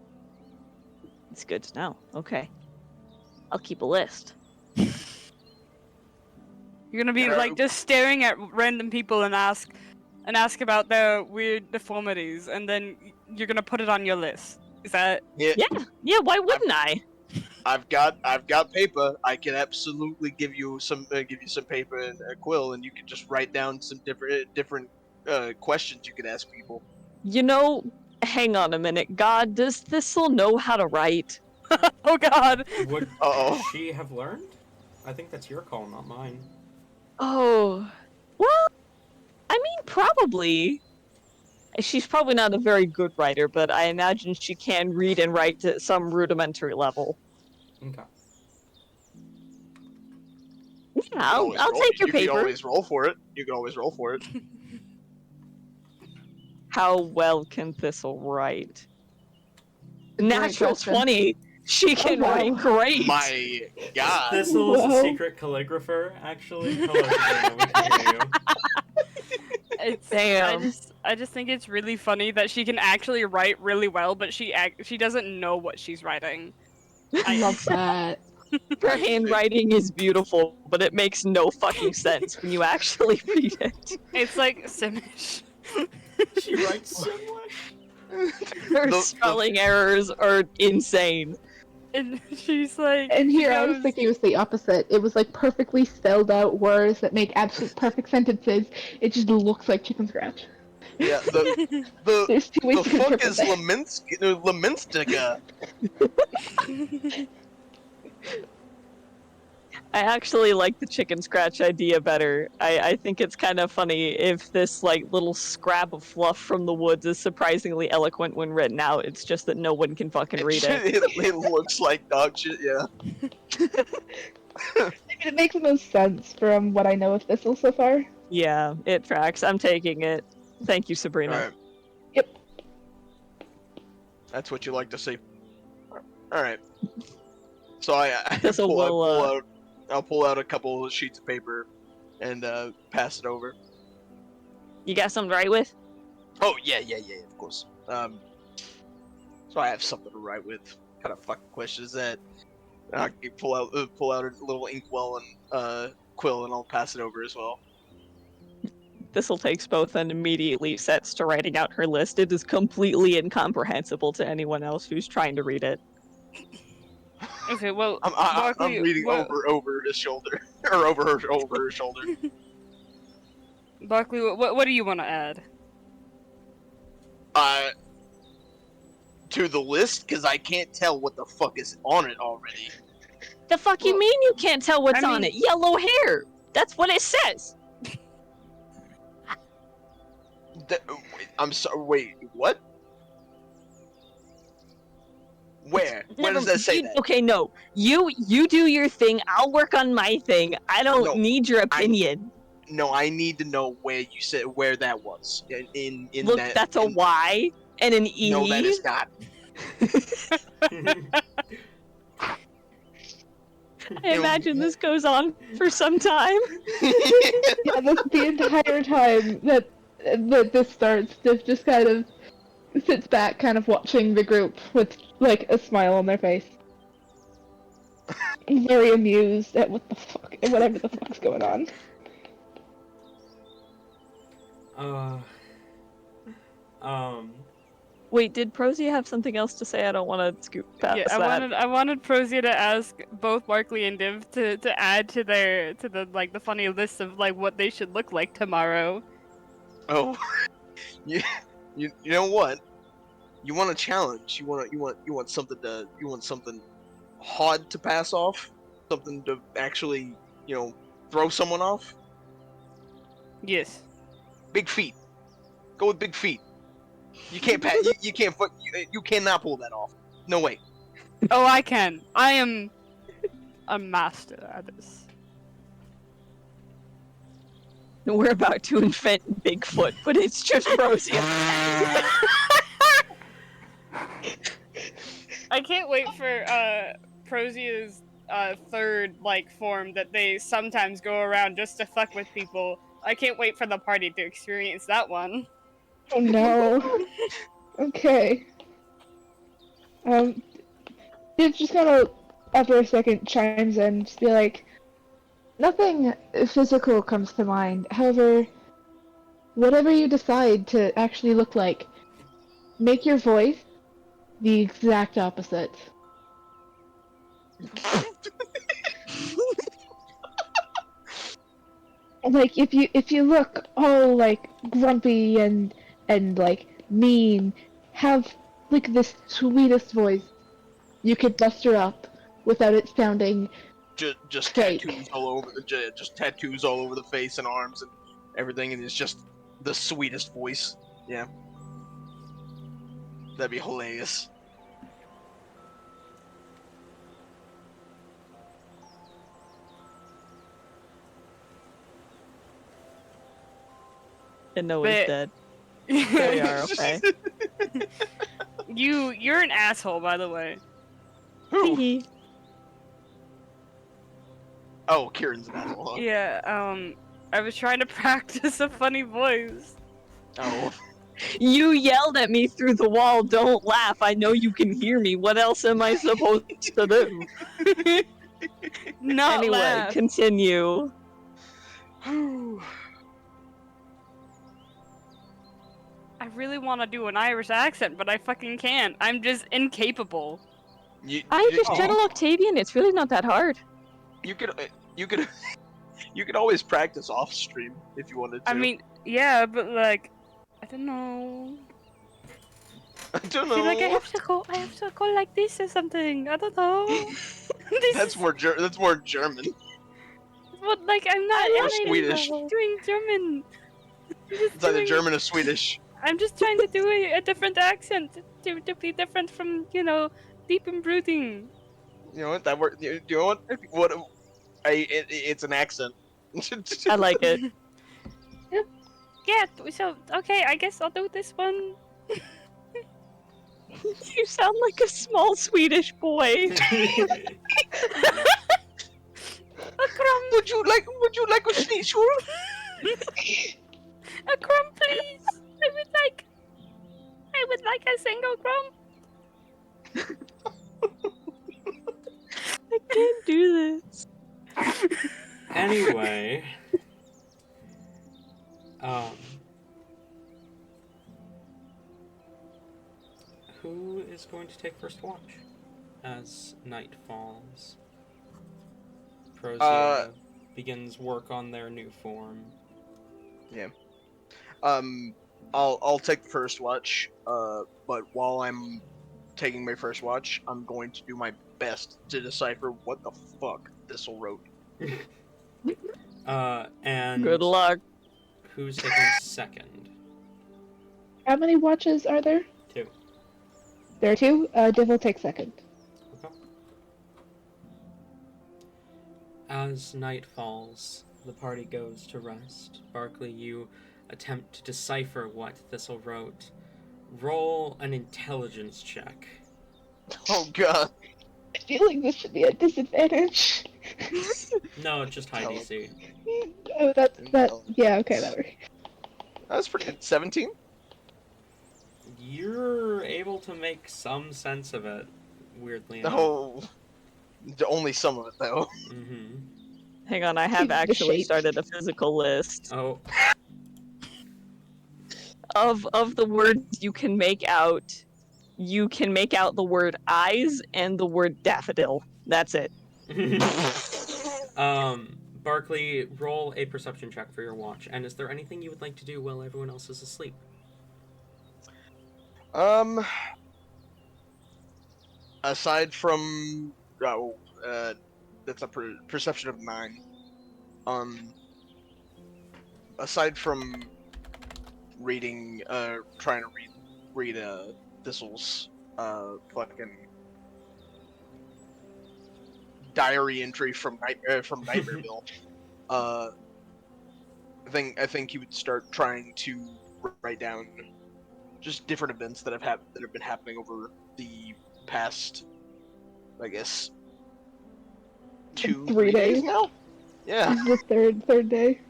It's good to know. Okay. I'll keep a list. You're gonna be like just staring at random people and ask about their weird deformities, and then you're gonna put it on your list. Is that? Yeah, Yeah, why wouldn't I? I've got paper. I can absolutely give you some paper and a quill, and you can just write down some different questions you could ask people. You know, hang on a minute. God, does Thistle know how to write? Oh God! Would Uh-oh. she have learned? I think that's your call, not mine. Oh, well, I mean, probably. She's probably not a very good writer, but I imagine she can read and write at some rudimentary level. Okay. Yeah, I'll take your You paper. can always roll for it. How well can Thistle write? Great Natural question. 20. She can wow. write great. My God. Thistle is a Whoa. secret calligrapher, actually. Hello, Sabrina, we can hear you. It's, Damn. I just think it's really funny that she can actually write really well, but she doesn't know what she's writing. I love that. Her handwriting is beautiful, but it makes no fucking sense when you actually read it. It's like Simish. She writes Simlish. Her spelling errors are insane. And she's like, And here, she I was goes, thinking it was the opposite. It was like perfectly spelled out words that make absolute perfect sentences. It just looks like chicken scratch. Yeah, the There's two ways the to fuck interpret is that. Laminstica? I actually like the chicken scratch idea better. I think it's kind of funny if this like little scrap of fluff from the woods is surprisingly eloquent when written out. It's just that no one can fucking read it. It looks like dog shit. Yeah. It makes the most sense from what I know of Thistle so far. Yeah, it tracks. I'm taking it. Thank you, Sabrina. All right. Yep. That's what you like to see. All right. So Thistle will, I'll pull out a couple of sheets of paper and pass it over. You got something to write with? Oh yeah, of course. So I have something to write with. What kind of fucking question is that? I can pull out a little inkwell and quill, and I'll pass it over as well. Thistle takes both and immediately sets to writing out her list. It is completely incomprehensible to anyone else who's trying to read it. okay, well, I'm Barkley, reading what- over his shoulder or over her shoulder. Barkley, what do you want to add? To the list, because I can't tell what the fuck is on it already. The fuck you mean you can't tell what's I on mean- it? Yellow hair! That's what it says! I'm sorry. Wait, what? Where? Where does Never- that say you- that? Okay, no. You do your thing, I'll work on my thing. I don't No, need your opinion. No, I need to know where you said where that was. In Look, that. that's a Y and an E. No, that is not. I imagine this goes on for some time. Yeah, the entire time that this starts, Div just kind of sits back, kind of watching the group with like a smile on their face, very amused at whatever the fuck's going on. Wait, did Prozia have something else to say? I don't want to scoop past Yeah, that. I wanted Prozia to ask both Barkley and Div to add to the like the funny list of like what they should look like tomorrow. Oh, you know what? You want a challenge? You want something hard to pass off? Something to actually throw someone off? Yes. Big feet. Go with big feet. You can't you can't you cannot pull that off. No way. Oh, I can. I am a master at this. We're about to invent Bigfoot, but it's just Rosie. I can't wait for Prozia's third form that they sometimes go around just to fuck with people. I can't wait for the party to experience that one. Oh no. Okay. Dude just kind of, after a second, chimes in, just be like, nothing physical comes to mind. However, whatever you decide to actually look like, make your voice the exact opposite. Like if you look all like grumpy and like mean, have like this sweetest voice. You could muster up without it sounding Just fake. tattoos all over just tattoos all over the face and arms and everything, and it's just the sweetest voice. Yeah, that'd be hilarious. And Noah's But- dead. There you are, okay. You're an asshole, by the way. Who? Hee Oh, Kieran's an asshole. Huh? Yeah, I was trying to practice a funny voice. Oh, You yelled at me through the wall, don't laugh, I know you can hear me, what else am I supposed to do? Not Anyway, laugh. continue. I really want to do an Irish accent, but I fucking can't. I'm just incapable. I just channel Octavian, it's really not that hard. you could you could you could always practice off stream if you wanted to. I mean, yeah, but like, I don't know. I don't I feel like I know. have to go like this or something. I don't know. This That's is- more that's more German. But like, I'm not. Or I'm not Swedish. doing German. I'm just It's either doing- German or Swedish. I'm just trying to do a different accent to be different from deep and brooding. You know what? That work. You know what? What? It's an accent. I like it. Yeah. So okay, I guess I'll do this one. You sound like a small Swedish boy. A crumb, Would you like a schnitzel? a crumb, please. I would like a single crumb. I can't do this. Anyway, who is going to take first watch as night falls? Prozia begins work on their new form. I'll take the first watch. But while I'm taking my first watch, I'm going to do my best to decipher what the fuck Thistle wrote. And Good luck. who's taking second? How many watches are there? 2. There are 2. Div will take second. Okay. As night falls, the party goes to rest. Barkley, you attempt to decipher what Thistle wrote. Roll an intelligence check. Oh god. I feel like this should be a disadvantage. No, just high Oh. DC. Oh, that. Yeah, okay, that works. That's pretty good. 17? You're able to make some sense of it, weirdly enough. Oh. Only some of it though. Mm-hmm. Hang on, I have The actually shape. started a physical list Oh, of the words you can make out. You can make out the word eyes and the word daffodil. That's it. Barkley, roll a perception check for your watch. And is there anything you would like to do while everyone else is asleep? Aside from that's a perception of 9. aside from reading, trying to read Thistle's fucking diary entry from Nightmareville, I think he would start trying to write down just different events that have been happening over the past, I guess, 3 days days. now. Yeah, This is the third day.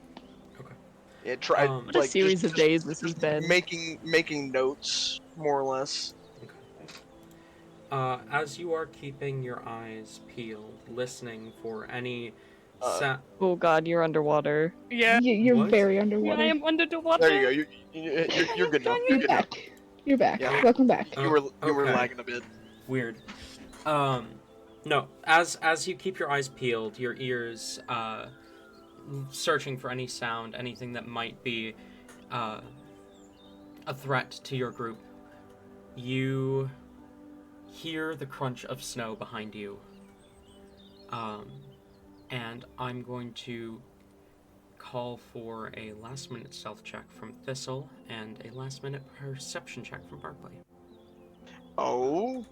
yeah. Try What a series of days this has been. making notes more or less. As you are keeping your eyes peeled, listening for any Uh, Oh god, you're underwater. Yeah. You're What? very Yeah, underwater. I am under the water. There you go. You're good now. You're You're good now. back. You're back. Yeah. Welcome back. You were Okay. lagging a bit. Weird. No. As you keep your eyes peeled, your ears searching for any sound, anything that might be a threat to your group, you hear the crunch of snow behind you. And I'm going to call for a last-minute stealth check from Thistle and a last-minute perception check from Barkley. Oh.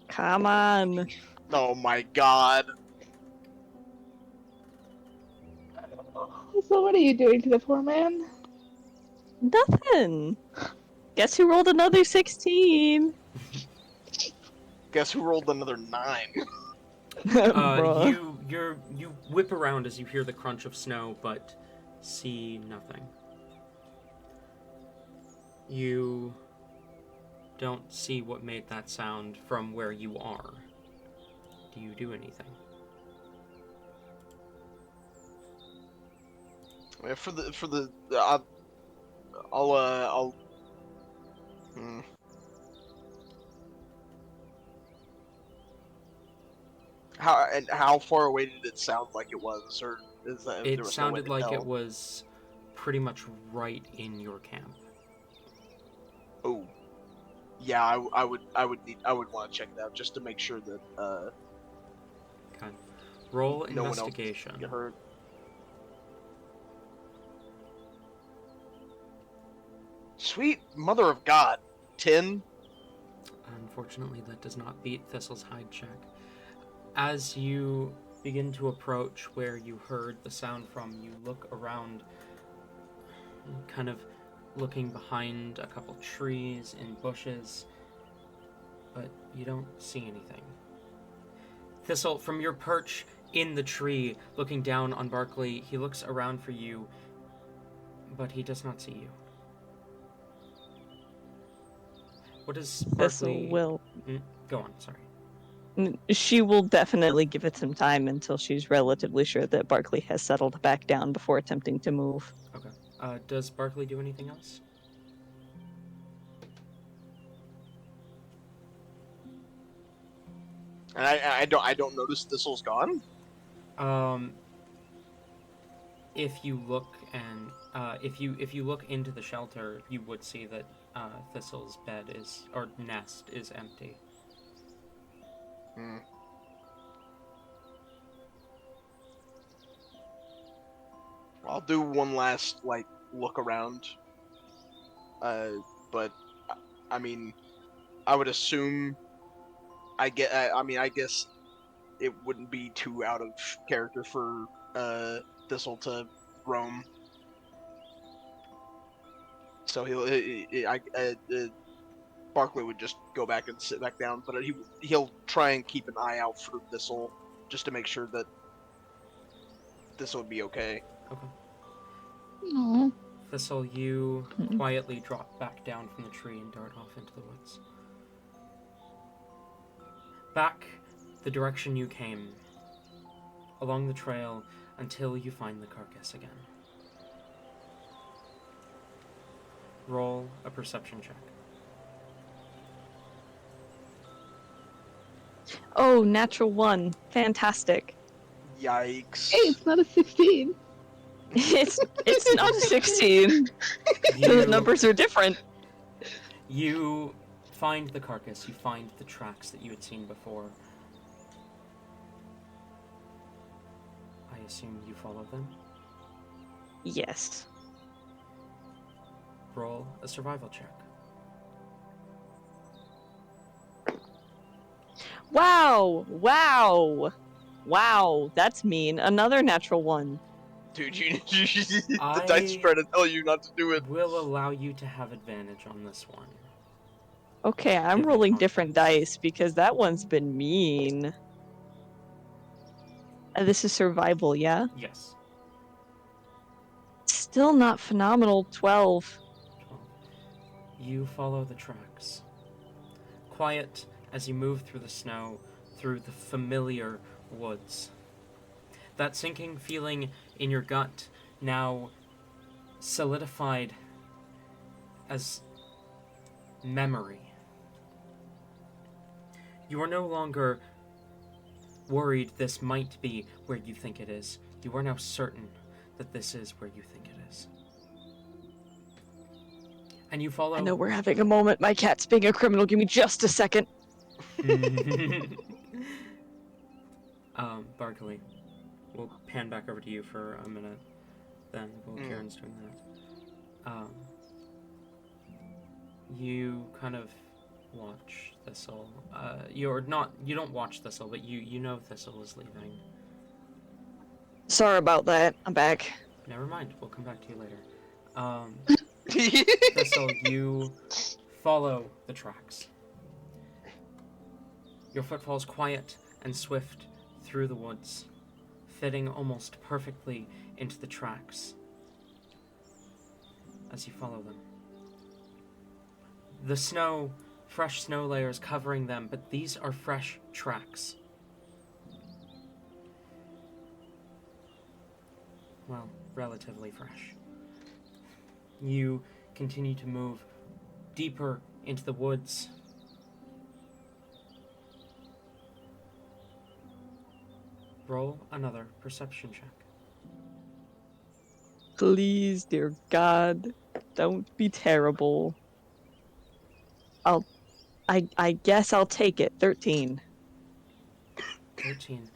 Come on. Oh my god. So what are you doing to the poor man? Nothing. Guess who rolled another 16? Guess who rolled another 9? Bruh. You whip around as you hear the crunch of snow, but see nothing. You don't see what made that sound from where you are. Do you do anything? For the I'll how far away did it sound like it was, or is that It there was sounded no way to like tell? it was pretty much right in your camp. Oh, yeah, I would want to check it out just to make sure that Okay. Roll no one else investigation. get hurt. Sweet mother of God, 10. Unfortunately, that does not beat Thistle's hide check. As you begin to approach where you heard the sound from, you look around, kind of looking behind a couple trees and bushes, but you don't see anything. Thistle, from your perch in the tree, looking down on Barkley, he looks around for you, but he does not see you. What is Thistle Barkley? will. Go on, sorry. She will definitely give it some time until she's relatively sure that Barkley has settled back down before attempting to move. Okay. Does Barkley do anything else? And I don't notice Thistle's gone. If you look and if you look into the shelter, you would see that Thistle's bed or nest is empty. Hmm. I'll do one last look around. But I mean, I would assume. I guess it wouldn't be too out of character for Thistle to roam. So Barkley would just go back and sit back down, but he'll try and keep an eye out for Thistle just to make sure that Thistle would be okay. Okay. Aww. Thistle, you quietly drop back down from the tree and dart off into the woods. Back the direction you came, along the trail until you find the carcass again. Roll a perception check. Oh, natural 1. Fantastic. Yikes! Hey, it's not a 16. It's not a 16. Those numbers are different. You find the carcass, you find the tracks that you had seen before. I assume you follow them? Yes. Roll a survival check. Wow! Wow! Wow, that's mean. Another natural one. Dude, the I- dice are trying to tell you not to do it. Will allow you to have advantage on this one. Okay, I'm Give me rolling different context. dice because that one's been mean. This is survival, yeah? Yes. Still not phenomenal. 12. 12. You follow the tracks. Quiet as you move through the snow, through the familiar woods. That sinking feeling in your gut now solidified as memory. You are no longer worried this might be where you think it is. You are now certain that this is where you think it is. And you follow... I know we're having a moment. My cat's being a criminal. Give me just a second. Barkley, we'll pan back over to you for a minute then while Kieran's doing that. You kind of watch Thistle. You don't watch Thistle, but you know Thistle is leaving. Sorry about that. I'm back. Never mind, we'll come back to you later. Thistle, you follow the tracks. Your footfalls quiet and swift through the woods, fitting almost perfectly into the tracks as you follow them. The snow, fresh snow layers covering them, but these are fresh tracks. Well, relatively fresh. You continue to move deeper into the woods. Roll another perception check. Please, dear God, don't be terrible. I guess I'll take it. 13. 13.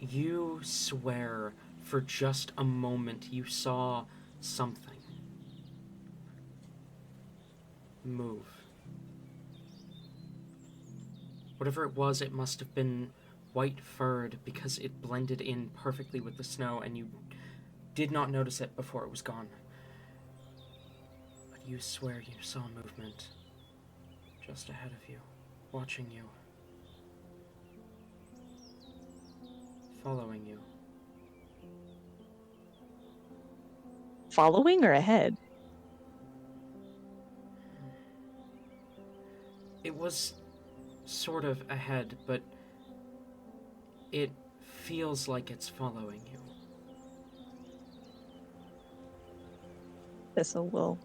You swear for just a moment you saw something move. Whatever it was, it must have been white-furred because it blended in perfectly with the snow and you did not notice it before it was gone. But you swear you saw movement just ahead of you, watching you, following you. Following or ahead? It was sort of ahead, but it feels like it's following you. Thistle will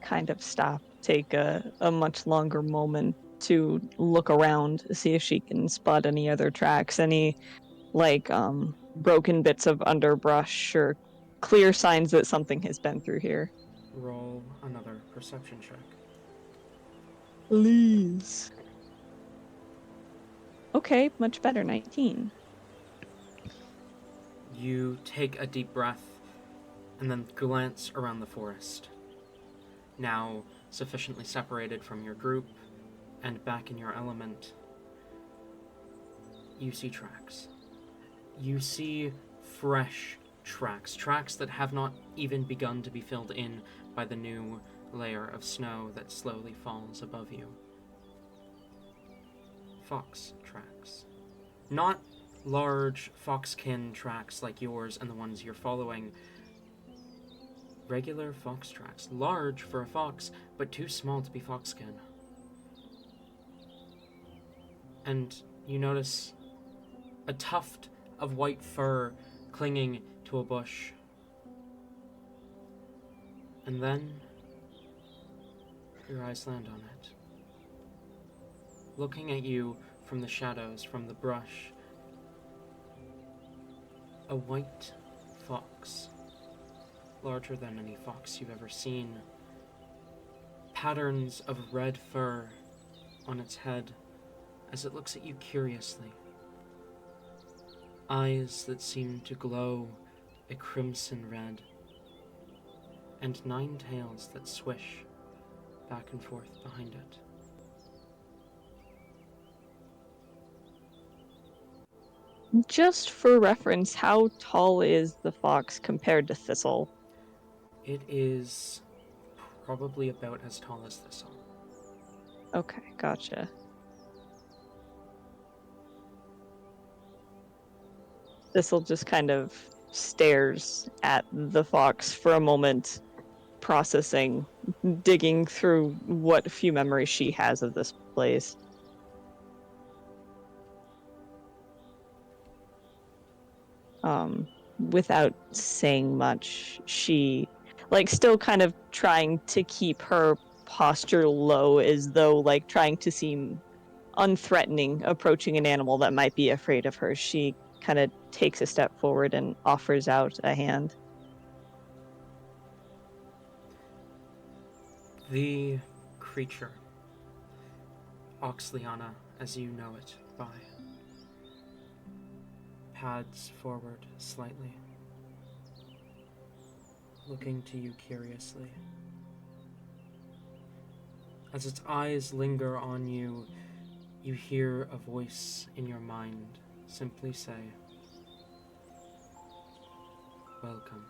kind of stop, take a much longer moment to look around, see if she can spot any other tracks, any broken bits of underbrush or clear signs that something has been through here. Roll another perception check. Please. Okay, much better, 19. You take a deep breath and then glance around the forest. Now sufficiently separated from your group and back in your element, you see tracks. You see fresh tracks. Tracks that have not even begun to be filled in by the new layer of snow that slowly falls above you. Fox tracks. Not large foxkin tracks like yours and the ones you're following. Regular fox tracks. Large for a fox, but too small to be foxkin. And you notice a tuft of white fur clinging to a bush. And then your eyes land on it. Looking at you from the shadows, from the brush, a white fox, larger than any fox you've ever seen. Patterns of red fur on its head as it looks at you curiously. Eyes that seem to glow a crimson red, and 9 tails that swish back and forth behind it. Just for reference, how tall is the fox compared to Thistle? It is probably about as tall as Thistle. Okay, gotcha. Thistle just kind of stares at the fox for a moment, processing, digging through what few memories she has of this place. Without saying much, she, like, still kind of trying to keep her posture low, as though, like, trying to seem unthreatening, approaching an animal that might be afraid of her. She kind of takes a step forward and offers out a hand. The creature, Oxliana, as you know it by, pads forward slightly, looking to you curiously. As its eyes linger on you, you hear a voice in your mind simply say, "Welcome."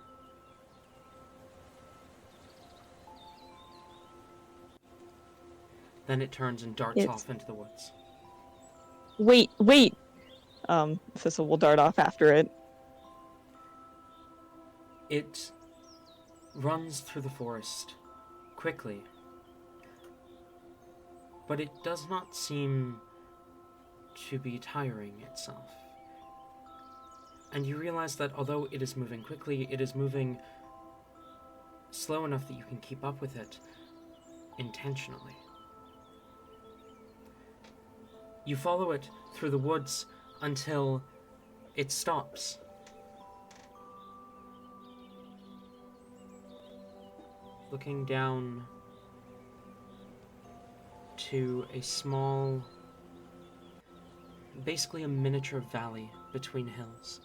Then it turns and darts off into the woods. Wait! Thistle will dart off after it. It runs through the forest quickly, but it does not seem to be tiring itself. And you realize that although it is moving quickly, it is moving slow enough that you can keep up with it intentionally. You follow it through the woods until it stops. Looking down to a small, basically a miniature valley between hills.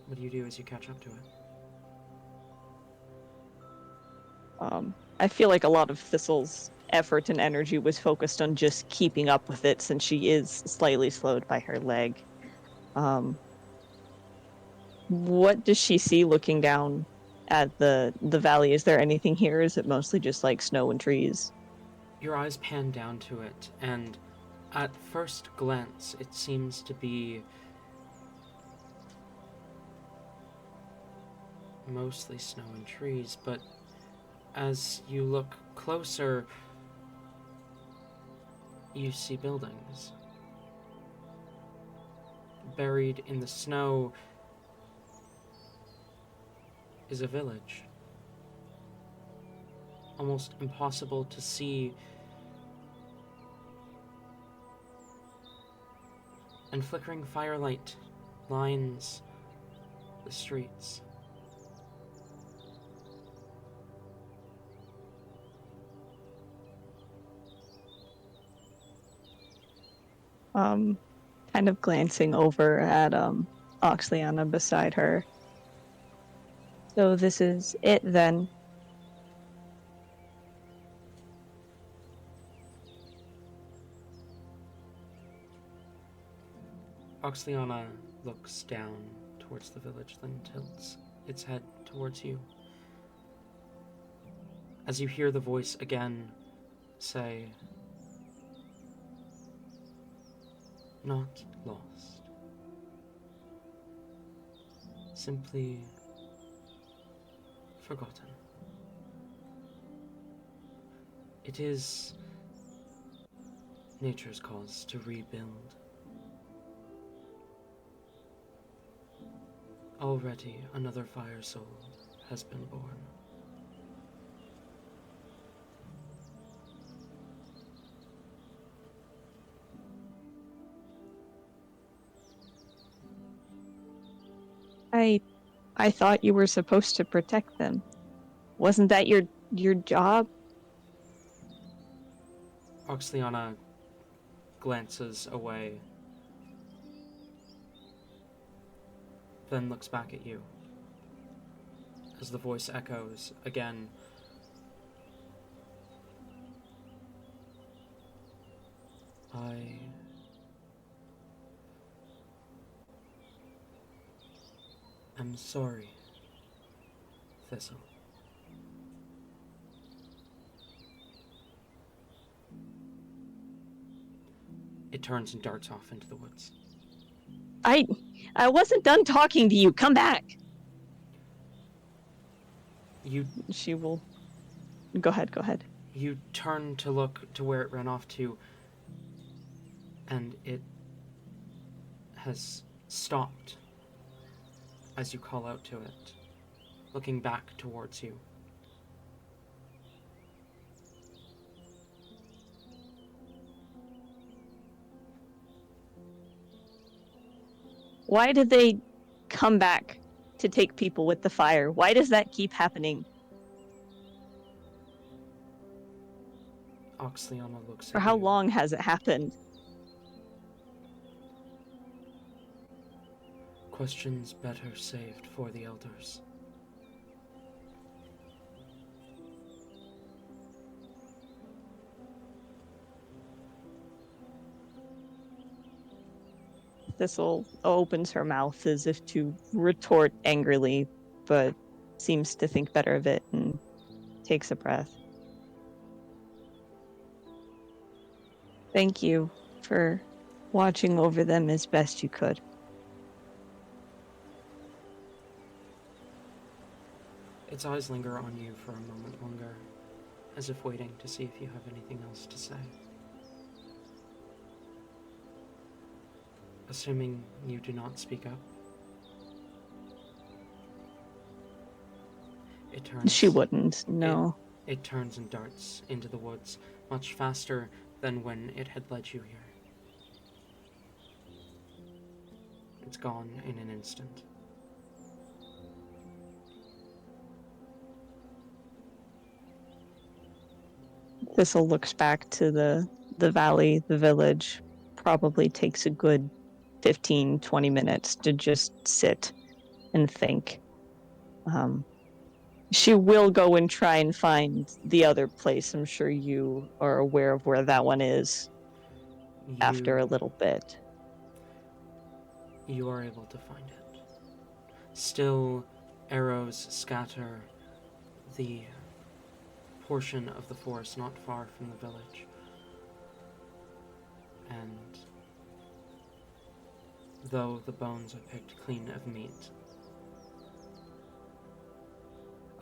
What do you do as you catch up to it? I feel like a lot of Thistle's effort and energy was focused on just keeping up with it, since she is slightly slowed by her leg. What does she see looking down at the valley? Is there anything here? Is it mostly just like snow and trees? Your eyes pan down to it, and at first glance, it seems to be mostly snow and trees, but as you look closer, you see buildings. Buried in the snow is a village. Almost impossible to see. And flickering firelight lines the streets. Kind of glancing over at Oxliana beside her. So this is it then. Oxliana looks down towards the village, then tilts its head towards you. As you hear the voice again say, "Not lost. Simply forgotten. It is nature's cause to rebuild. Already another fire soul has been born." I thought you were supposed to protect them. Wasn't that your job? Oxliana glances away then looks back at you as the voice echoes again. I am sorry, Thistle. It turns and darts off into the woods. I wasn't done talking to you. Come back. She will. Go ahead. You turn to look to where it ran off to, and it has stopped as you call out to it, looking back towards you. Why did they come back to take people with the fire? Why does that keep happening? Oxliana looks at For how you. long has it happened? Questions better saved for the elders. Thistle opens her mouth as if to retort angrily, but seems to think better of it and takes a breath. Thank you for watching over them as best you could. Its eyes linger on you for a moment longer, as if waiting to see if you have anything else to say. Assuming you do not speak up, it turns. She wouldn't, no. It turns and darts into the woods, much faster than when it had led you here. It's gone in an instant. Thistle looks back to the valley, the village, probably takes a good 15, 20 minutes to just sit and think. She will go and try and find the other place. I'm sure you are aware of where that one is after a little bit. You are able to find it. Still, arrows scatter the portion of the forest not far from the village. And though the bones are picked clean of meat,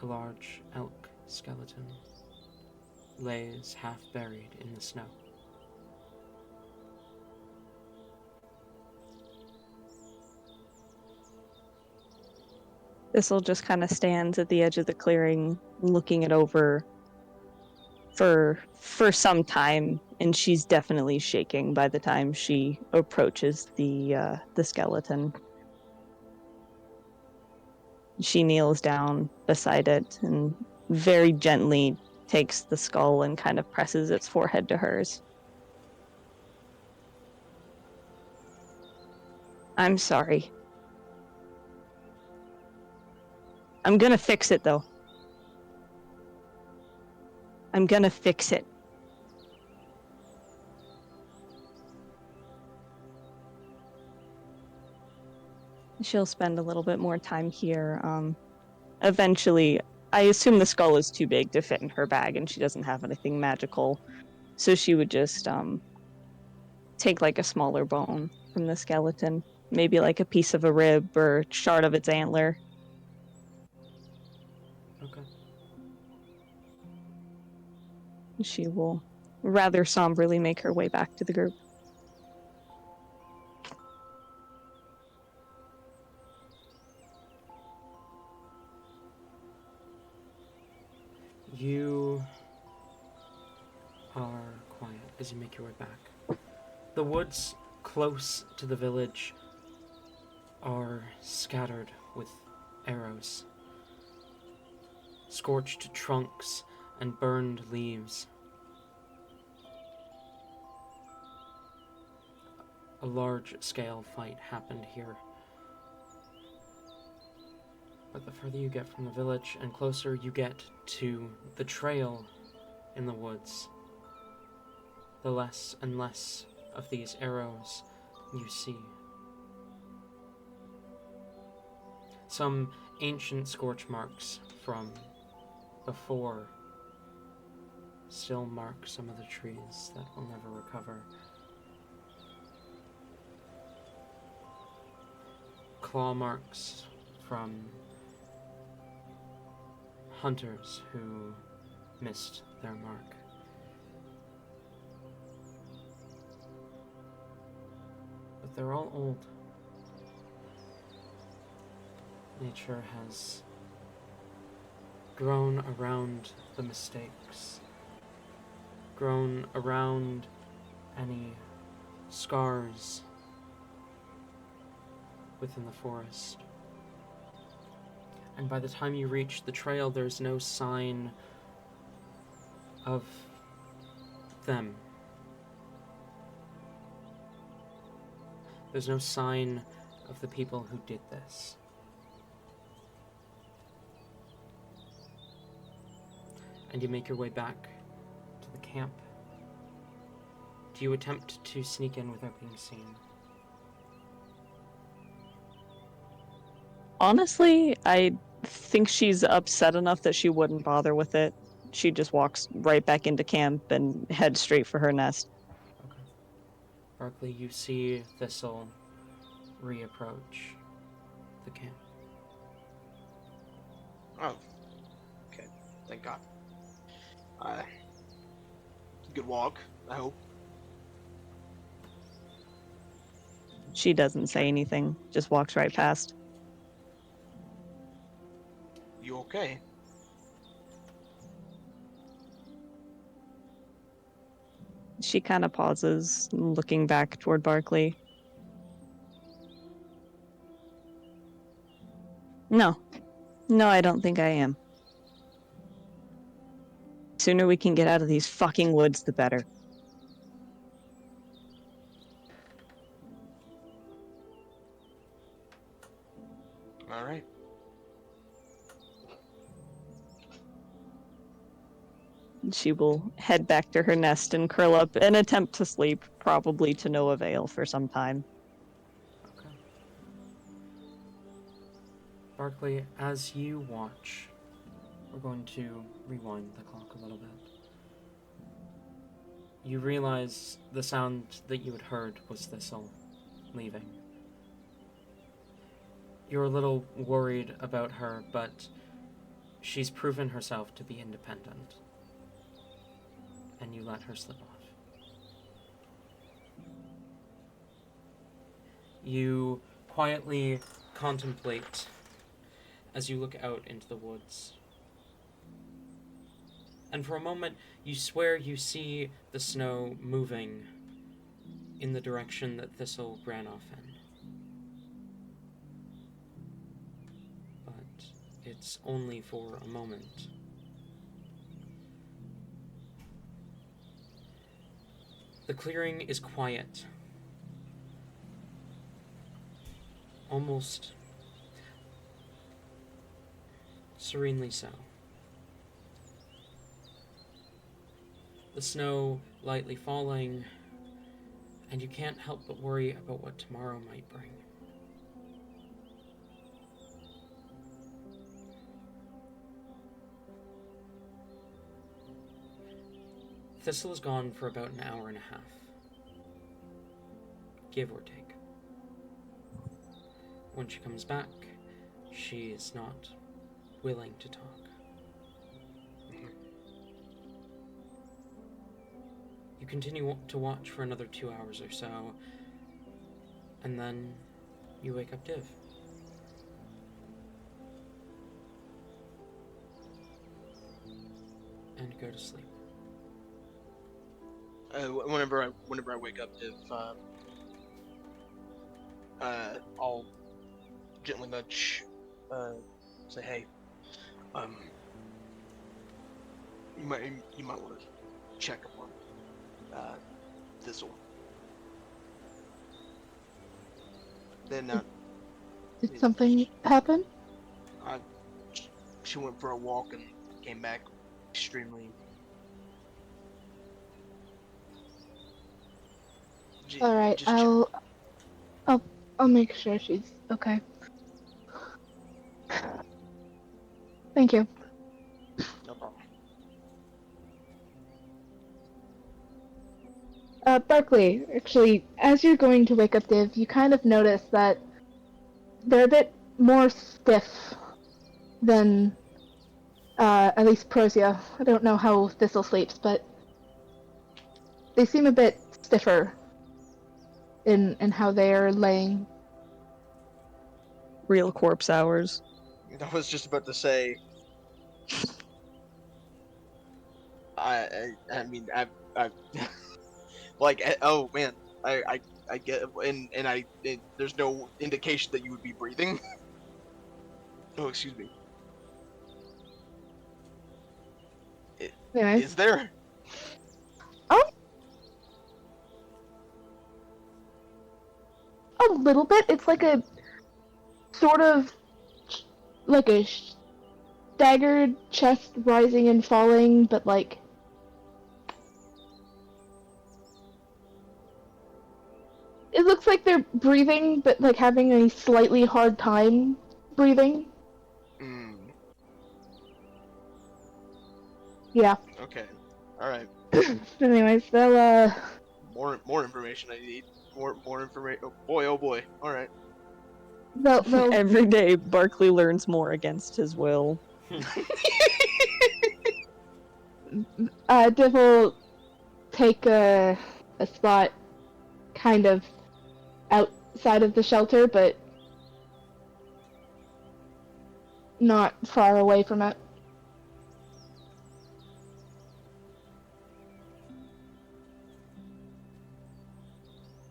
a large elk skeleton lays half buried in the snow. Thistle just kind of stands at the edge of the clearing, looking it over for some time, and she's definitely shaking by the time she approaches the skeleton. She kneels down beside it and very gently takes the skull and kind of presses its forehead to hers. I'm sorry. I'm gonna fix it, though. I'm gonna fix it. She'll spend a little bit more time here. Eventually, I assume the skull is too big to fit in her bag and she doesn't have anything magical. So she would just take like a smaller bone from the skeleton, maybe like a piece of a rib or shard of its antler. Okay. She will rather somberly make her way back to the group. You are quiet as you make your way back. The woods close to the village are scattered with arrows, scorched trunks, and burned leaves. A large-scale fight happened here. But the further you get from the village and closer you get to the trail in the woods, the less and less of these arrows you see. Some ancient scorch marks from before still mark some of the trees that will never recover. Claw marks from hunters who missed their mark. But they're all old. Nature has grown around the mistakes, grown around any scars within the forest. And by the time you reach the trail, there's no sign of them. There's no sign of the people who did this. And you make your way back to the camp. Do you attempt to sneak in without being seen? Honestly, I think she's upset enough that she wouldn't bother with it. She just walks right back into camp and heads straight for her nest. Okay. Barkley, you see Thistle reapproach the camp. Oh. Okay. Thank God. Good walk, I hope. She doesn't say anything, just walks right past. You okay? She kind of pauses, looking back toward Barkley. No, I don't think I am. Sooner we can get out of these fucking woods, the better. All right. She will head back to her nest and curl up and attempt to sleep, probably to no avail for some time. Okay. Barkley, as you watch, we're going to rewind the clock a little bit. You realize the sound that you had heard was Thistle leaving. You're a little worried about her, but she's proven herself to be independent. And you let her slip off. You quietly contemplate as you look out into the woods. And for a moment, you swear you see the snow moving in the direction that Thistle ran off in. But it's only for a moment. The clearing is quiet. Almost serenely so. The snow lightly falling, and you can't help but worry about what tomorrow might bring. Thistle is gone for about an hour and a half, give or take. When she comes back, she is not willing to talk. You continue to watch for another 2 hours or so, and then you wake up Div. And go to sleep. Whenever I wake up, Div, I'll gently nudge, say, hey, you might want to check up on Thistle. Then Did something happen? Uh, she went for a walk and came back extremely. All right, Just check. I'll make sure she's okay. Thank you. No problem. Barkley, actually, as you're going to wake up Div, you kind of notice that they're a bit more stiff than, at least Prozia. I don't know how Thistle sleeps, but they seem a bit stiffer in how they are laying. Real corpse hours. I was just about to say. I mean, I like, oh man, I get, there's no indication that you would be breathing. Oh, excuse me. Anyways, Is there? um, a little bit. It's like a sort of like a staggered chest rising and falling, but like it looks like they're breathing, but like having a slightly hard time breathing. Mm, Yeah. okay. All right. Anyways, they'll More information I need. More information. Oh boy. All right. they'll Every day, Barkley learns more against his will. Div will take a spot kind of outside of the shelter, but not far away from it.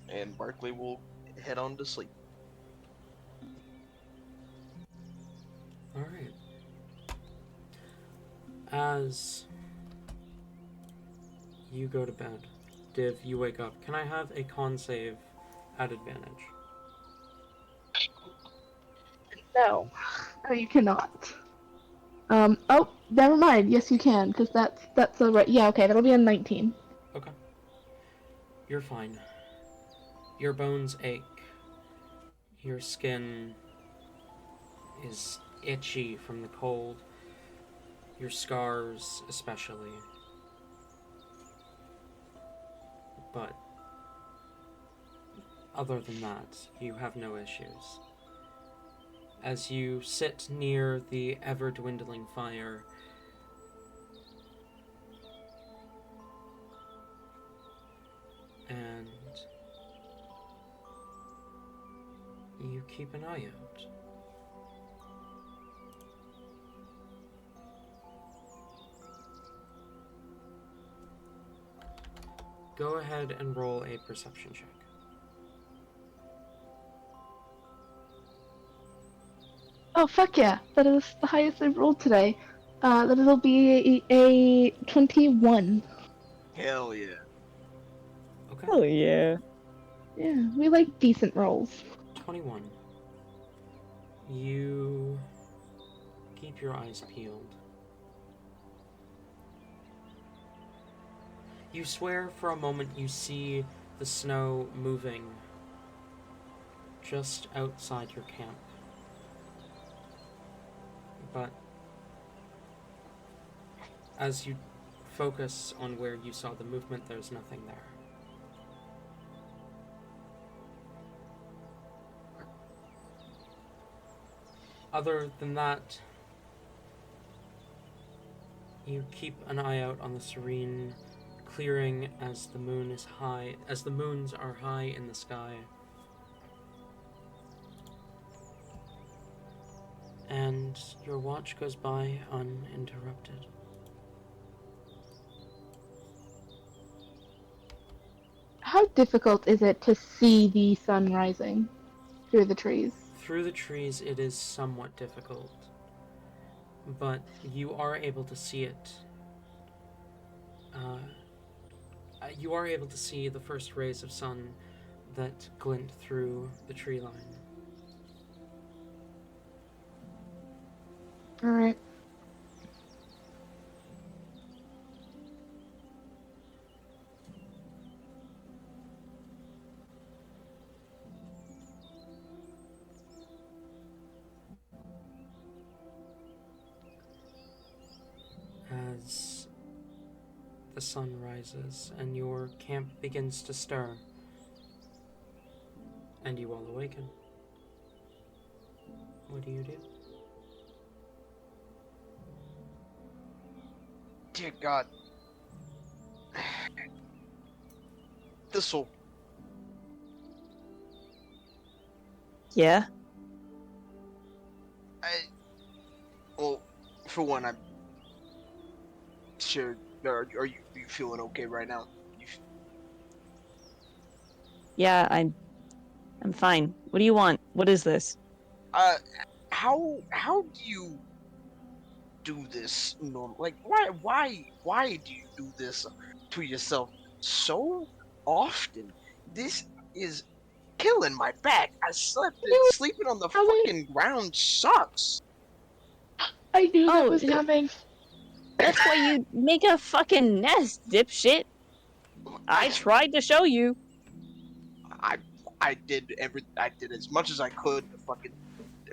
And Barkley will head on to sleep. All right. As you go to bed, Div, you wake up. Can I have a con save at advantage? No, no, you cannot. Oh, never mind. Yes, you can, because that's a right. Yeah, okay, that'll be a 19. Okay. You're fine. Your bones ache. Your skin is itchy from the cold. Your scars, especially. But other than that, you have no issues. As you sit near the ever-dwindling fire, and you keep an eye out. Go ahead and roll a perception check. Oh, fuck yeah. That is the highest I've rolled today. That'll be a 21. Hell yeah. Okay. Oh yeah. Yeah, we like decent rolls. 21. You keep your eyes peeled. You swear for a moment you see the snow moving just outside your camp. But as you focus on where you saw the movement, there's nothing there. Other than that, you keep an eye out on the serene clearing as the moons are high in the sky. And your watch goes by uninterrupted. How difficult is it to see the sun rising through the trees? Through the trees, it is somewhat difficult, but you are able to see it. You are able to see the first rays of sun that glint through the tree line. Alright. As the sun rises and your camp begins to stir, and you all awaken, what do you do? Dear God. This'll... Yeah? Well, for one, I'm sure. Are you feeling okay right now? Yeah, I'm fine. What do you want? What is this? How do you do this normal? Like, why do you do this to yourself so often? This is killing my back. Sleeping on the fucking ground sucks. I knew that Oh, was coming. that's why you make a fucking nest, dipshit. I tried to show you. I did as much as I could to fucking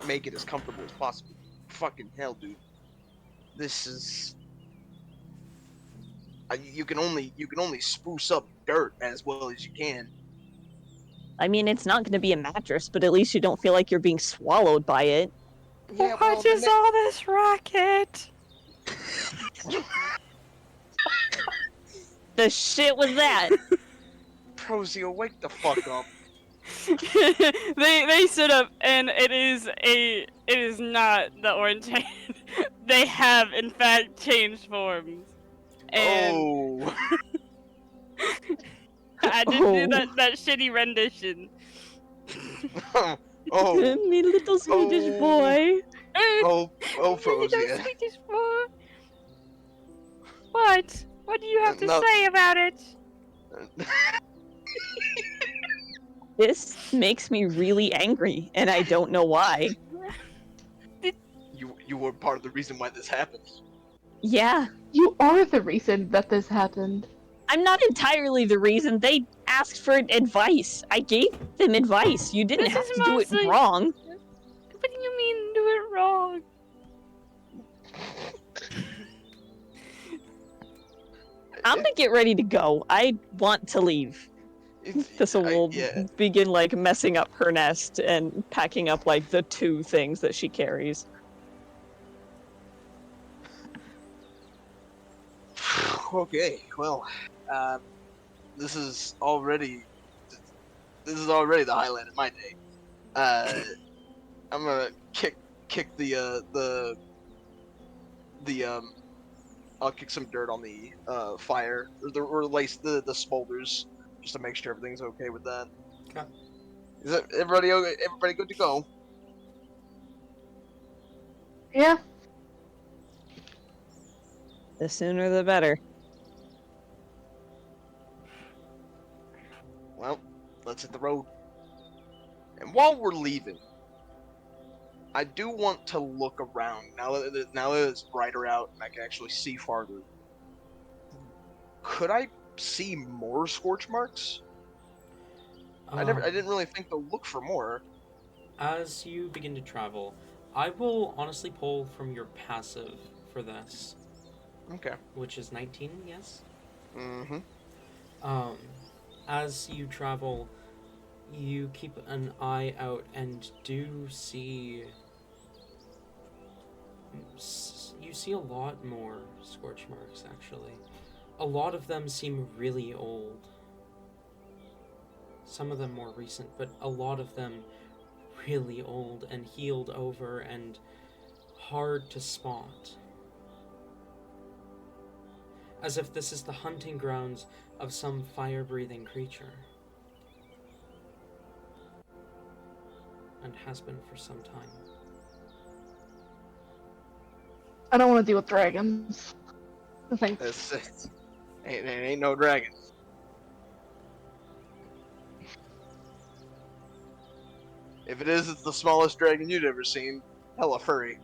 make it as comfortable as possible. Fucking hell, dude. This is you can only spruce up dirt as well as you can. I mean, it's not going to be a mattress, but at least you don't feel like you're being swallowed by it. Yeah, well, What is all this racket? The shit was that? Prozio, wake the fuck up. they sit up, and it is not the orange hand. They have in fact changed forms. And Oh. I didn't do that shitty rendition. Oh. Me little Swedish boy. Oh, Little Prozia. Swedish boy. What do you have to No. say about it? This makes me really angry, and I don't know why. You were part of the reason why this happened. Yeah, You are the reason that this happened. I'm not entirely the reason. They asked for advice. I gave them advice. You didn't This have is to do it mostly- wrong. What do you mean do it wrong? I'm gonna get ready to go. I want to leave. Thistle will begin like messing up her nest and packing up like the 2 things that she carries. Okay, well, this is already the highlight of my day. I'm gonna kick I'll kick some dirt on the fire or lace the smolders just to make sure everything's okay with that. Okay. Is that everybody okay? Everybody good to go? Yeah. The sooner the better. Well, let's hit the road. And while we're leaving, I do want to look around now that it's brighter out and I can actually see farther. Could I see more scorch marks? I didn't really think to look for more. As you begin to travel, I will honestly pull from your passive for this. Okay. Which is 19, yes? Mm-hmm. As you travel, you keep an eye out and do see... You see a lot more scorch marks, actually. A lot of them seem really old. Some of them more recent, but a lot of them really old and healed over and hard to spot. As if this is the hunting grounds of some fire-breathing creature. And has been for some time. I don't want to deal with dragons. I think. That's it. Ain't no dragon. If it is, it's the smallest dragon you'd ever seen. Hella furry.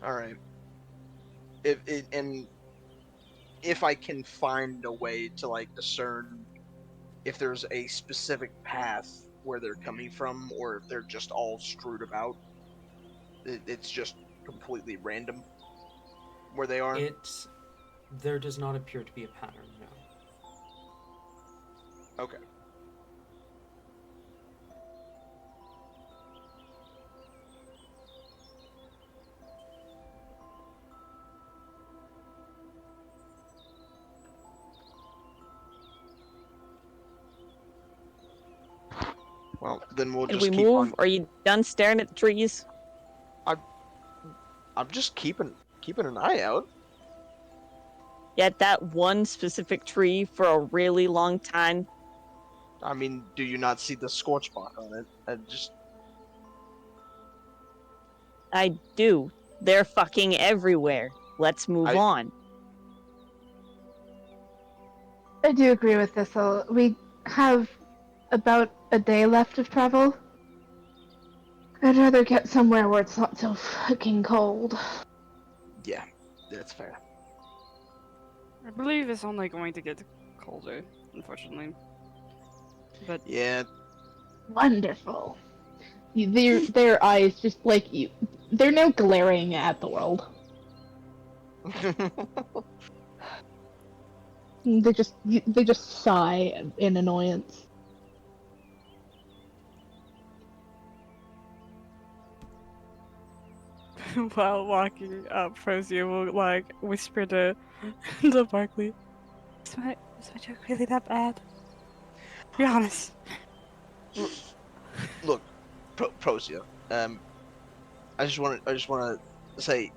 All right. And if I can find a way to like discern if there's a specific path where they're coming from, or if they're just all screwed about, it's just completely random where they are. There does not appear to be a pattern, no. Okay. Well, then we'll Did just we keep move? on. Are you done staring at the trees? I'm just keeping an eye out. At that one specific tree for a really long time? I mean, do you not see the scorch mark on it? I do. They're fucking everywhere. Let's move on. I do agree with this. We have about a day left of travel. I'd rather get somewhere where it's not so fucking cold. Yeah, that's fair. I believe it's only going to get colder, unfortunately. But Yeah. Wonderful. Their eyes just like you. They're now glaring at the world. They just sigh in annoyance. while walking up, Frozia will like whisper to Barkley, "Is my joke really that bad? Be honest." Look, Prosia. I just want to say,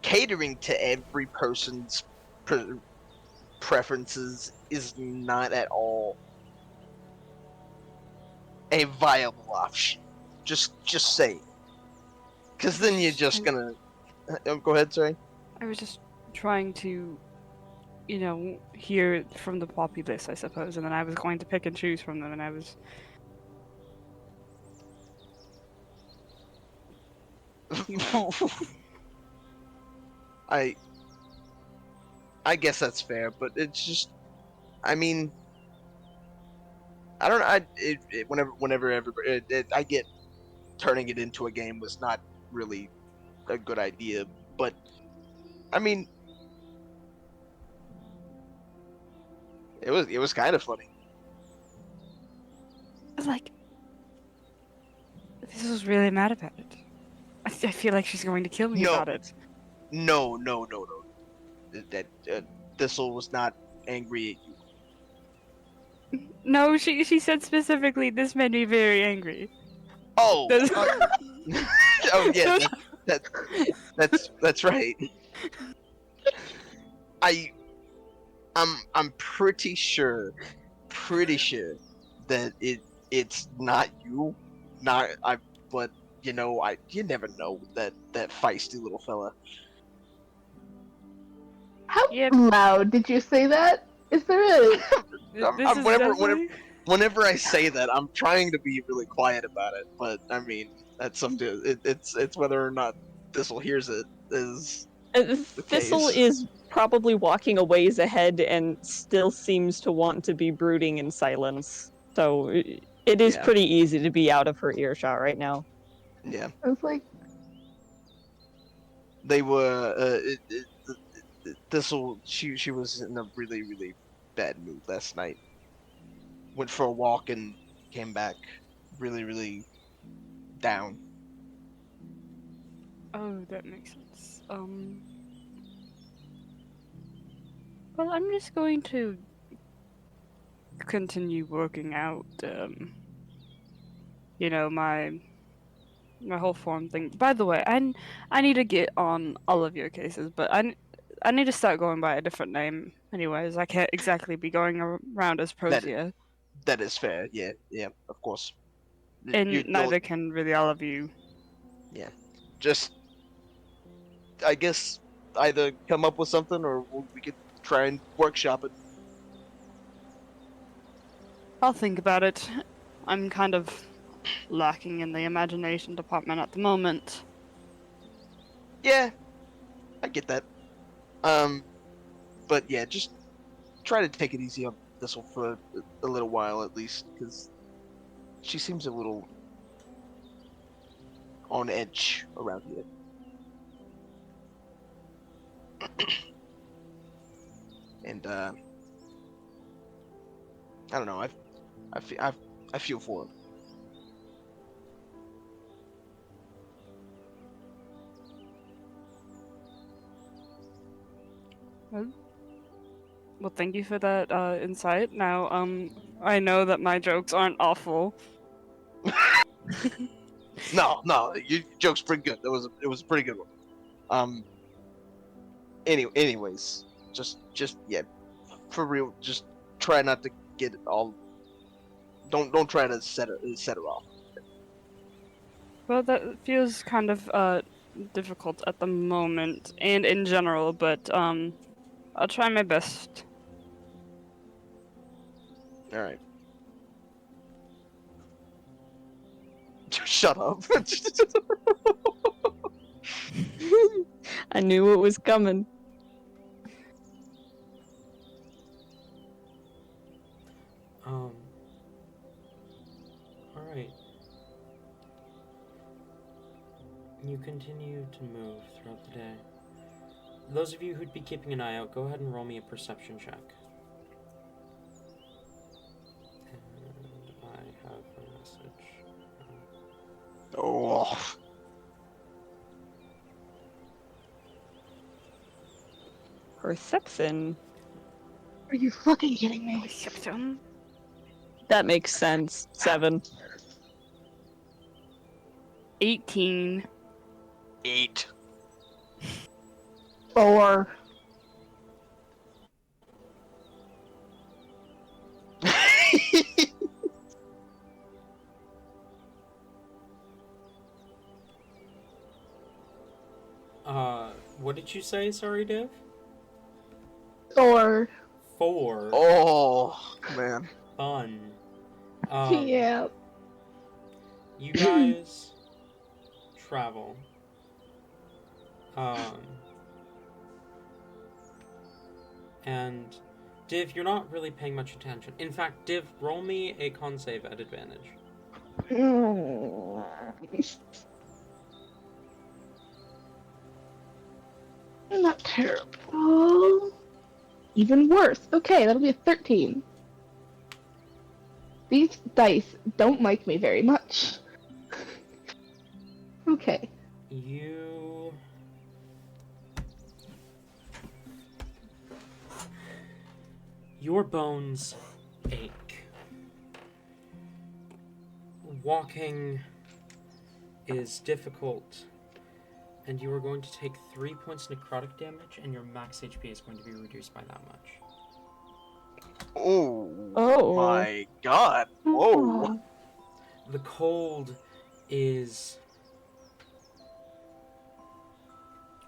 catering to every person's preferences is not at all a viable option. Just say, because then you're just gonna. Go ahead, sorry. I was just trying to, hear from the populace, I suppose, and then I was going to pick and choose from them, and I was. I guess that's fair, but it's just, I mean, I don't know. Whenever everybody, I get turning it into a game was not really a good idea, but I mean, it was kind of funny. Like, this was really mad about it. I feel like she's going to kill me No. about it. No. That Thistle was not angry at you. No, she said specifically, this made me very angry. Oh. That's- Oh yeah. That's right. I'm pretty sure that it's not you, but you never know that feisty little fella. How Yep. loud did you say that? Is there a... This is definitely... Whenever I say that, I'm trying to be really quiet about it, but I mean that's something. It's whether or not Thistle hears it is the Thistle case. is probably walking a ways ahead and still seems to want to be brooding in silence. So it is Yeah. pretty easy to be out of her earshot right now. Yeah, I was like, they were. Thistle. She was in a really bad mood last night. Went for a walk and came back really down. Oh, that makes sense. Well, I'm just going to continue working out, my whole form thing. By the way, I need to get on all of your cases, but I need to start going by a different name. Anyways, I can't exactly be going around as Prosia, That is fair. Yeah, of course. and neither can really all of you. Yeah, just I guess either come up with something or we could try and workshop it. I'll think about it. I'm kind of lacking in the imagination department at the moment. Yeah, I get that. But yeah, just try to take it easy on this one for a little while at least, because she seems a little on edge around here. And I don't know. I feel for him. Well, thank you for that insight. Now, I know that my jokes aren't awful. No, your joke's pretty good. It was a pretty good one. Anyways, just yeah, for real. Just try not to get it all. Don't try to set her off. Well, that feels kind of difficult at the moment and in general, but I'll try my best. All right. Shut up. I knew it was coming. Alright. You continue to move throughout the day. Those of you who'd be keeping an eye out, go ahead and roll me a perception check. And I have a message. Oh. Perception. Are you fucking kidding me? Perception. That makes sense. 7. 18. 8. 4. What did you say? Sorry, Div? 4. 4. Oh man. Fun. Yeah. You guys travel. And Div, you're not really paying much attention. In fact, Div, roll me a con save at advantage. Not terrible. Even worse. Okay, that'll be a 13. These dice don't like me very much. Okay. Your bones ache. Walking is difficult, and you are going to take 3 points necrotic damage, and your max HP is going to be reduced by that much. Oh my god. Oh. The cold is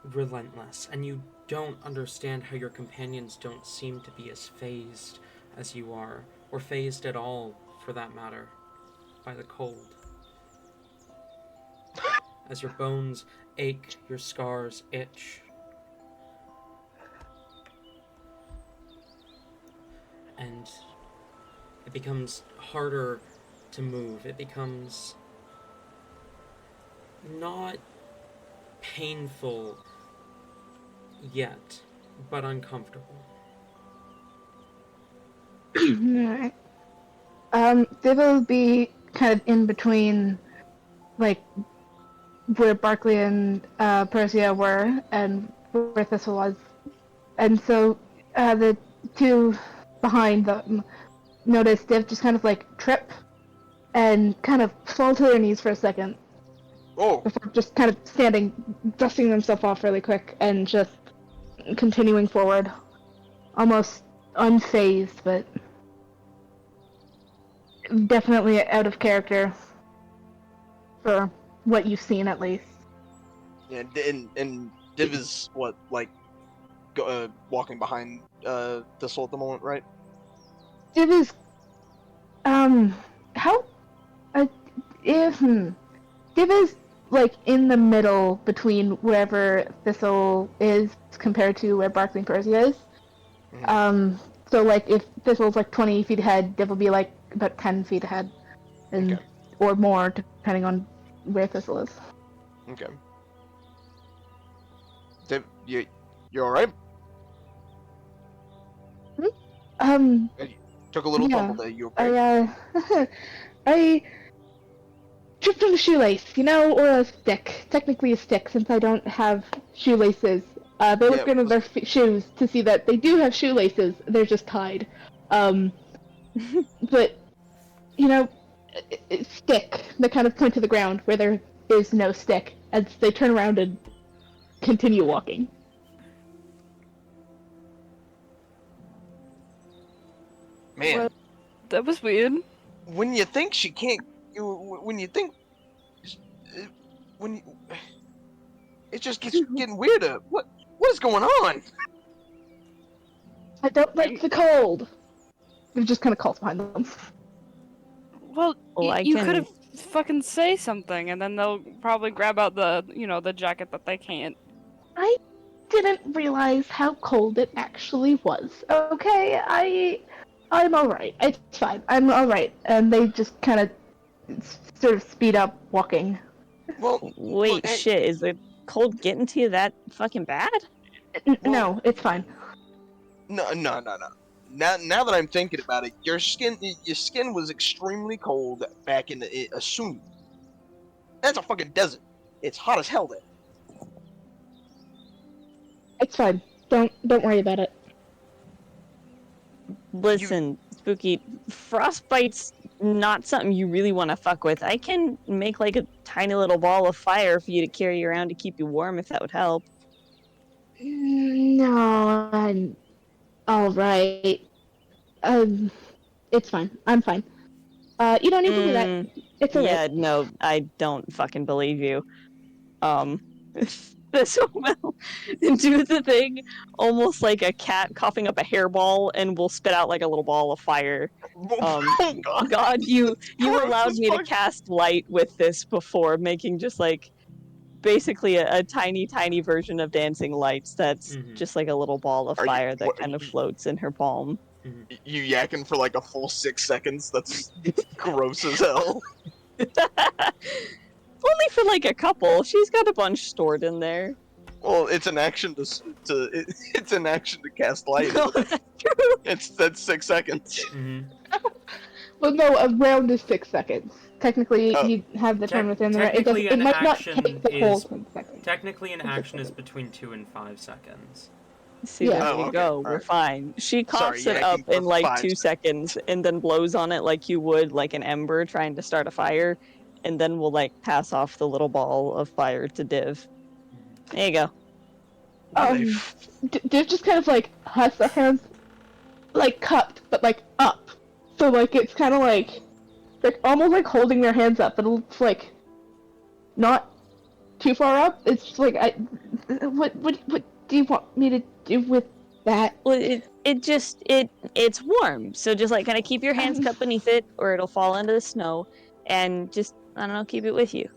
relentless, and you don't understand how your companions don't seem to be as phased as you are, or phased at all, for that matter, by the cold. As your bones ache, your scars itch, and it becomes harder to move. It becomes not painful yet, but uncomfortable. Alright. They will be kind of in between, like, where Barkley and Persia were and where Thistle was. And so the two behind them notice Div just kind of like trip and kind of fall to their knees for a second. Oh. Before just kind of standing, dusting themselves off really quick and just continuing forward. Almost unfazed, but definitely out of character for what you've seen at least. Yeah, and Div is what, like, walking behind Thistle at the moment, right? Div is How, if, Div is, like, in the middle between wherever Thistle is compared to where Barkling Persia is. So, like, if Thistle's, like, 20 feet ahead, Div will be, like, about 10 feet ahead. And, Okay. or more, depending on where Thistle is. Okay. Dib, you all right? Took a little Yeah, tumble there. You okay? I tripped on a shoelace, or a stick. Technically a stick, since I don't have shoelaces. They Yeah. look under their shoes to see that they do have shoelaces. They're just tied. But, stick. They kind of point to the ground where there is no stick as they turn around and continue walking. Man, Well, that was weird. when you think she can't, when you think, when you, it just keeps getting weirder. What is going on? I don't like the cold. It just kind of calls behind them. Well, Well, I you can- could have fucking say something, and then they'll probably grab out the jacket that they can't. I didn't realize how cold it actually was. Okay, I'm alright. It's fine. I'm alright. And they just kind of sort of speed up walking. Well, Wait, look, hey, shit, is the cold getting to you that fucking bad? No, it's fine. No. Now that I'm thinking about it, your skin was extremely cold back in the Assume. That's a fucking desert. It's hot as hell there. It's fine. Don't worry about it. Listen, Spooky, frostbite's not something you really want to fuck with. I can make like a tiny little ball of fire for you to carry around to keep you warm if that would help. No, I'm alright. It's fine. I'm fine. You don't need to do that. It's alright. Yeah, no, I don't fucking believe you. This will do the thing almost like a cat coughing up a hairball and will spit out like a little ball of fire. Oh God! God, you Gross allowed as me to fuck. cast light with this before, making just like basically a tiny version of dancing lights that's just like a little ball of Are you- fire that what- kind of floats in her palm. You yakking for like a full 6 seconds? That's gross as hell. Only for like a couple. She's got a bunch stored in there. Well, it's an action it's an action to cast light. No, Isn't it? That's 6 seconds. Well, no, a round is 6 seconds. Technically, Oh. you have the time within the round. Technically, It an might not action take the whole is 6 seconds. technically an action is between 2 and 5 seconds. See, Yeah. there Oh, you okay, go. We're alright. fine. She coughs Sorry, it yakking up for in like 5 2 seconds and then blows on it like you would like an ember trying to start a fire, and then we'll like pass off the little ball of fire to Div. There you go. Div just kind of like has the hands like cupped, but like up. So like it's kind of like almost like holding their hands up, but it's like not too far up. It's just like what do you want me to do with that? Well, it's warm, so just like kind of keep your hands cupped beneath it, or it'll fall into the snow, and just I don't know, keep it with you.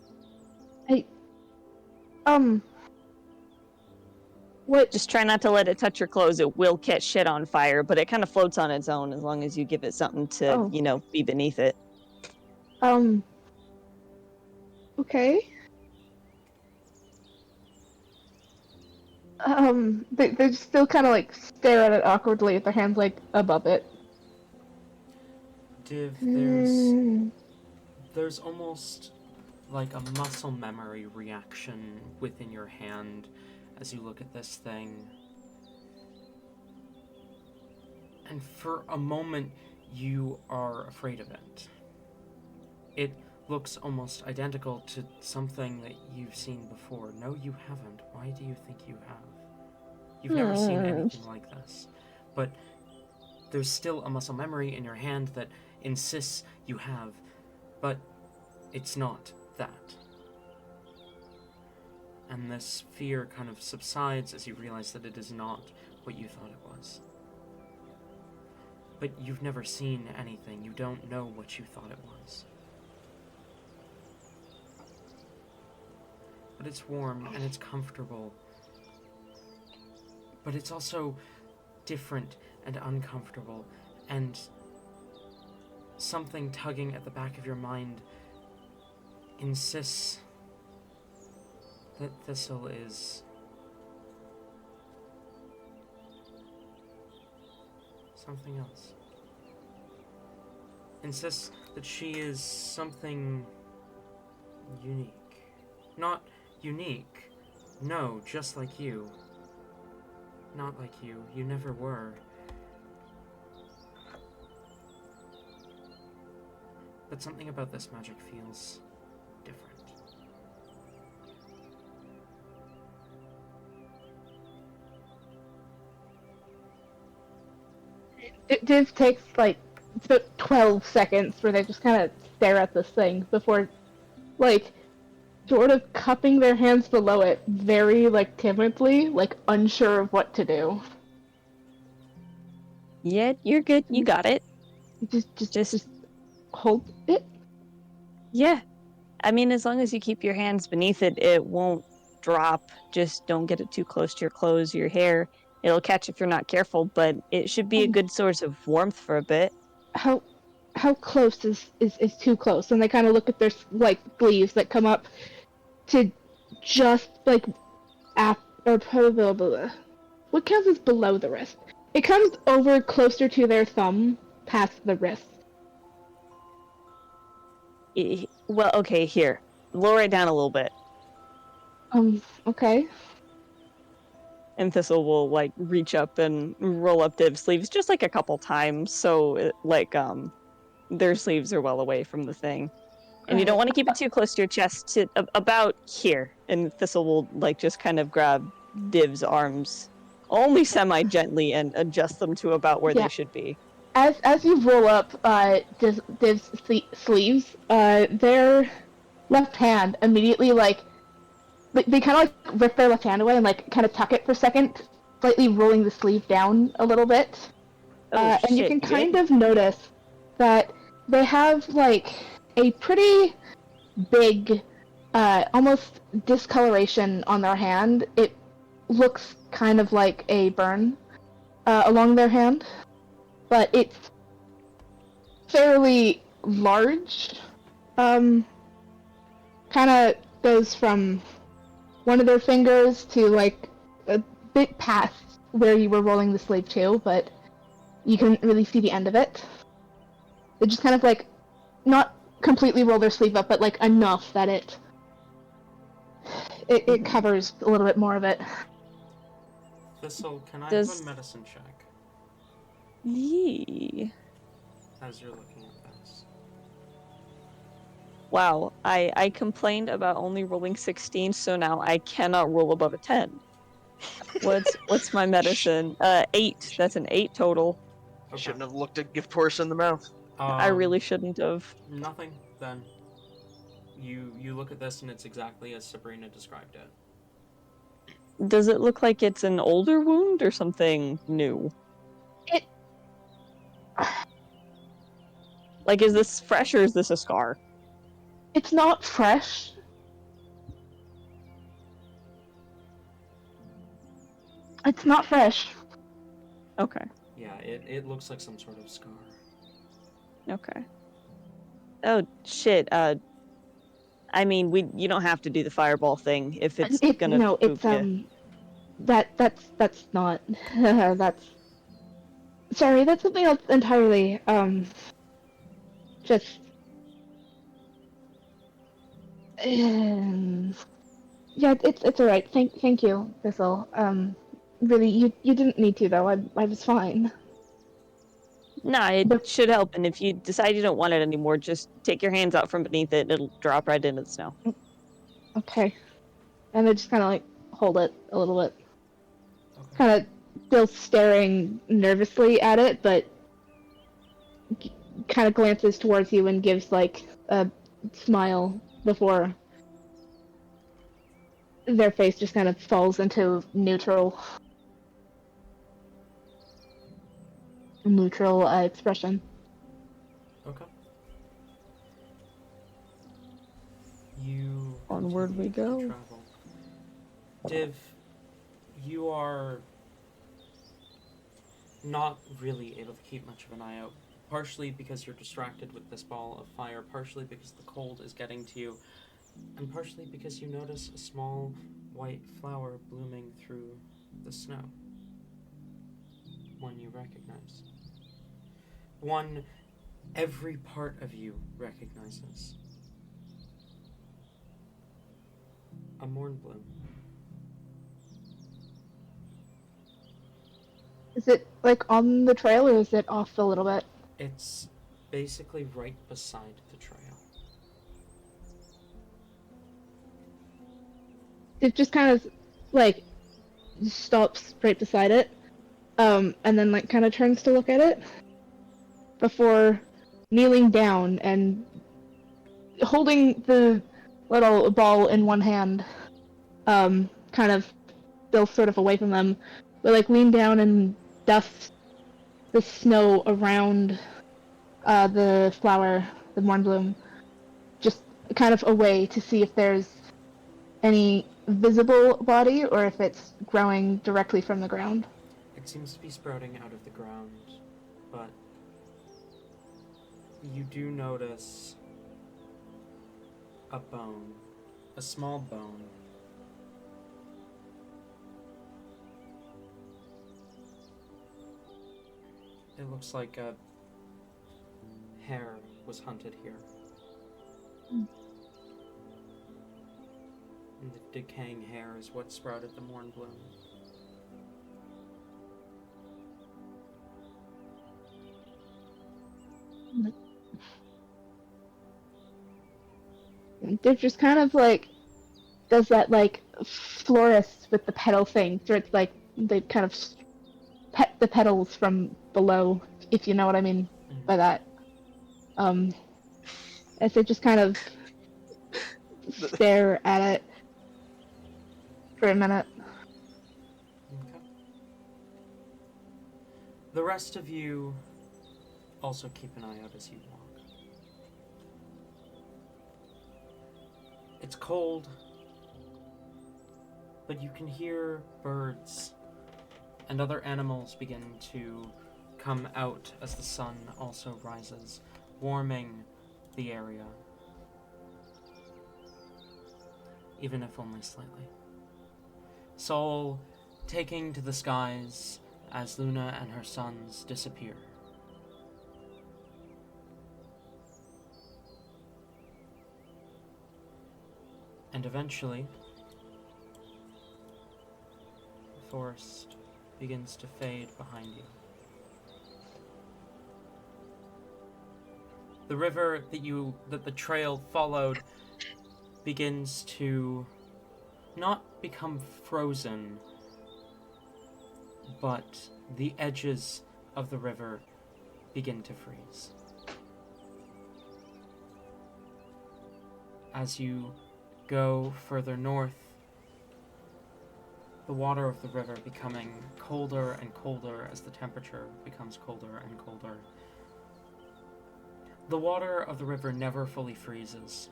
What? Just try not to let it touch your clothes. It will catch shit on fire, but it kind of floats on its own as long as you give it something to, be beneath it. Okay. They still kind of like stare at it awkwardly with their hands like above it. Div, there's almost like a muscle memory reaction within your hand as you look at this thing. And for a moment, you are afraid of it. It looks almost identical to something that you've seen before. No, you haven't. Why do you think you have? You've never seen anything like this. But there's still a muscle memory in your hand that insists you have, but it's not that. And this fear kind of subsides as you realize that it is not what you thought it was. But you've never seen anything. You don't know what you thought it was. But it's warm and it's comfortable. But it's also different and uncomfortable, and something tugging at the back of your mind insists that Thistle is something else. Insists that she is something unique. Not unique. No, just like you. Not like you. You never were. But something about this magic feels different. Div takes like it's about 12 seconds where they just kind of stare at this thing before, like, sort of cupping their hands below it, very like timidly, like unsure of what to do. Yeah, you're good. You got it. Just hold it. Yeah. I mean, as long as you keep your hands beneath it, it won't drop. Just don't get it too close to your clothes, your hair. It'll catch if you're not careful, but it should be a good source of warmth for a bit. How close is too close? And they kind of look at their like sleeves that come up to just like or probably what counts as below the wrist. It comes over closer to their thumb, past the wrist. Well, okay, here. Lower it down a little bit. Okay. And Thistle will, like, reach up and roll up Div's sleeves just, like, a couple times, so, their sleeves are well away from the thing. And you don't want to keep it too close to your chest, to about here. And Thistle will, like, just kind of grab Div's arms, only semi-gently, and adjust them to about where they should be. As you roll up Div's sleeves, their left hand immediately, like, they kind of like rip their left hand away and like kind of tuck it for a second, slightly rolling the sleeve down a little bit. And you can kind of notice that they have like a pretty big, almost discoloration on their hand. It looks kind of like a burn along their hand, but it's fairly large. Kind of goes from one of their fingers to like a bit past where you were rolling the sleeve to, but you couldn't really see the end of it. They just kind of like not completely roll their sleeve up, but like enough that it covers a little bit more of it. Thistle, can I have a medicine check Yee. as you're looking at this? Wow, I complained about only rolling 16, so now I cannot roll above a 10. What's my medicine? 8. That's an 8 total. Okay. Shouldn't have looked a gift horse in the mouth. I really shouldn't have. Nothing, then. You look at this and it's exactly as Sabrina described it. Does it look like it's an older wound or something new? Like, is this fresh or is this a scar? It's not fresh. It's not fresh. Okay. Yeah, it looks like some sort of scar. Okay. Oh, shit, I mean, you don't have to do the fireball thing if it's gonna No, it's, spook you. that's not, that's, sorry, that's something else entirely, just, yeah, it's alright, thank you, Thistle, really, you didn't need to, though, I was fine. Nah, it should help, and if you decide you don't want it anymore, just take your hands out from beneath it and it'll drop right into the snow. Okay. And they just kind of, like, hold it a little bit. Okay. Kind of still staring nervously at it, but kind of glances towards you and gives, like, a smile before their face just kind of falls into neutral. neutral expression. Okay. You Onward we continue to go. travel. Div, you are not really able to keep much of an eye out. Partially because you're distracted with this ball of fire, partially because the cold is getting to you, and partially because you notice a small white flower blooming through the snow. One you recognize. One every part of you recognizes. A morn bloom. Is it like on the trail or is it off a little bit? It's basically right beside the trail. It just kind of like stops right beside it, and then like kind of turns to look at it before kneeling down and holding the little ball in one hand, kind of still sort of away from them, but like lean down and dust the snow around the flower, the mornbloom, just kind of away to see if there's any visible body or if it's growing directly from the ground. It seems to be sprouting out of the ground, but you do notice a bone, a small bone. It looks like a hare was hunted here. Mm. And the decaying hair is what sprouted the mornbloom. They're just kind of like does that like florist with the petal thing, so it's like they kind of pet the petals from below, if you know what I mean by that. As they just kind of stare at it for a minute. Okay. The rest of you also keep an eye out as you walk. It's cold, but you can hear birds and other animals begin to come out as the sun also rises, warming the area, even if only slightly. Sol taking to the skies as Luna and her sons disappear. And eventually, the forest begins to fade behind you. The river that the trail followed begins to not become frozen, but the edges of the river begin to freeze. As you go further north, the water of the river becoming colder and colder as the temperature becomes colder and colder. The water of the river never fully freezes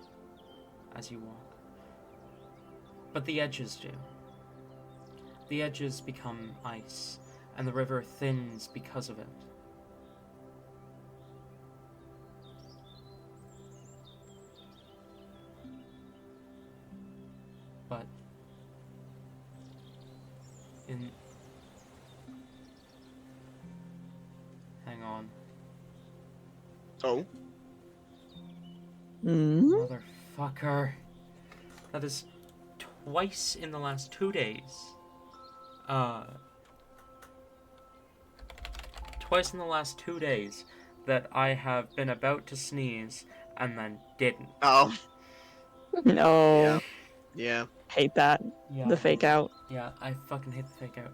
as you walk, but the edges do. The edges become ice, and the river thins because of it. But hang on. Oh? Motherfucker. That is twice in the last 2 days. Twice in the last 2 days that I have been about to sneeze and then didn't. Oh. No. Yeah. Yeah. Hate that. Yeah. The fake out. Yeah, I fucking hate the fake out.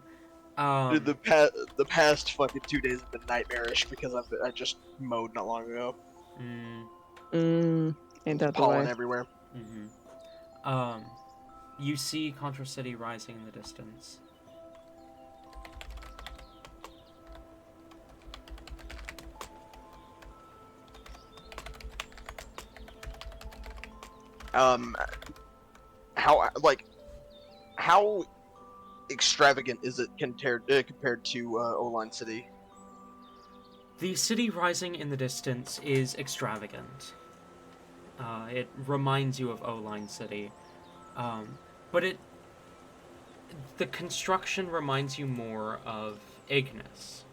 Dude, the past fucking 2 days have been nightmarish because I just mowed not long ago. Ain't that the Pollen way? everywhere. You see Contra City rising in the distance. how extravagant is it compared to Oline City? The city rising in the distance is extravagant. It reminds you of O-Line City. But the construction reminds you more of Ignis.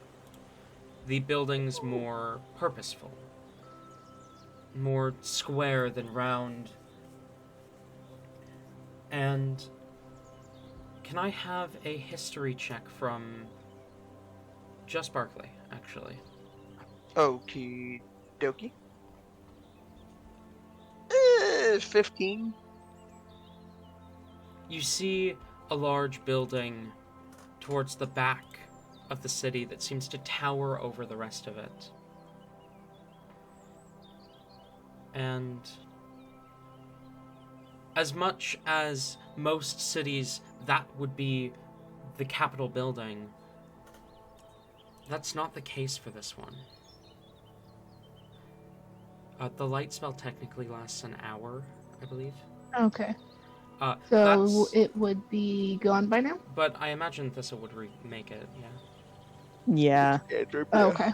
The building's more purposeful. More square than round. And can I have a history check from just Barkley, actually? Okie dokie. 15. You see a large building towards the back of the city that seems to tower over the rest of it. And as much as most cities that would be the Capitol building, that's not the case for this one. The light spell technically lasts an hour, I believe. Okay. So That's- it would be gone by now? But I imagine Thistle would remake it, yeah. Yeah. Oh, okay.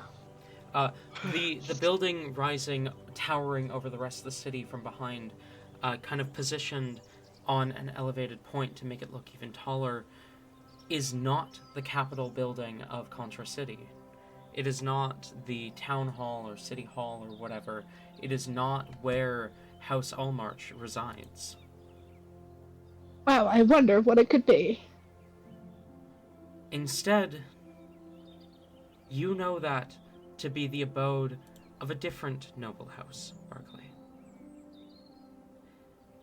The building rising, towering over the rest of the city from behind, kind of positioned on an elevated point to make it look even taller, is not the Capitol building of Contra City. It is not the town hall or city hall or whatever. It is not where House Allmarch resides. Wow, I wonder what it could be. Instead, you know that to be the abode of a different noble house, Barclay.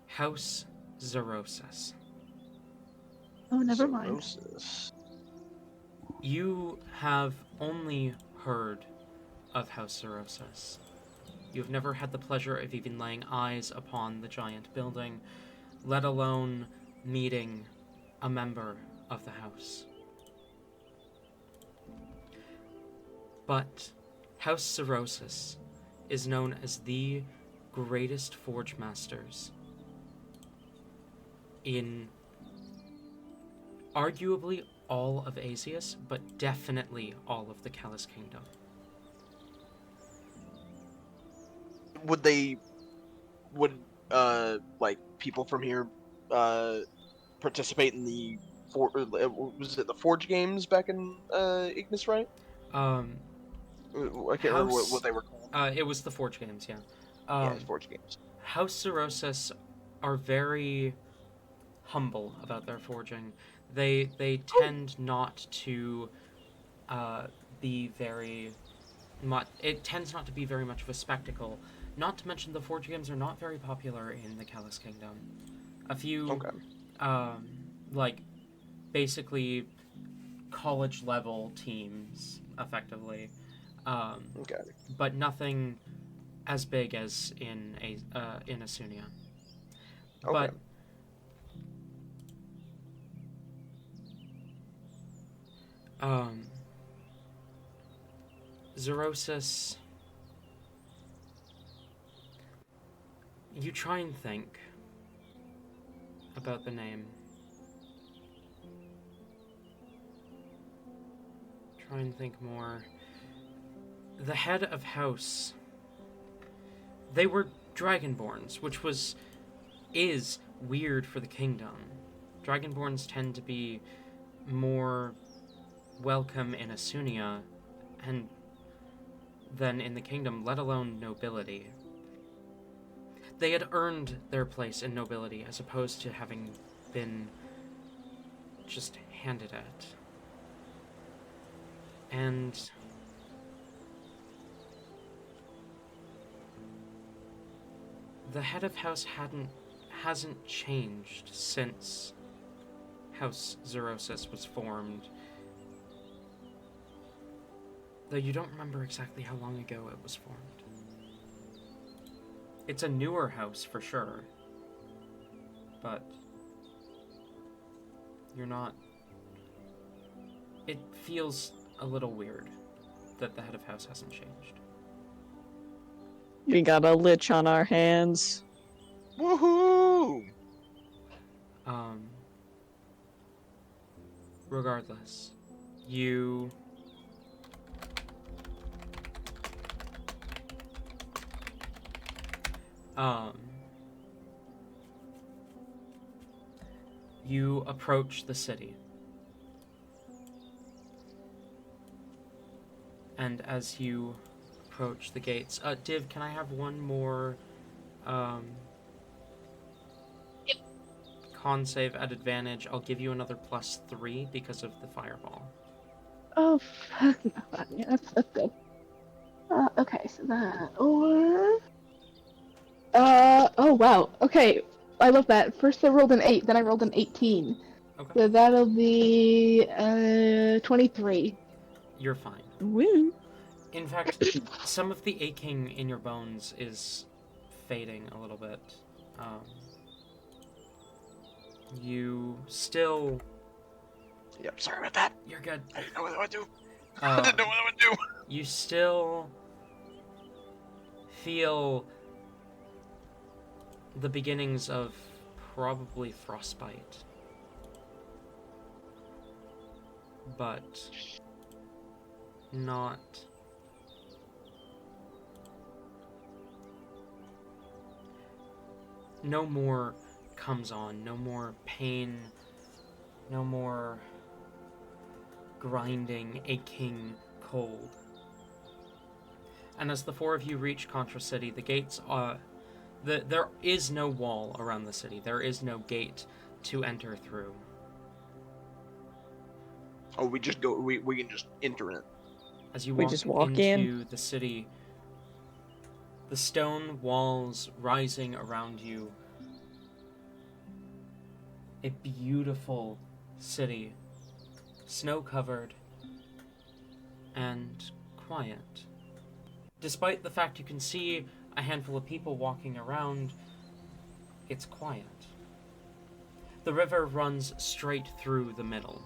House Zerosas. Oh, never mind. Cirrhosis. You have only heard of House Zerosas. You have never had the pleasure of even laying eyes upon the giant building, let alone meeting a member of the house. But House Zerosas is known as the greatest forge masters in arguably all of Azius, but definitely all of the Callus Kingdom. Would like people from here participate in the was it the Forge games back in Ignis, right? I can't remember what they were called. It was the Forge games, yeah. Yeah, it's Forge games. House Zerosas are very humble about their forging. They tend not to be very much. It tends not to be very much of a spectacle. Not to mention the Forge games are not very popular in the Callus Kingdom. A few, Okay. like, basically college level teams, effectively. Okay. But nothing as big as in Asunia. Okay. But Zerosas, you try and think about the name. Try and think more. The head of house, they were Dragonborns, which is weird for the kingdom. Dragonborns tend to be more welcome in Asunia and than in the kingdom, let alone nobility. They had earned their place in nobility as opposed to having been just handed it. And the head of house hasn't changed since House Zerosas was formed. Though you don't remember exactly how long ago it was formed. It's a newer house for sure. But you're not... It feels a little weird that the head of house hasn't changed. We got a lich on our hands. Woohoo! Regardless, you you approach the city. And as you approach the gates, Div, can I have one more con save at advantage? I'll give you another +3 because of the fireball. Oh, fuck no. Yeah, that's good. Okay, so that, or... oh wow. Okay, I love that. First I rolled an 8, then I rolled an 18. Okay. So that'll be, 23. You're fine. Woo. In fact, some of the aching in your bones is fading a little bit. You still... Yep, sorry about that. You're good. I didn't know what I would do. I didn't know what I would do. You still feel the beginnings of probably frostbite. But not... No more comes on, no more pain, no more grinding, aching cold. And as the four of you reach Contra City, the gates are... there is no wall around the city. There is no gate to enter through. Oh, we just go. We can just enter it. As you We walk, just walk into in? the city, the stone walls rising around you. A beautiful city, snow-covered and quiet. Despite the fact you can see a handful of people walking around, it's quiet. The river runs straight through the middle,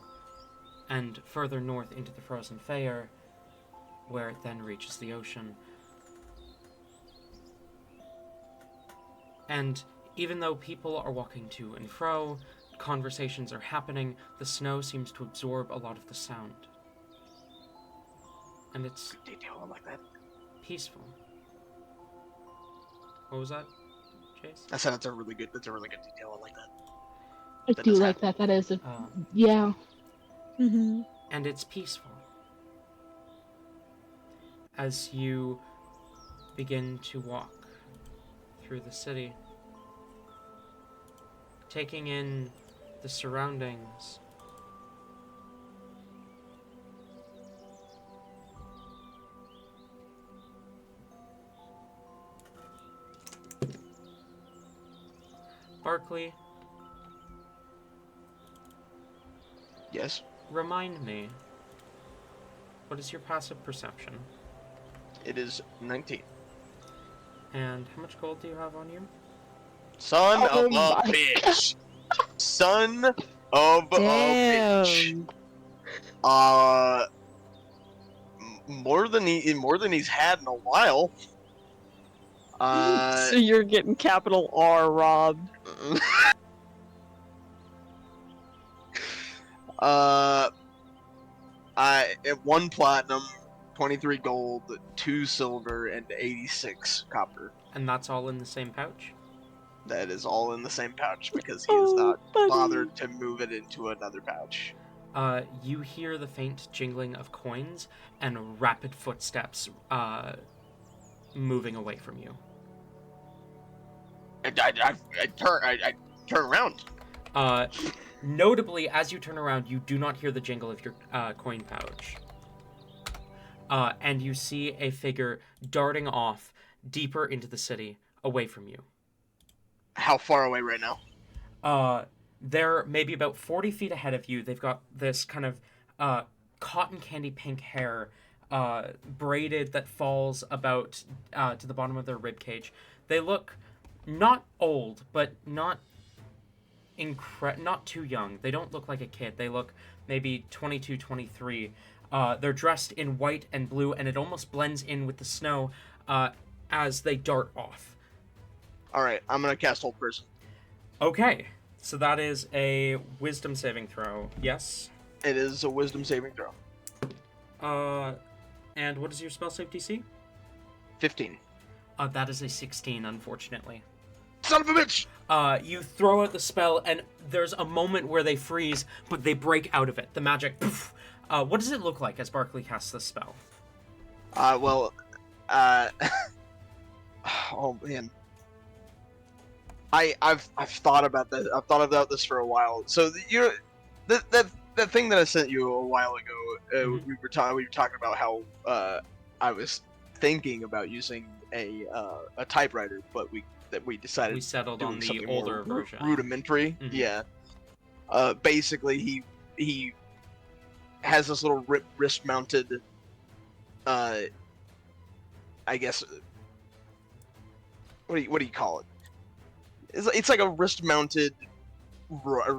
and further north into the frozen Fair, where it then reaches the ocean. And even though people are walking to and fro, conversations are happening, the snow seems to absorb a lot of the sound. And it's Good detail, I like that. peaceful. What was that, Chase? I said that's a really good detail. I like that. I That do does like happen. that. That is a... Um, Yeah. Mm-hmm. and it's peaceful. As you begin to walk through the city, taking in the surroundings, Barkley, Yes, remind me, what is your passive perception? it is 19. And how much gold do you have on you? Son Oh of a my bitch. Son of a bitch. Damn. More than he's had in a while. So you're getting capital R robbed. I at 1 platinum, 23 gold, 2 silver, and 86 copper. And that's all in the same pouch? That is all in the same pouch because he has not buddy. bothered to move it into another pouch. You hear the faint jingling of coins and rapid footsteps moving away from you. I turn around. Notably, as you turn around, you do not hear the jingle of your coin pouch. And you see a figure darting off deeper into the city, away from you. How far away right now? They're maybe about 40 feet ahead of you. They've got this kind of cotton candy pink hair, braided that falls about to the bottom of their rib cage. They look not old, but not too young. They don't look like a kid. They look maybe 22, 23. They're dressed in white and blue, and it almost blends in with the snow as they dart off. All right, I'm gonna cast Hold Person. Okay, so that is a wisdom saving throw. Yes. It is a Wisdom saving throw. And what is your spell save DC? 15. That is a 16, unfortunately. Son of a bitch! You throw out the spell, and there's a moment where they freeze, but they break out of it. The magic. Poof. What does it look like as Barkley casts this spell? Oh man. I've thought about this. I've thought about this for a while. So that thing that I sent you a while ago, we were talking about how I was thinking about using a typewriter, but we decided We settled doing on the something older more version. rudimentary. Mhm. Yeah. Basically, he has this little wrist mounted. I guess. What do you call it? It's like a wrist mounted,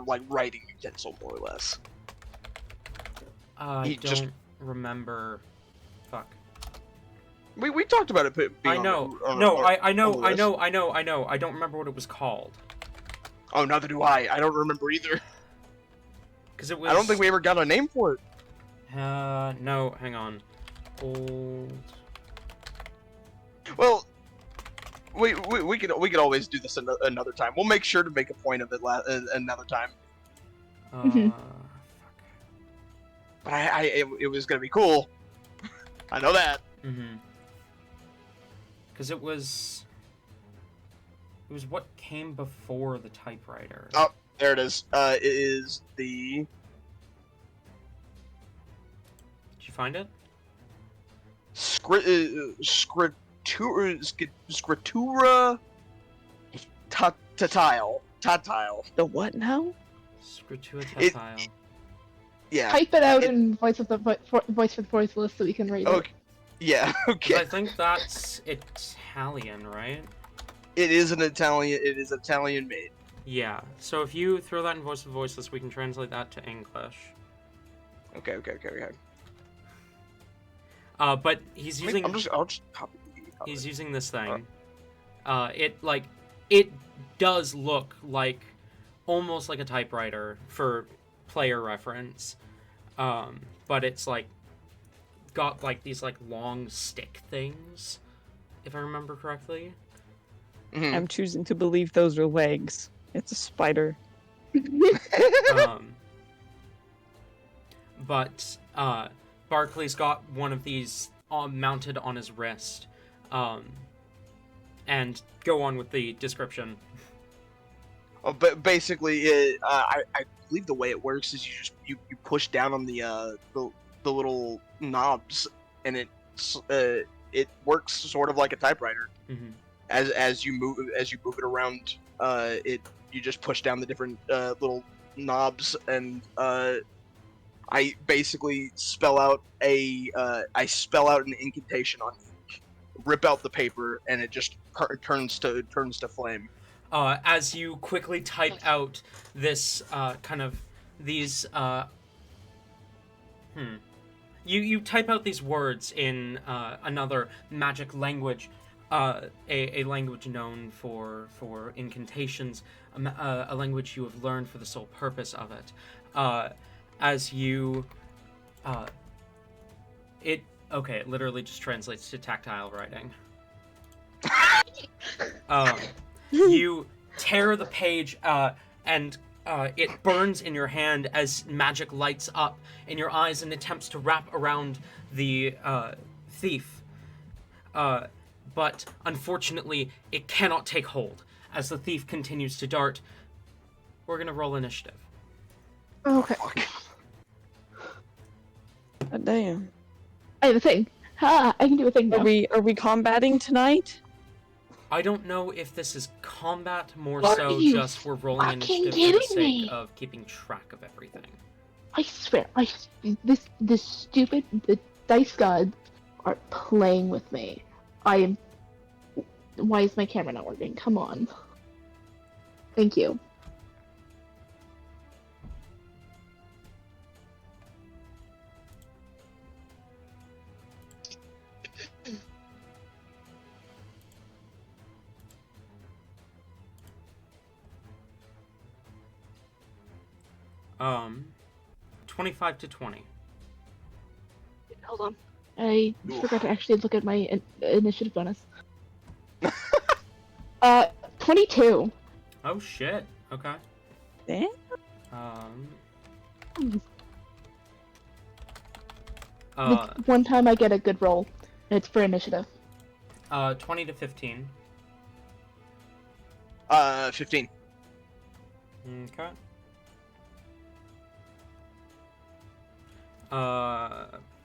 like writing utensil, more or less. I He don't just- remember. Fuck. We talked about it. Being I on know. the- on- No, on- I know. on the I list. know. I know. I know. I don't remember what it was called. Oh, neither do I. I don't remember either. Because it was. I don't think we ever got a name for it. No. Hang on. Old. Well, we could always do this another time. We'll make sure to make a point of it another time. Mhm. Fuck. But it was gonna be cool. I know that. Mm-hmm. Because it was what came before the typewriter. Oh. There it is. It is the. Did you find it? Scritura Tatile. The what now? Scrituatile. Yeah. Type it out in voice for the voiceless so we can read it. Okay. Yeah. Okay. I think that's Italian, right? It is an Italian. It is Italian made. Yeah. So if you throw that in voice of voiceless, we can translate that to English. Okay. But he's using. I'll just copy. He's using this thing. It does look like almost like a typewriter for player reference, but it's like got like these like long stick things, if I remember correctly. Mhm. I'm choosing to believe those are legs. It's a spider. But Barclay's got one of these mounted on his wrist, and go on with the description. Oh, but basically, I believe the way it works is you push down on the little knobs, and it works sort of like a typewriter. Mm-hmm. As you move it around, you just push down the different little knobs, and I basically spell out an incantation on ink, rip out the paper, and it just turns to flame. As you quickly type out this you type out these words in another magic language, a language known for incantations, a language you have learned for the sole purpose of it. As you, it literally just translates to tactile writing. You tear the page, and it burns in your hand as magic lights up in your eyes and attempts to wrap around the thief. But unfortunately, it cannot take hold as the thief continues to dart. We're gonna roll initiative. Okay. God damn. I have a thing. Ha! I can do a thing now. Are we combating tonight? I don't know if this is combat, more Are so you just we're rolling fucking initiative for the kidding sake me? of keeping track of everything. I swear, this stupid the dice gods are playing with me. Why is my camera not working? Come on. Thank you. 25 to 20. Hold on. I forgot to actually look at my initiative bonus. 22. Oh shit. Okay. Damn. One time I get a good roll. It's for initiative. 20 to 15. 15. Okay.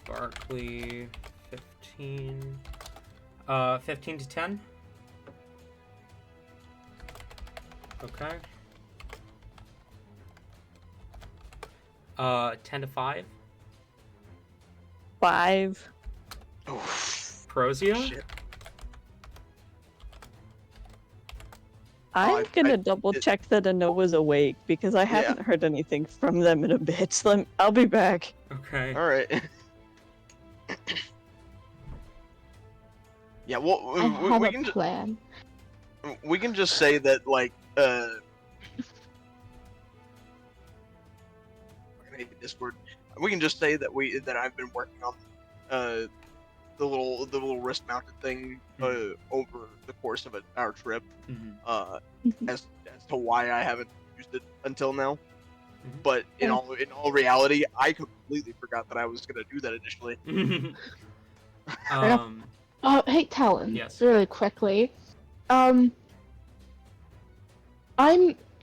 Barkley, 15. 15 to 10. Okay. 10 to 5. 5. Oof. Prozia? Shit. I'm I- gonna I- double check that Anoa's awake because I haven't heard anything from them in a bit. I'll be back. Okay. All right. Yeah, well, I have we a can plan. we can just say that like Discord. We can just say that I've been working on the little wrist mounted thing over the course of our trip. Mm-hmm. As to why I haven't used it until now. Mhm. But in all reality, I completely forgot that I was gonna do that initially. Oh, hey, Talon. Yes. Really quickly. I'm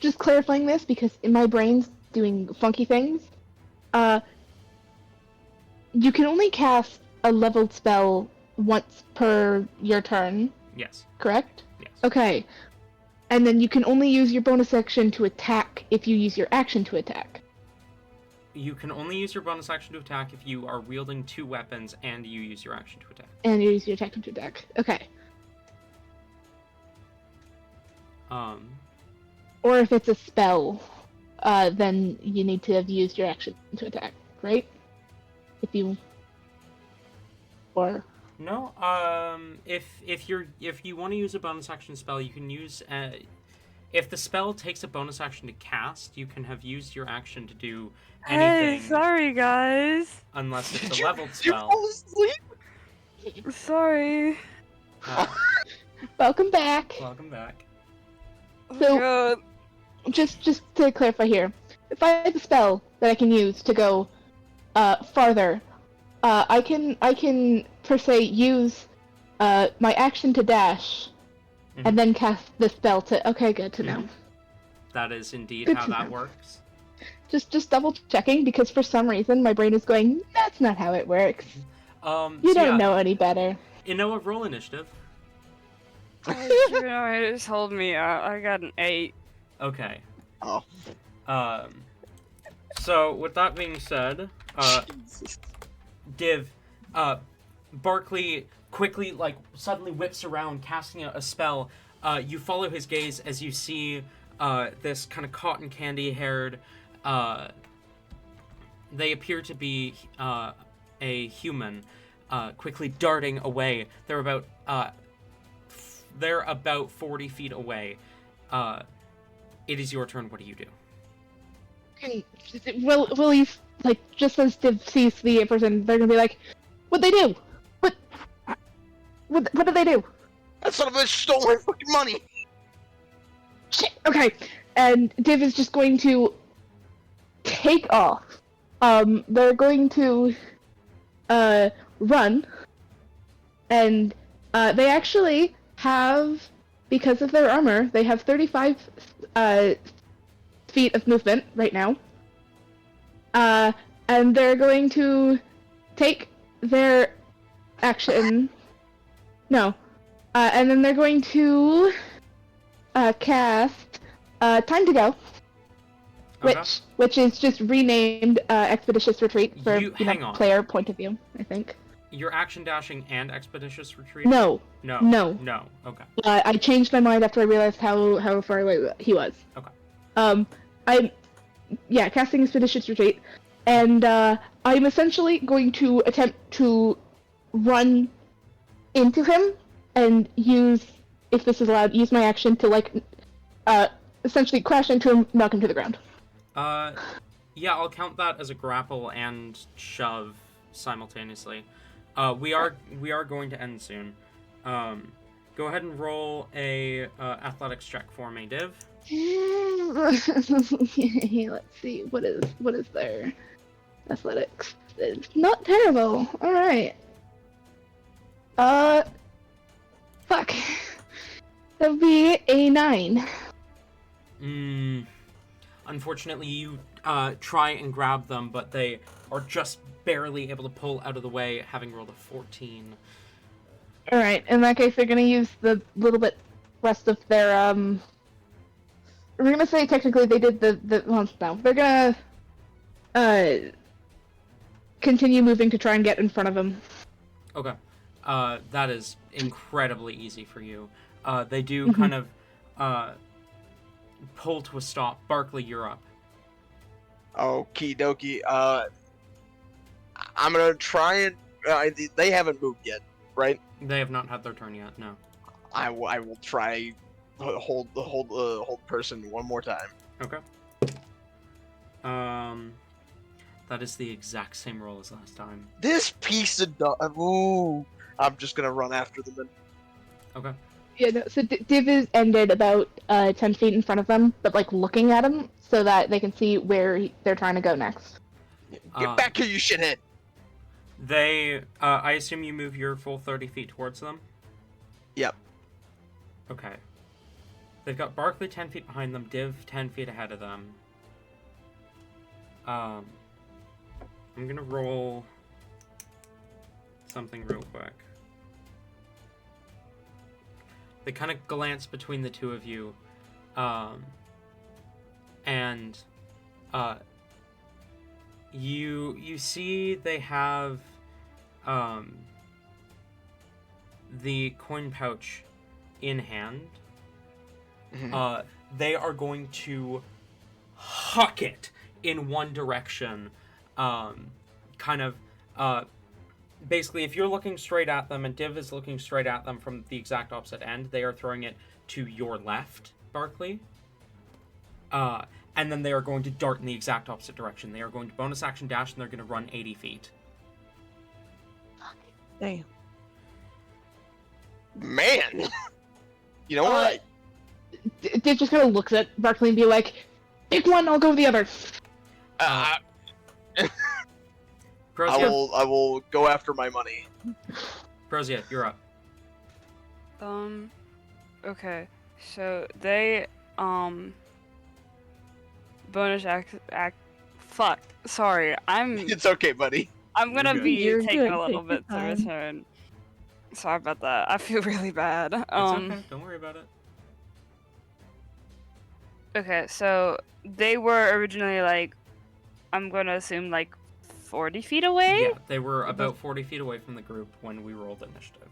just clarifying this because in my brain's doing funky things. You can only cast a leveled spell once per your turn, Yes. correct? Yes. Okay. And then you can only use your bonus action to attack if you use your action to attack. You can only use your bonus action to attack if you are wielding 2 weapons and you use your action to attack. And you use your attack to attack. Okay. Or if it's a spell, then you need to have used your action to attack, right? If you... Or... No, if you want to use a bonus action spell, you can use if the spell takes a bonus action to cast, you can have used your action to do anything. Hey, sorry guys. Unless it's Did a leveled you spell. fall asleep? Sorry. Welcome back! Welcome back. Oh So- God. Just to clarify here, if I have a spell that I can use to go farther, I can per se use my action to dash, Mhm. and then cast the spell to. Okay, good to know. That is indeed Good how to that know. works. Just double checking because for some reason my brain is going. That's not how it works. You So don't yeah, know any better. Inoa, roll initiative. Oh, you're gonna just hold me out. I got an 8. Okay. Oh. So with that being said, Div, Barkley quickly, like, suddenly whips around, casting a spell. You follow his gaze as you see this kind of cotton candy-haired, they appear to be a human, quickly darting away. They're about 40 feet away. It is your turn. What do you do? Will you, like, just as Div sees the person, they're gonna be like, what'd they do? What did they do? That son of a bitch stole my fucking money! Shit, okay. And Div is just going to take off. They're going to, run. And, they actually have, because of their armor, they have 35, feet of movement right now. And they're going to take their action. No. And then they're going to cast Time to Go, Okay. which is just renamed Expeditious Retreat for Hang on. player point of view, I think. Your action dashing and expeditious retreat? No. No. No. No. Okay. I changed my mind after I realized how far away he was. Okay. Casting Expeditious Retreat, and I'm essentially going to attempt to run into him and use, if this is allowed, use my action to, like, essentially crash into him, knock him to the ground. Yeah, I'll count that as a grapple and shove simultaneously. We are going to end soon. Go ahead and roll a athletics check for me, Div. Let's see. What is their athletics? It's not terrible. All right. Fuck. That would be a 9. Unfortunately, you try and grab them, but they are just barely able to pull out of the way, having rolled a 14. All right. In that case, they're gonna use the little bit rest of their We're gonna say technically they did well, no. They're gonna continue moving to try and get in front of him. Okay. That is incredibly easy for you. They do kind of pull to a stop. Barkley, you're up. Okie dokie. I'm gonna try and. They haven't moved yet, right? They have not had their turn yet, no. I will try hold person one more time. Okay. That is the exact same roll as last time. This piece of ooh, I'm just gonna run after them. And... Okay. Yeah, no, so Div is ended about 10 feet in front of them, but like looking at him so that they can see where they're trying to go next. Get back here, you shithead! They, I assume you move your full 30 feet towards them? Yep. Okay. They've got Barkley 10 feet behind them, Div 10 feet ahead of them. I'm gonna roll something real quick. They kind of glance between the two of you, and you see they have the coin pouch in hand. Mm-hmm. They are going to huck it in one direction, basically, if you're looking straight at them and Div is looking straight at them from the exact opposite end, they are throwing it to your left, Barkley. And then they are going to dart in the exact opposite direction. They are going to bonus action dash, and they're going to run 80 feet. Damn. Man! You know what? Div just kind of looks at Barkley and be like, "Pick one, I'll go the other." Prozia, I will go after my money. Prozia, you're up. Okay. So they, bonus fuck. Sorry, It's okay, buddy. I'm gonna You're good. be You're taking good. a little Take your bit to time. return. Sorry about that. I feel really bad. It's okay. Don't worry about it. Okay, so they were originally like, I'm gonna assume like 40 feet away? Yeah, they were about 40 feet away from the group when we rolled initiative.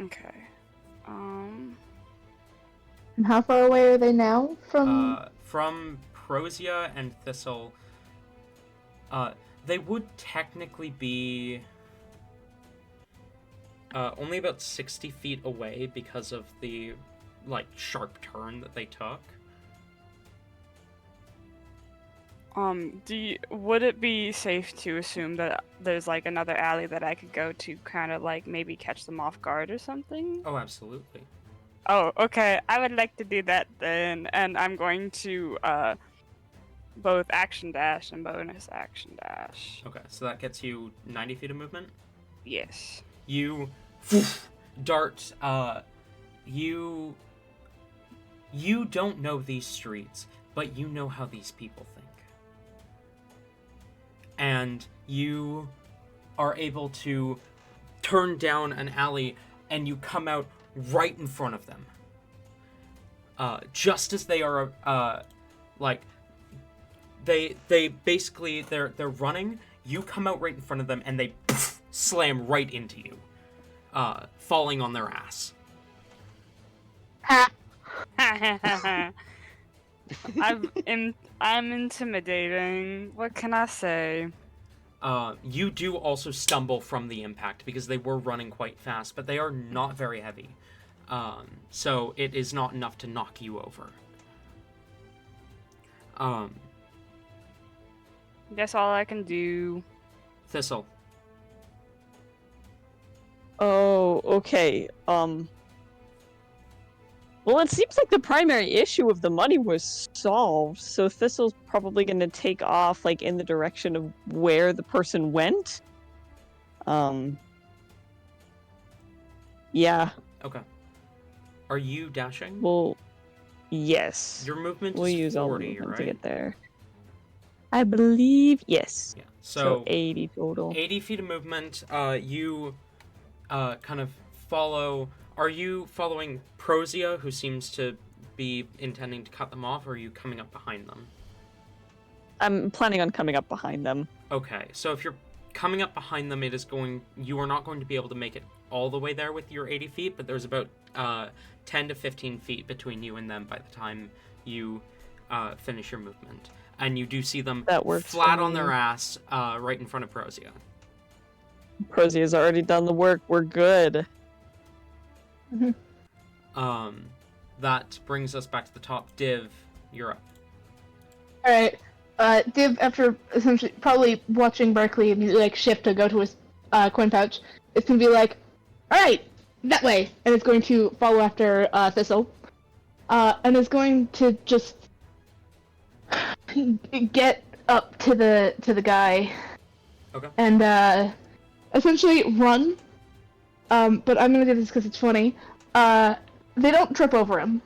Okay. And how far away are they now from? From Prozia and Thistle, they would technically be only about 60 feet away because of the sharp turn that they took. Would it be safe to assume that there's like another alley that I could go to kind of like maybe catch them off guard or something? Oh, absolutely. Oh, okay. I would like to do that then, and I'm going to both action dash and bonus action dash. Okay, so that gets you 90 feet of movement. Yes. You dart. You don't know these streets, but you know how these people think. And you are able to turn down an alley, and you come out right in front of them. Just as they are, they basically they're running. You come out right in front of them, and they slam right into you, falling on their ass. I'm intimidating. What can I say? You do also stumble from the impact because they were running quite fast, but they are not very heavy. So it is not enough to knock you over. That's all I can do. Thistle. Oh, okay. Well, it seems like the primary issue of the money was solved, so Thistle's probably going to take off, like, in the direction of where the person went. Yeah. Okay. Are you dashing? Well, yes. Your movement We'll is use all the 40, movement right? to get there. I believe yes. Yeah. So 80 total. 80 feet of movement. You kind of follow. Are you following Prosia, who seems to be intending to cut them off, or are you coming up behind them? I'm planning on coming up behind them. Okay, so if you're coming up behind them, you are not going to be able to make it all the way there with your 80 feet, but there's about 10 to 15 feet between you and them by the time you finish your movement. And you do see them flat on their ass right in front of Prosia. Prosia's already done the work. We're good. That brings us back to the top. Div, you're up. Alright. Div, after essentially probably watching Berkeley immediately like shift to go to his coin pouch, it's gonna be like, alright, that way, and it's going to follow after Thistle. And it's going to just get up to the guy. Okay. And essentially run. But I'm gonna do this because it's funny. They don't trip over him,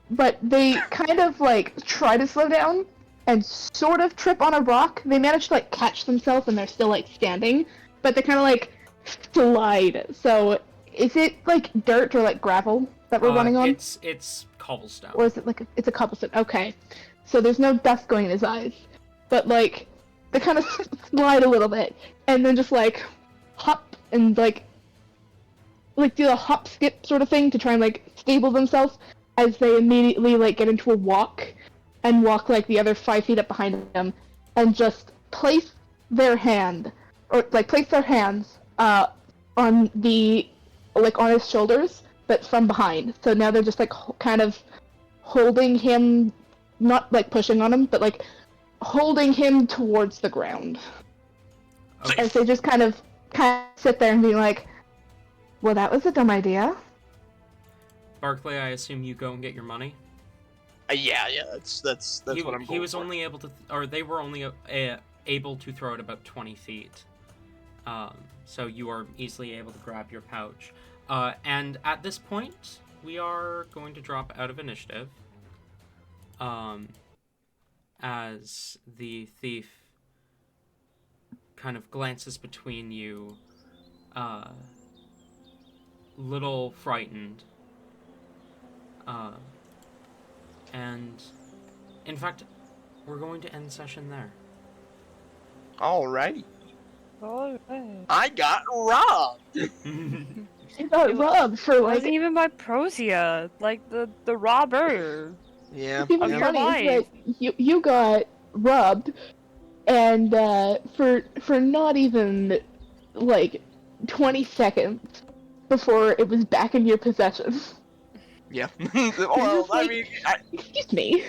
but they kind of like try to slow down and sort of trip on a rock. They manage to like catch themselves and they're still like standing, but they kind of like slide. So is it like dirt or like gravel that we're running on? It's cobblestone. Or is it like it's a cobblestone? Okay. So there's no dust going in his eyes, but like they kind of slide a little bit and then just like hop and like do the hop skip sort of thing to try and like stable themselves as they immediately like get into a walk and walk like the other 5 feet up behind them and just place their hands on the on his shoulders but from behind. So now they're just like kind of holding him, not like pushing on him, but like holding him towards the ground. Okay. As they just kind of sit there and be like, well, that was a dumb idea. Barclay, I assume you go and get your money. Yeah, that's what I'm going He was for. only able to, or they were only able to throw it about 20 feet. So you are easily able to grab your pouch. And at this point, we are going to drop out of initiative. As the thief kind of glances between you, little frightened. And in fact, we're going to end session there. Alrighty. Alright. I got robbed. You got robbed for It like. wasn't even by Prosia, like the robber. Yeah. What's Of your funny life. is that you got robbed, and for not even like 20 seconds before it was back in your possession. Yeah. Well, I mean, Excuse me.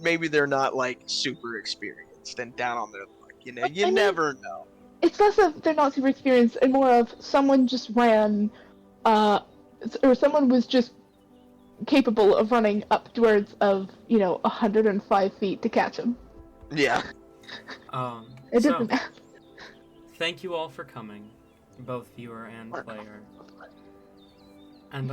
maybe they're not like super experienced and down on their luck. You know, But, you I mean- never know. It's less of they're not super experienced and more of someone just ran, or someone was just capable of running upwards of 105 feet to catch him. Yeah. It So, doesn't matter. thank you all for coming, both viewer and player.